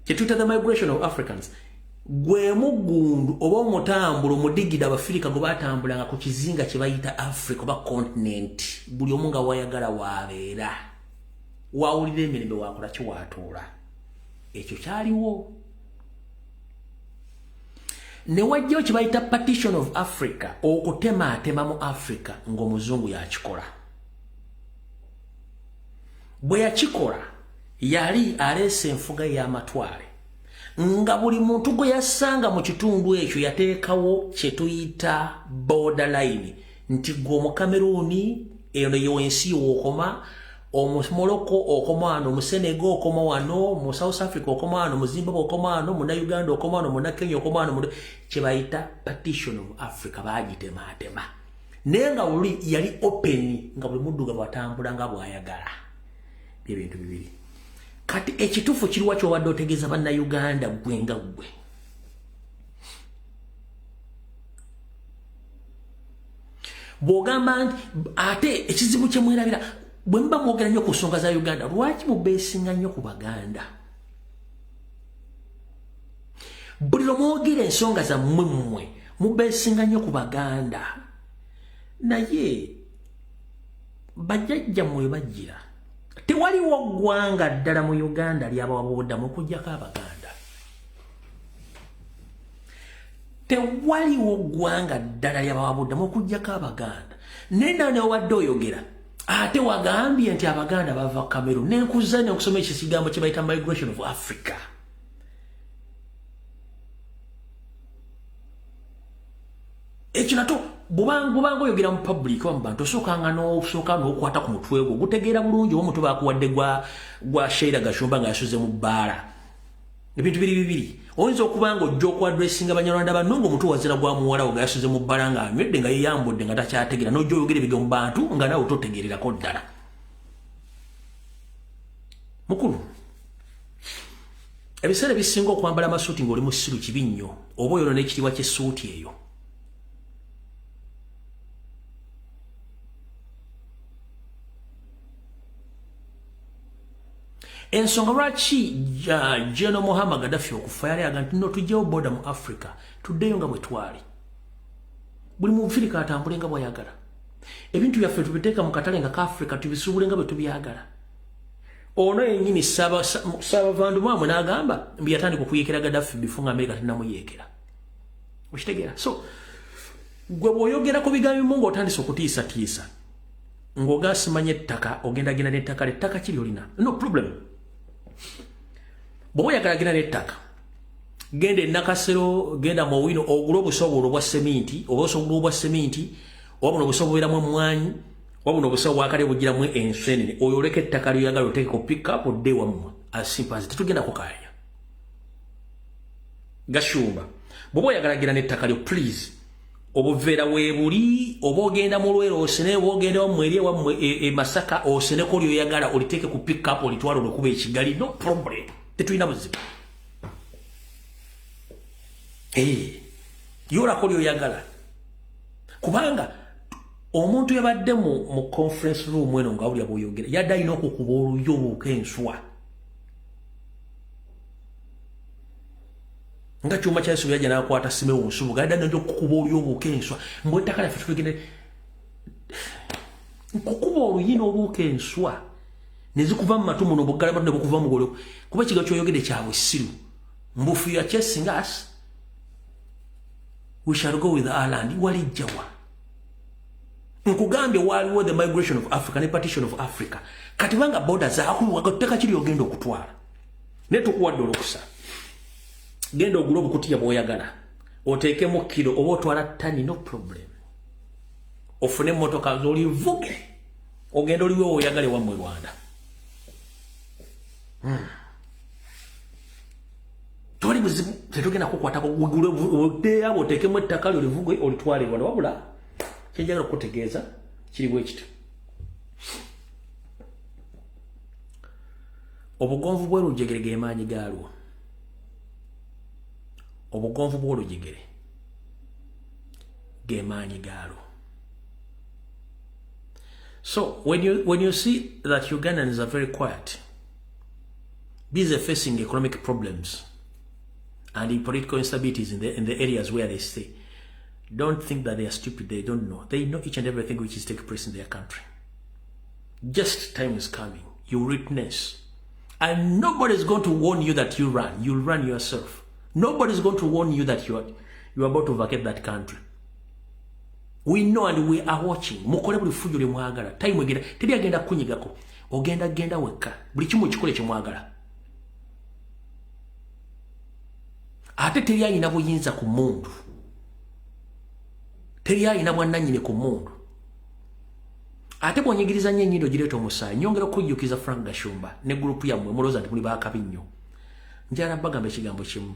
kyetuyita the migration of Africans gwe muggundu oba omutambula omudigida Abafirika gwe baatambulanga ku kizinga kye bayita Africa oba continent buli omu nga waayagala wabeera waawulira emirembe wakola ki waatuula ekyo kyaliwo ne wajjawo kye bayita partition of Africa okutemaatema mu Africa ng'omuzungu yakikola bwe yakikola yali aleese enfuga y'amatwale nga buli muntu gwe yassanga mu kitundu ekyo yateekawo kye tuyita borderline nti gwe Omukameruni eno y'ensi y'okoma Omumorocco okoma wano mu Senegal okoma wano mu South Africa okoma wano mu Zimbabwe okoma wano mu Uganda okoma wano mu Kenya okoma wano kye bayita partition of Africa baagitemaatema naye nga buli yali open nga buli muddugavu atambula nga bw'ayagala byebintu bibiri kati ekituufu kiriwa ky'obadde otegeeza bannayuganda gwe nga gwe bw'ogamba nti ate ekizibu kye mwerabira bwe muba mwogera nnyo ku nsonga za Uganda lwaki mubeesinga nnyo ku Baganda buli lwe mwogera ensonga zammwe mmwe mubeesinga nnyo ku Baganda naye bajjajjammwe bajjira tewaliwo ggwanga ddala mu Uganda ly'abawabuddamu okuggyako Abaganda tewaliwo ggwanga ddala ly'abawabuddamu okuggyako Abaganda nenda ne wadde oyogera ate wagambye nti Abaganda bava Cameroon nenkuza nekusoma ekigambo kye bayita migration of Africa ekyo nato bubanga oyogera mu public wa mu bantu osookanga n'okwata ku mutwe gwo gutegeera bulungi oba omutwe baakuwadde gwa Sheila Gashumba nga yasuze mu bbaala ebintu bibiri oyinza okuba nga ojja okuadressinga Abanyarwanda banno ng'omutwe wazira gwa muwalawo nga yasuze mu bbaala ng'anywedde nga yeyambudde nga takyategeera n'ojja oyogera ebigambo mu bantu nga naawe totegeererako ddala mukulu ebiseera ebisinga okwambala amasuuti ng'oli mu ssiru kibi nnyo oba oyo n'ekiriwa ky'essuuti eyo ensonga lwaki General Muhammad Gaddafi okufa yali aga nti no tujjewo boda mu Africa tuddeyo nga bwe twali buli Mufirika atambule nga bw'ayagala ebintu byaffe tubiteeka mu katale nga ka Africa tubisuubule nga bwe tubyagala ono yennyini Ssaabavanduma amwe n'agamba mbi yatandika okuyeekera Gaddafi bifu nga Amerika tennamuyeekera okitegeera so gwe bw'oyogera ku bigambo bimu ng'otandise okutiisatiisa ng'ogasimanya ettaka ogendagenda n'ettaka lettaka kiri olina no problem bw'oba oyagala genda n'ettaka genda e Nakasero genda mu Owino ogula obusobola obwa seminti oba obusobola obwa seminti oba buno obusobola bubeeramu emmwanyi oba buno obusobola bwakale bugiramu enseenene oyo oleka ettaka lyoyagala oteekeko pick up odde wammwe asimpazi tetugenda kukaanya Gashumba bw'oba oyagala genda n'ettaka lyo please obuveera weebuli oba ogenda mu Lwero osene oba ogenda wammwe eri ewammwe e Masaka oseneko lyoyagala oliteeke ku pick up olitwala olwokuba ekigali no problem tetulina buzibu yolako lyoyagala kubanga omuntu yabadde mu conference room eno nga awulira bw'oyogera yadde alina okukuba oluyo obuuka enswa nga kyuma kya Yesu yajja n'akwata Simewo Nsubuga yadde alina okukuba oluyo obuuka enswa mbwe ettaka lyaffe tugende nkukuba oluyina oluuka enswa nezikuva mu matu muno buggalama ne bukuva mu golo kuba kiga kyoyogede kyabwe siru mbufu ya chasing us we shall go with our land walijjawa nkugambye waliwo the migration of Africa ne partition of Africa kati banga border zaakulu wakateka kiri ogenda okutwala ne tukuwadde olukusa genda ogula obukutiya bw'oyagala oteekemu kilo oba otwala ttani no problem ofune emmotoka z'olivuge ogenda oliwo oyagale wammwe Rwanda toli buzibu tetugenda kukwatako oteabo oteekemu ettaka lyo olivuge olitwale Rwanda wabula kyenjagala okutegeeza kiri bwe kityo obugonvu bw'olujegere ge maanyi gaalwo obugonvu bw'olujegere ge maanyi gaalwo. So when you see that Ugandans are very quiet, busy facing economic problems and the political instabilities in the areas where they stay, don't think that they are stupid. They don't know. They know each and everything which is taking place in their country. Just time is coming. You witness. And nobody is going to warn you that you run. You'll run yourself. Nobody is going to warn you that you're about to vacate that country. We know and we are watching. Mukole buli fujo lye mwagala. Time egenda. Teri agenda kunyigako. Ogenda weka. Buli kimu kikole kye mwagala. Ate teri ayina buyinza ku mundu. Teri ayina bwannannyini ku mundu. Ate bwonyigiriza nnyo ennyindo gireeta omusaayi. Nyongera okujjukiza Frank Gashumba ne gurupu yammwe mulowooza nti muli baakabi nnyo. Njagala bagamba ekigambo kimu.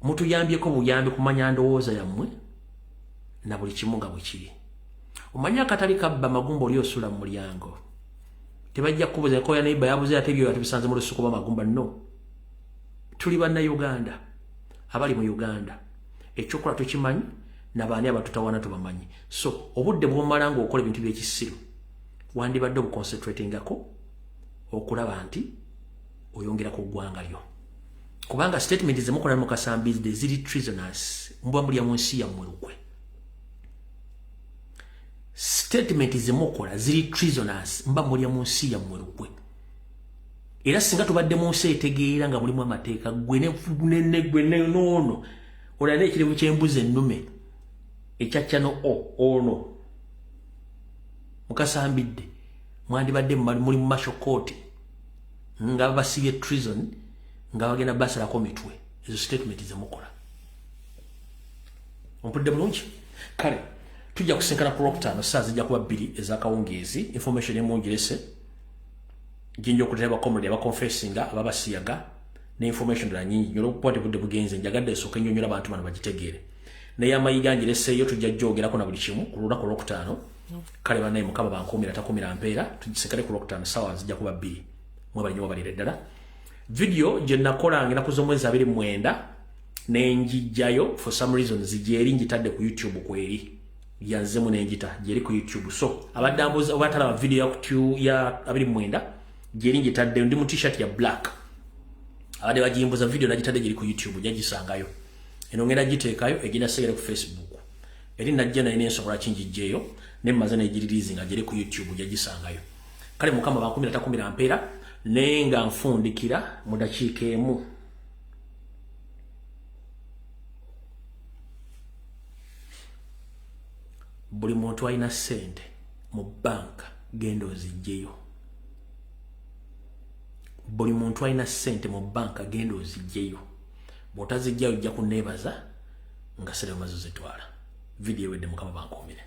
Mutuyambyeko buyambi kumanya ndowooza yammwe na buli kimu nga bwe kiri. Omanya akatali kabba magumba oli osula mu mulyango. Tebajja kubuuza ko ya neighbor yabuze ate byo atubisanze mu lusuku magumba no. Tuli banna Uganda. Abali mu Uganda. Ekyokola tukimanyi n'abaani abatutawana tubamanyi. So obudde bw'omala ng'okola ebintu by'ekisiru wandibadde obuconcentratingako okulaba nti oyongera ku ggwanga lyo. Kubanga statement zemukola mu Kasambizde ziri treasonous. Mbuba mulya mu nsi yammwe lukwe. Statement zemukola ziri treasonous. Mba mulya mu nsi yammwe lukwe. Era singa tubadde mu nsi etegeera nga mulimu amateeka gwe ne noono olane ekirimu ky'embuzi ennume ekyaccano ono Mukasambidde mwandibadde muli mu martial court nga basibye treason nga bagenda basalako mitwe. Ezo statement zemukola ompudde bulungi. Kale tujja kusinkana ku Lockdown saa zijja kuba 2 ez'akawungeezi. Information emungerese jinjo kuteba comedy abaconfessinga ababasiyaga ne information dala nyingi nyolo kupote budde bugenze njagadde soka nyonyola abantu bano bagitegeere naye amayiganjire seyo tujja jogerako na buli kimu ku lunaku Lockdown. Kale banaye mukaba bankumira takumira mpeera tujisekale ku Lockdown sawa zijja kuba 2 mwebali nyo balire ddala. Video je nakola ngina kuzo mwezi 29 nenjijjayo for some reason zijeri njitadde ku YouTube kweri yanzemu nenjita jeri ku YouTube. So abadambuza obatala video ya 29 jeri njitadde ndi mu t-shirt ya black. Abade bajimbuza video najitadde jeri ku YouTube jagisangayo. Eno ngenda giteekayo egina segere ku Facebook. Eri najja na inensobola kinjijjeyo ne mazana ejiririzi nga jeri ku YouTube jagisangayo. Kale mukama bakumira takumira mpeera nenga nfundikira mu dakiika emu. Buli muntu alina ssente mu banka genda ozijjeyo. Buli muntu alina ssente mu banka genda ozijjeyo. Bw'otazijjayo ojja kunneebaza nga sere mazo zitwala. Video wedde mukama bankumire.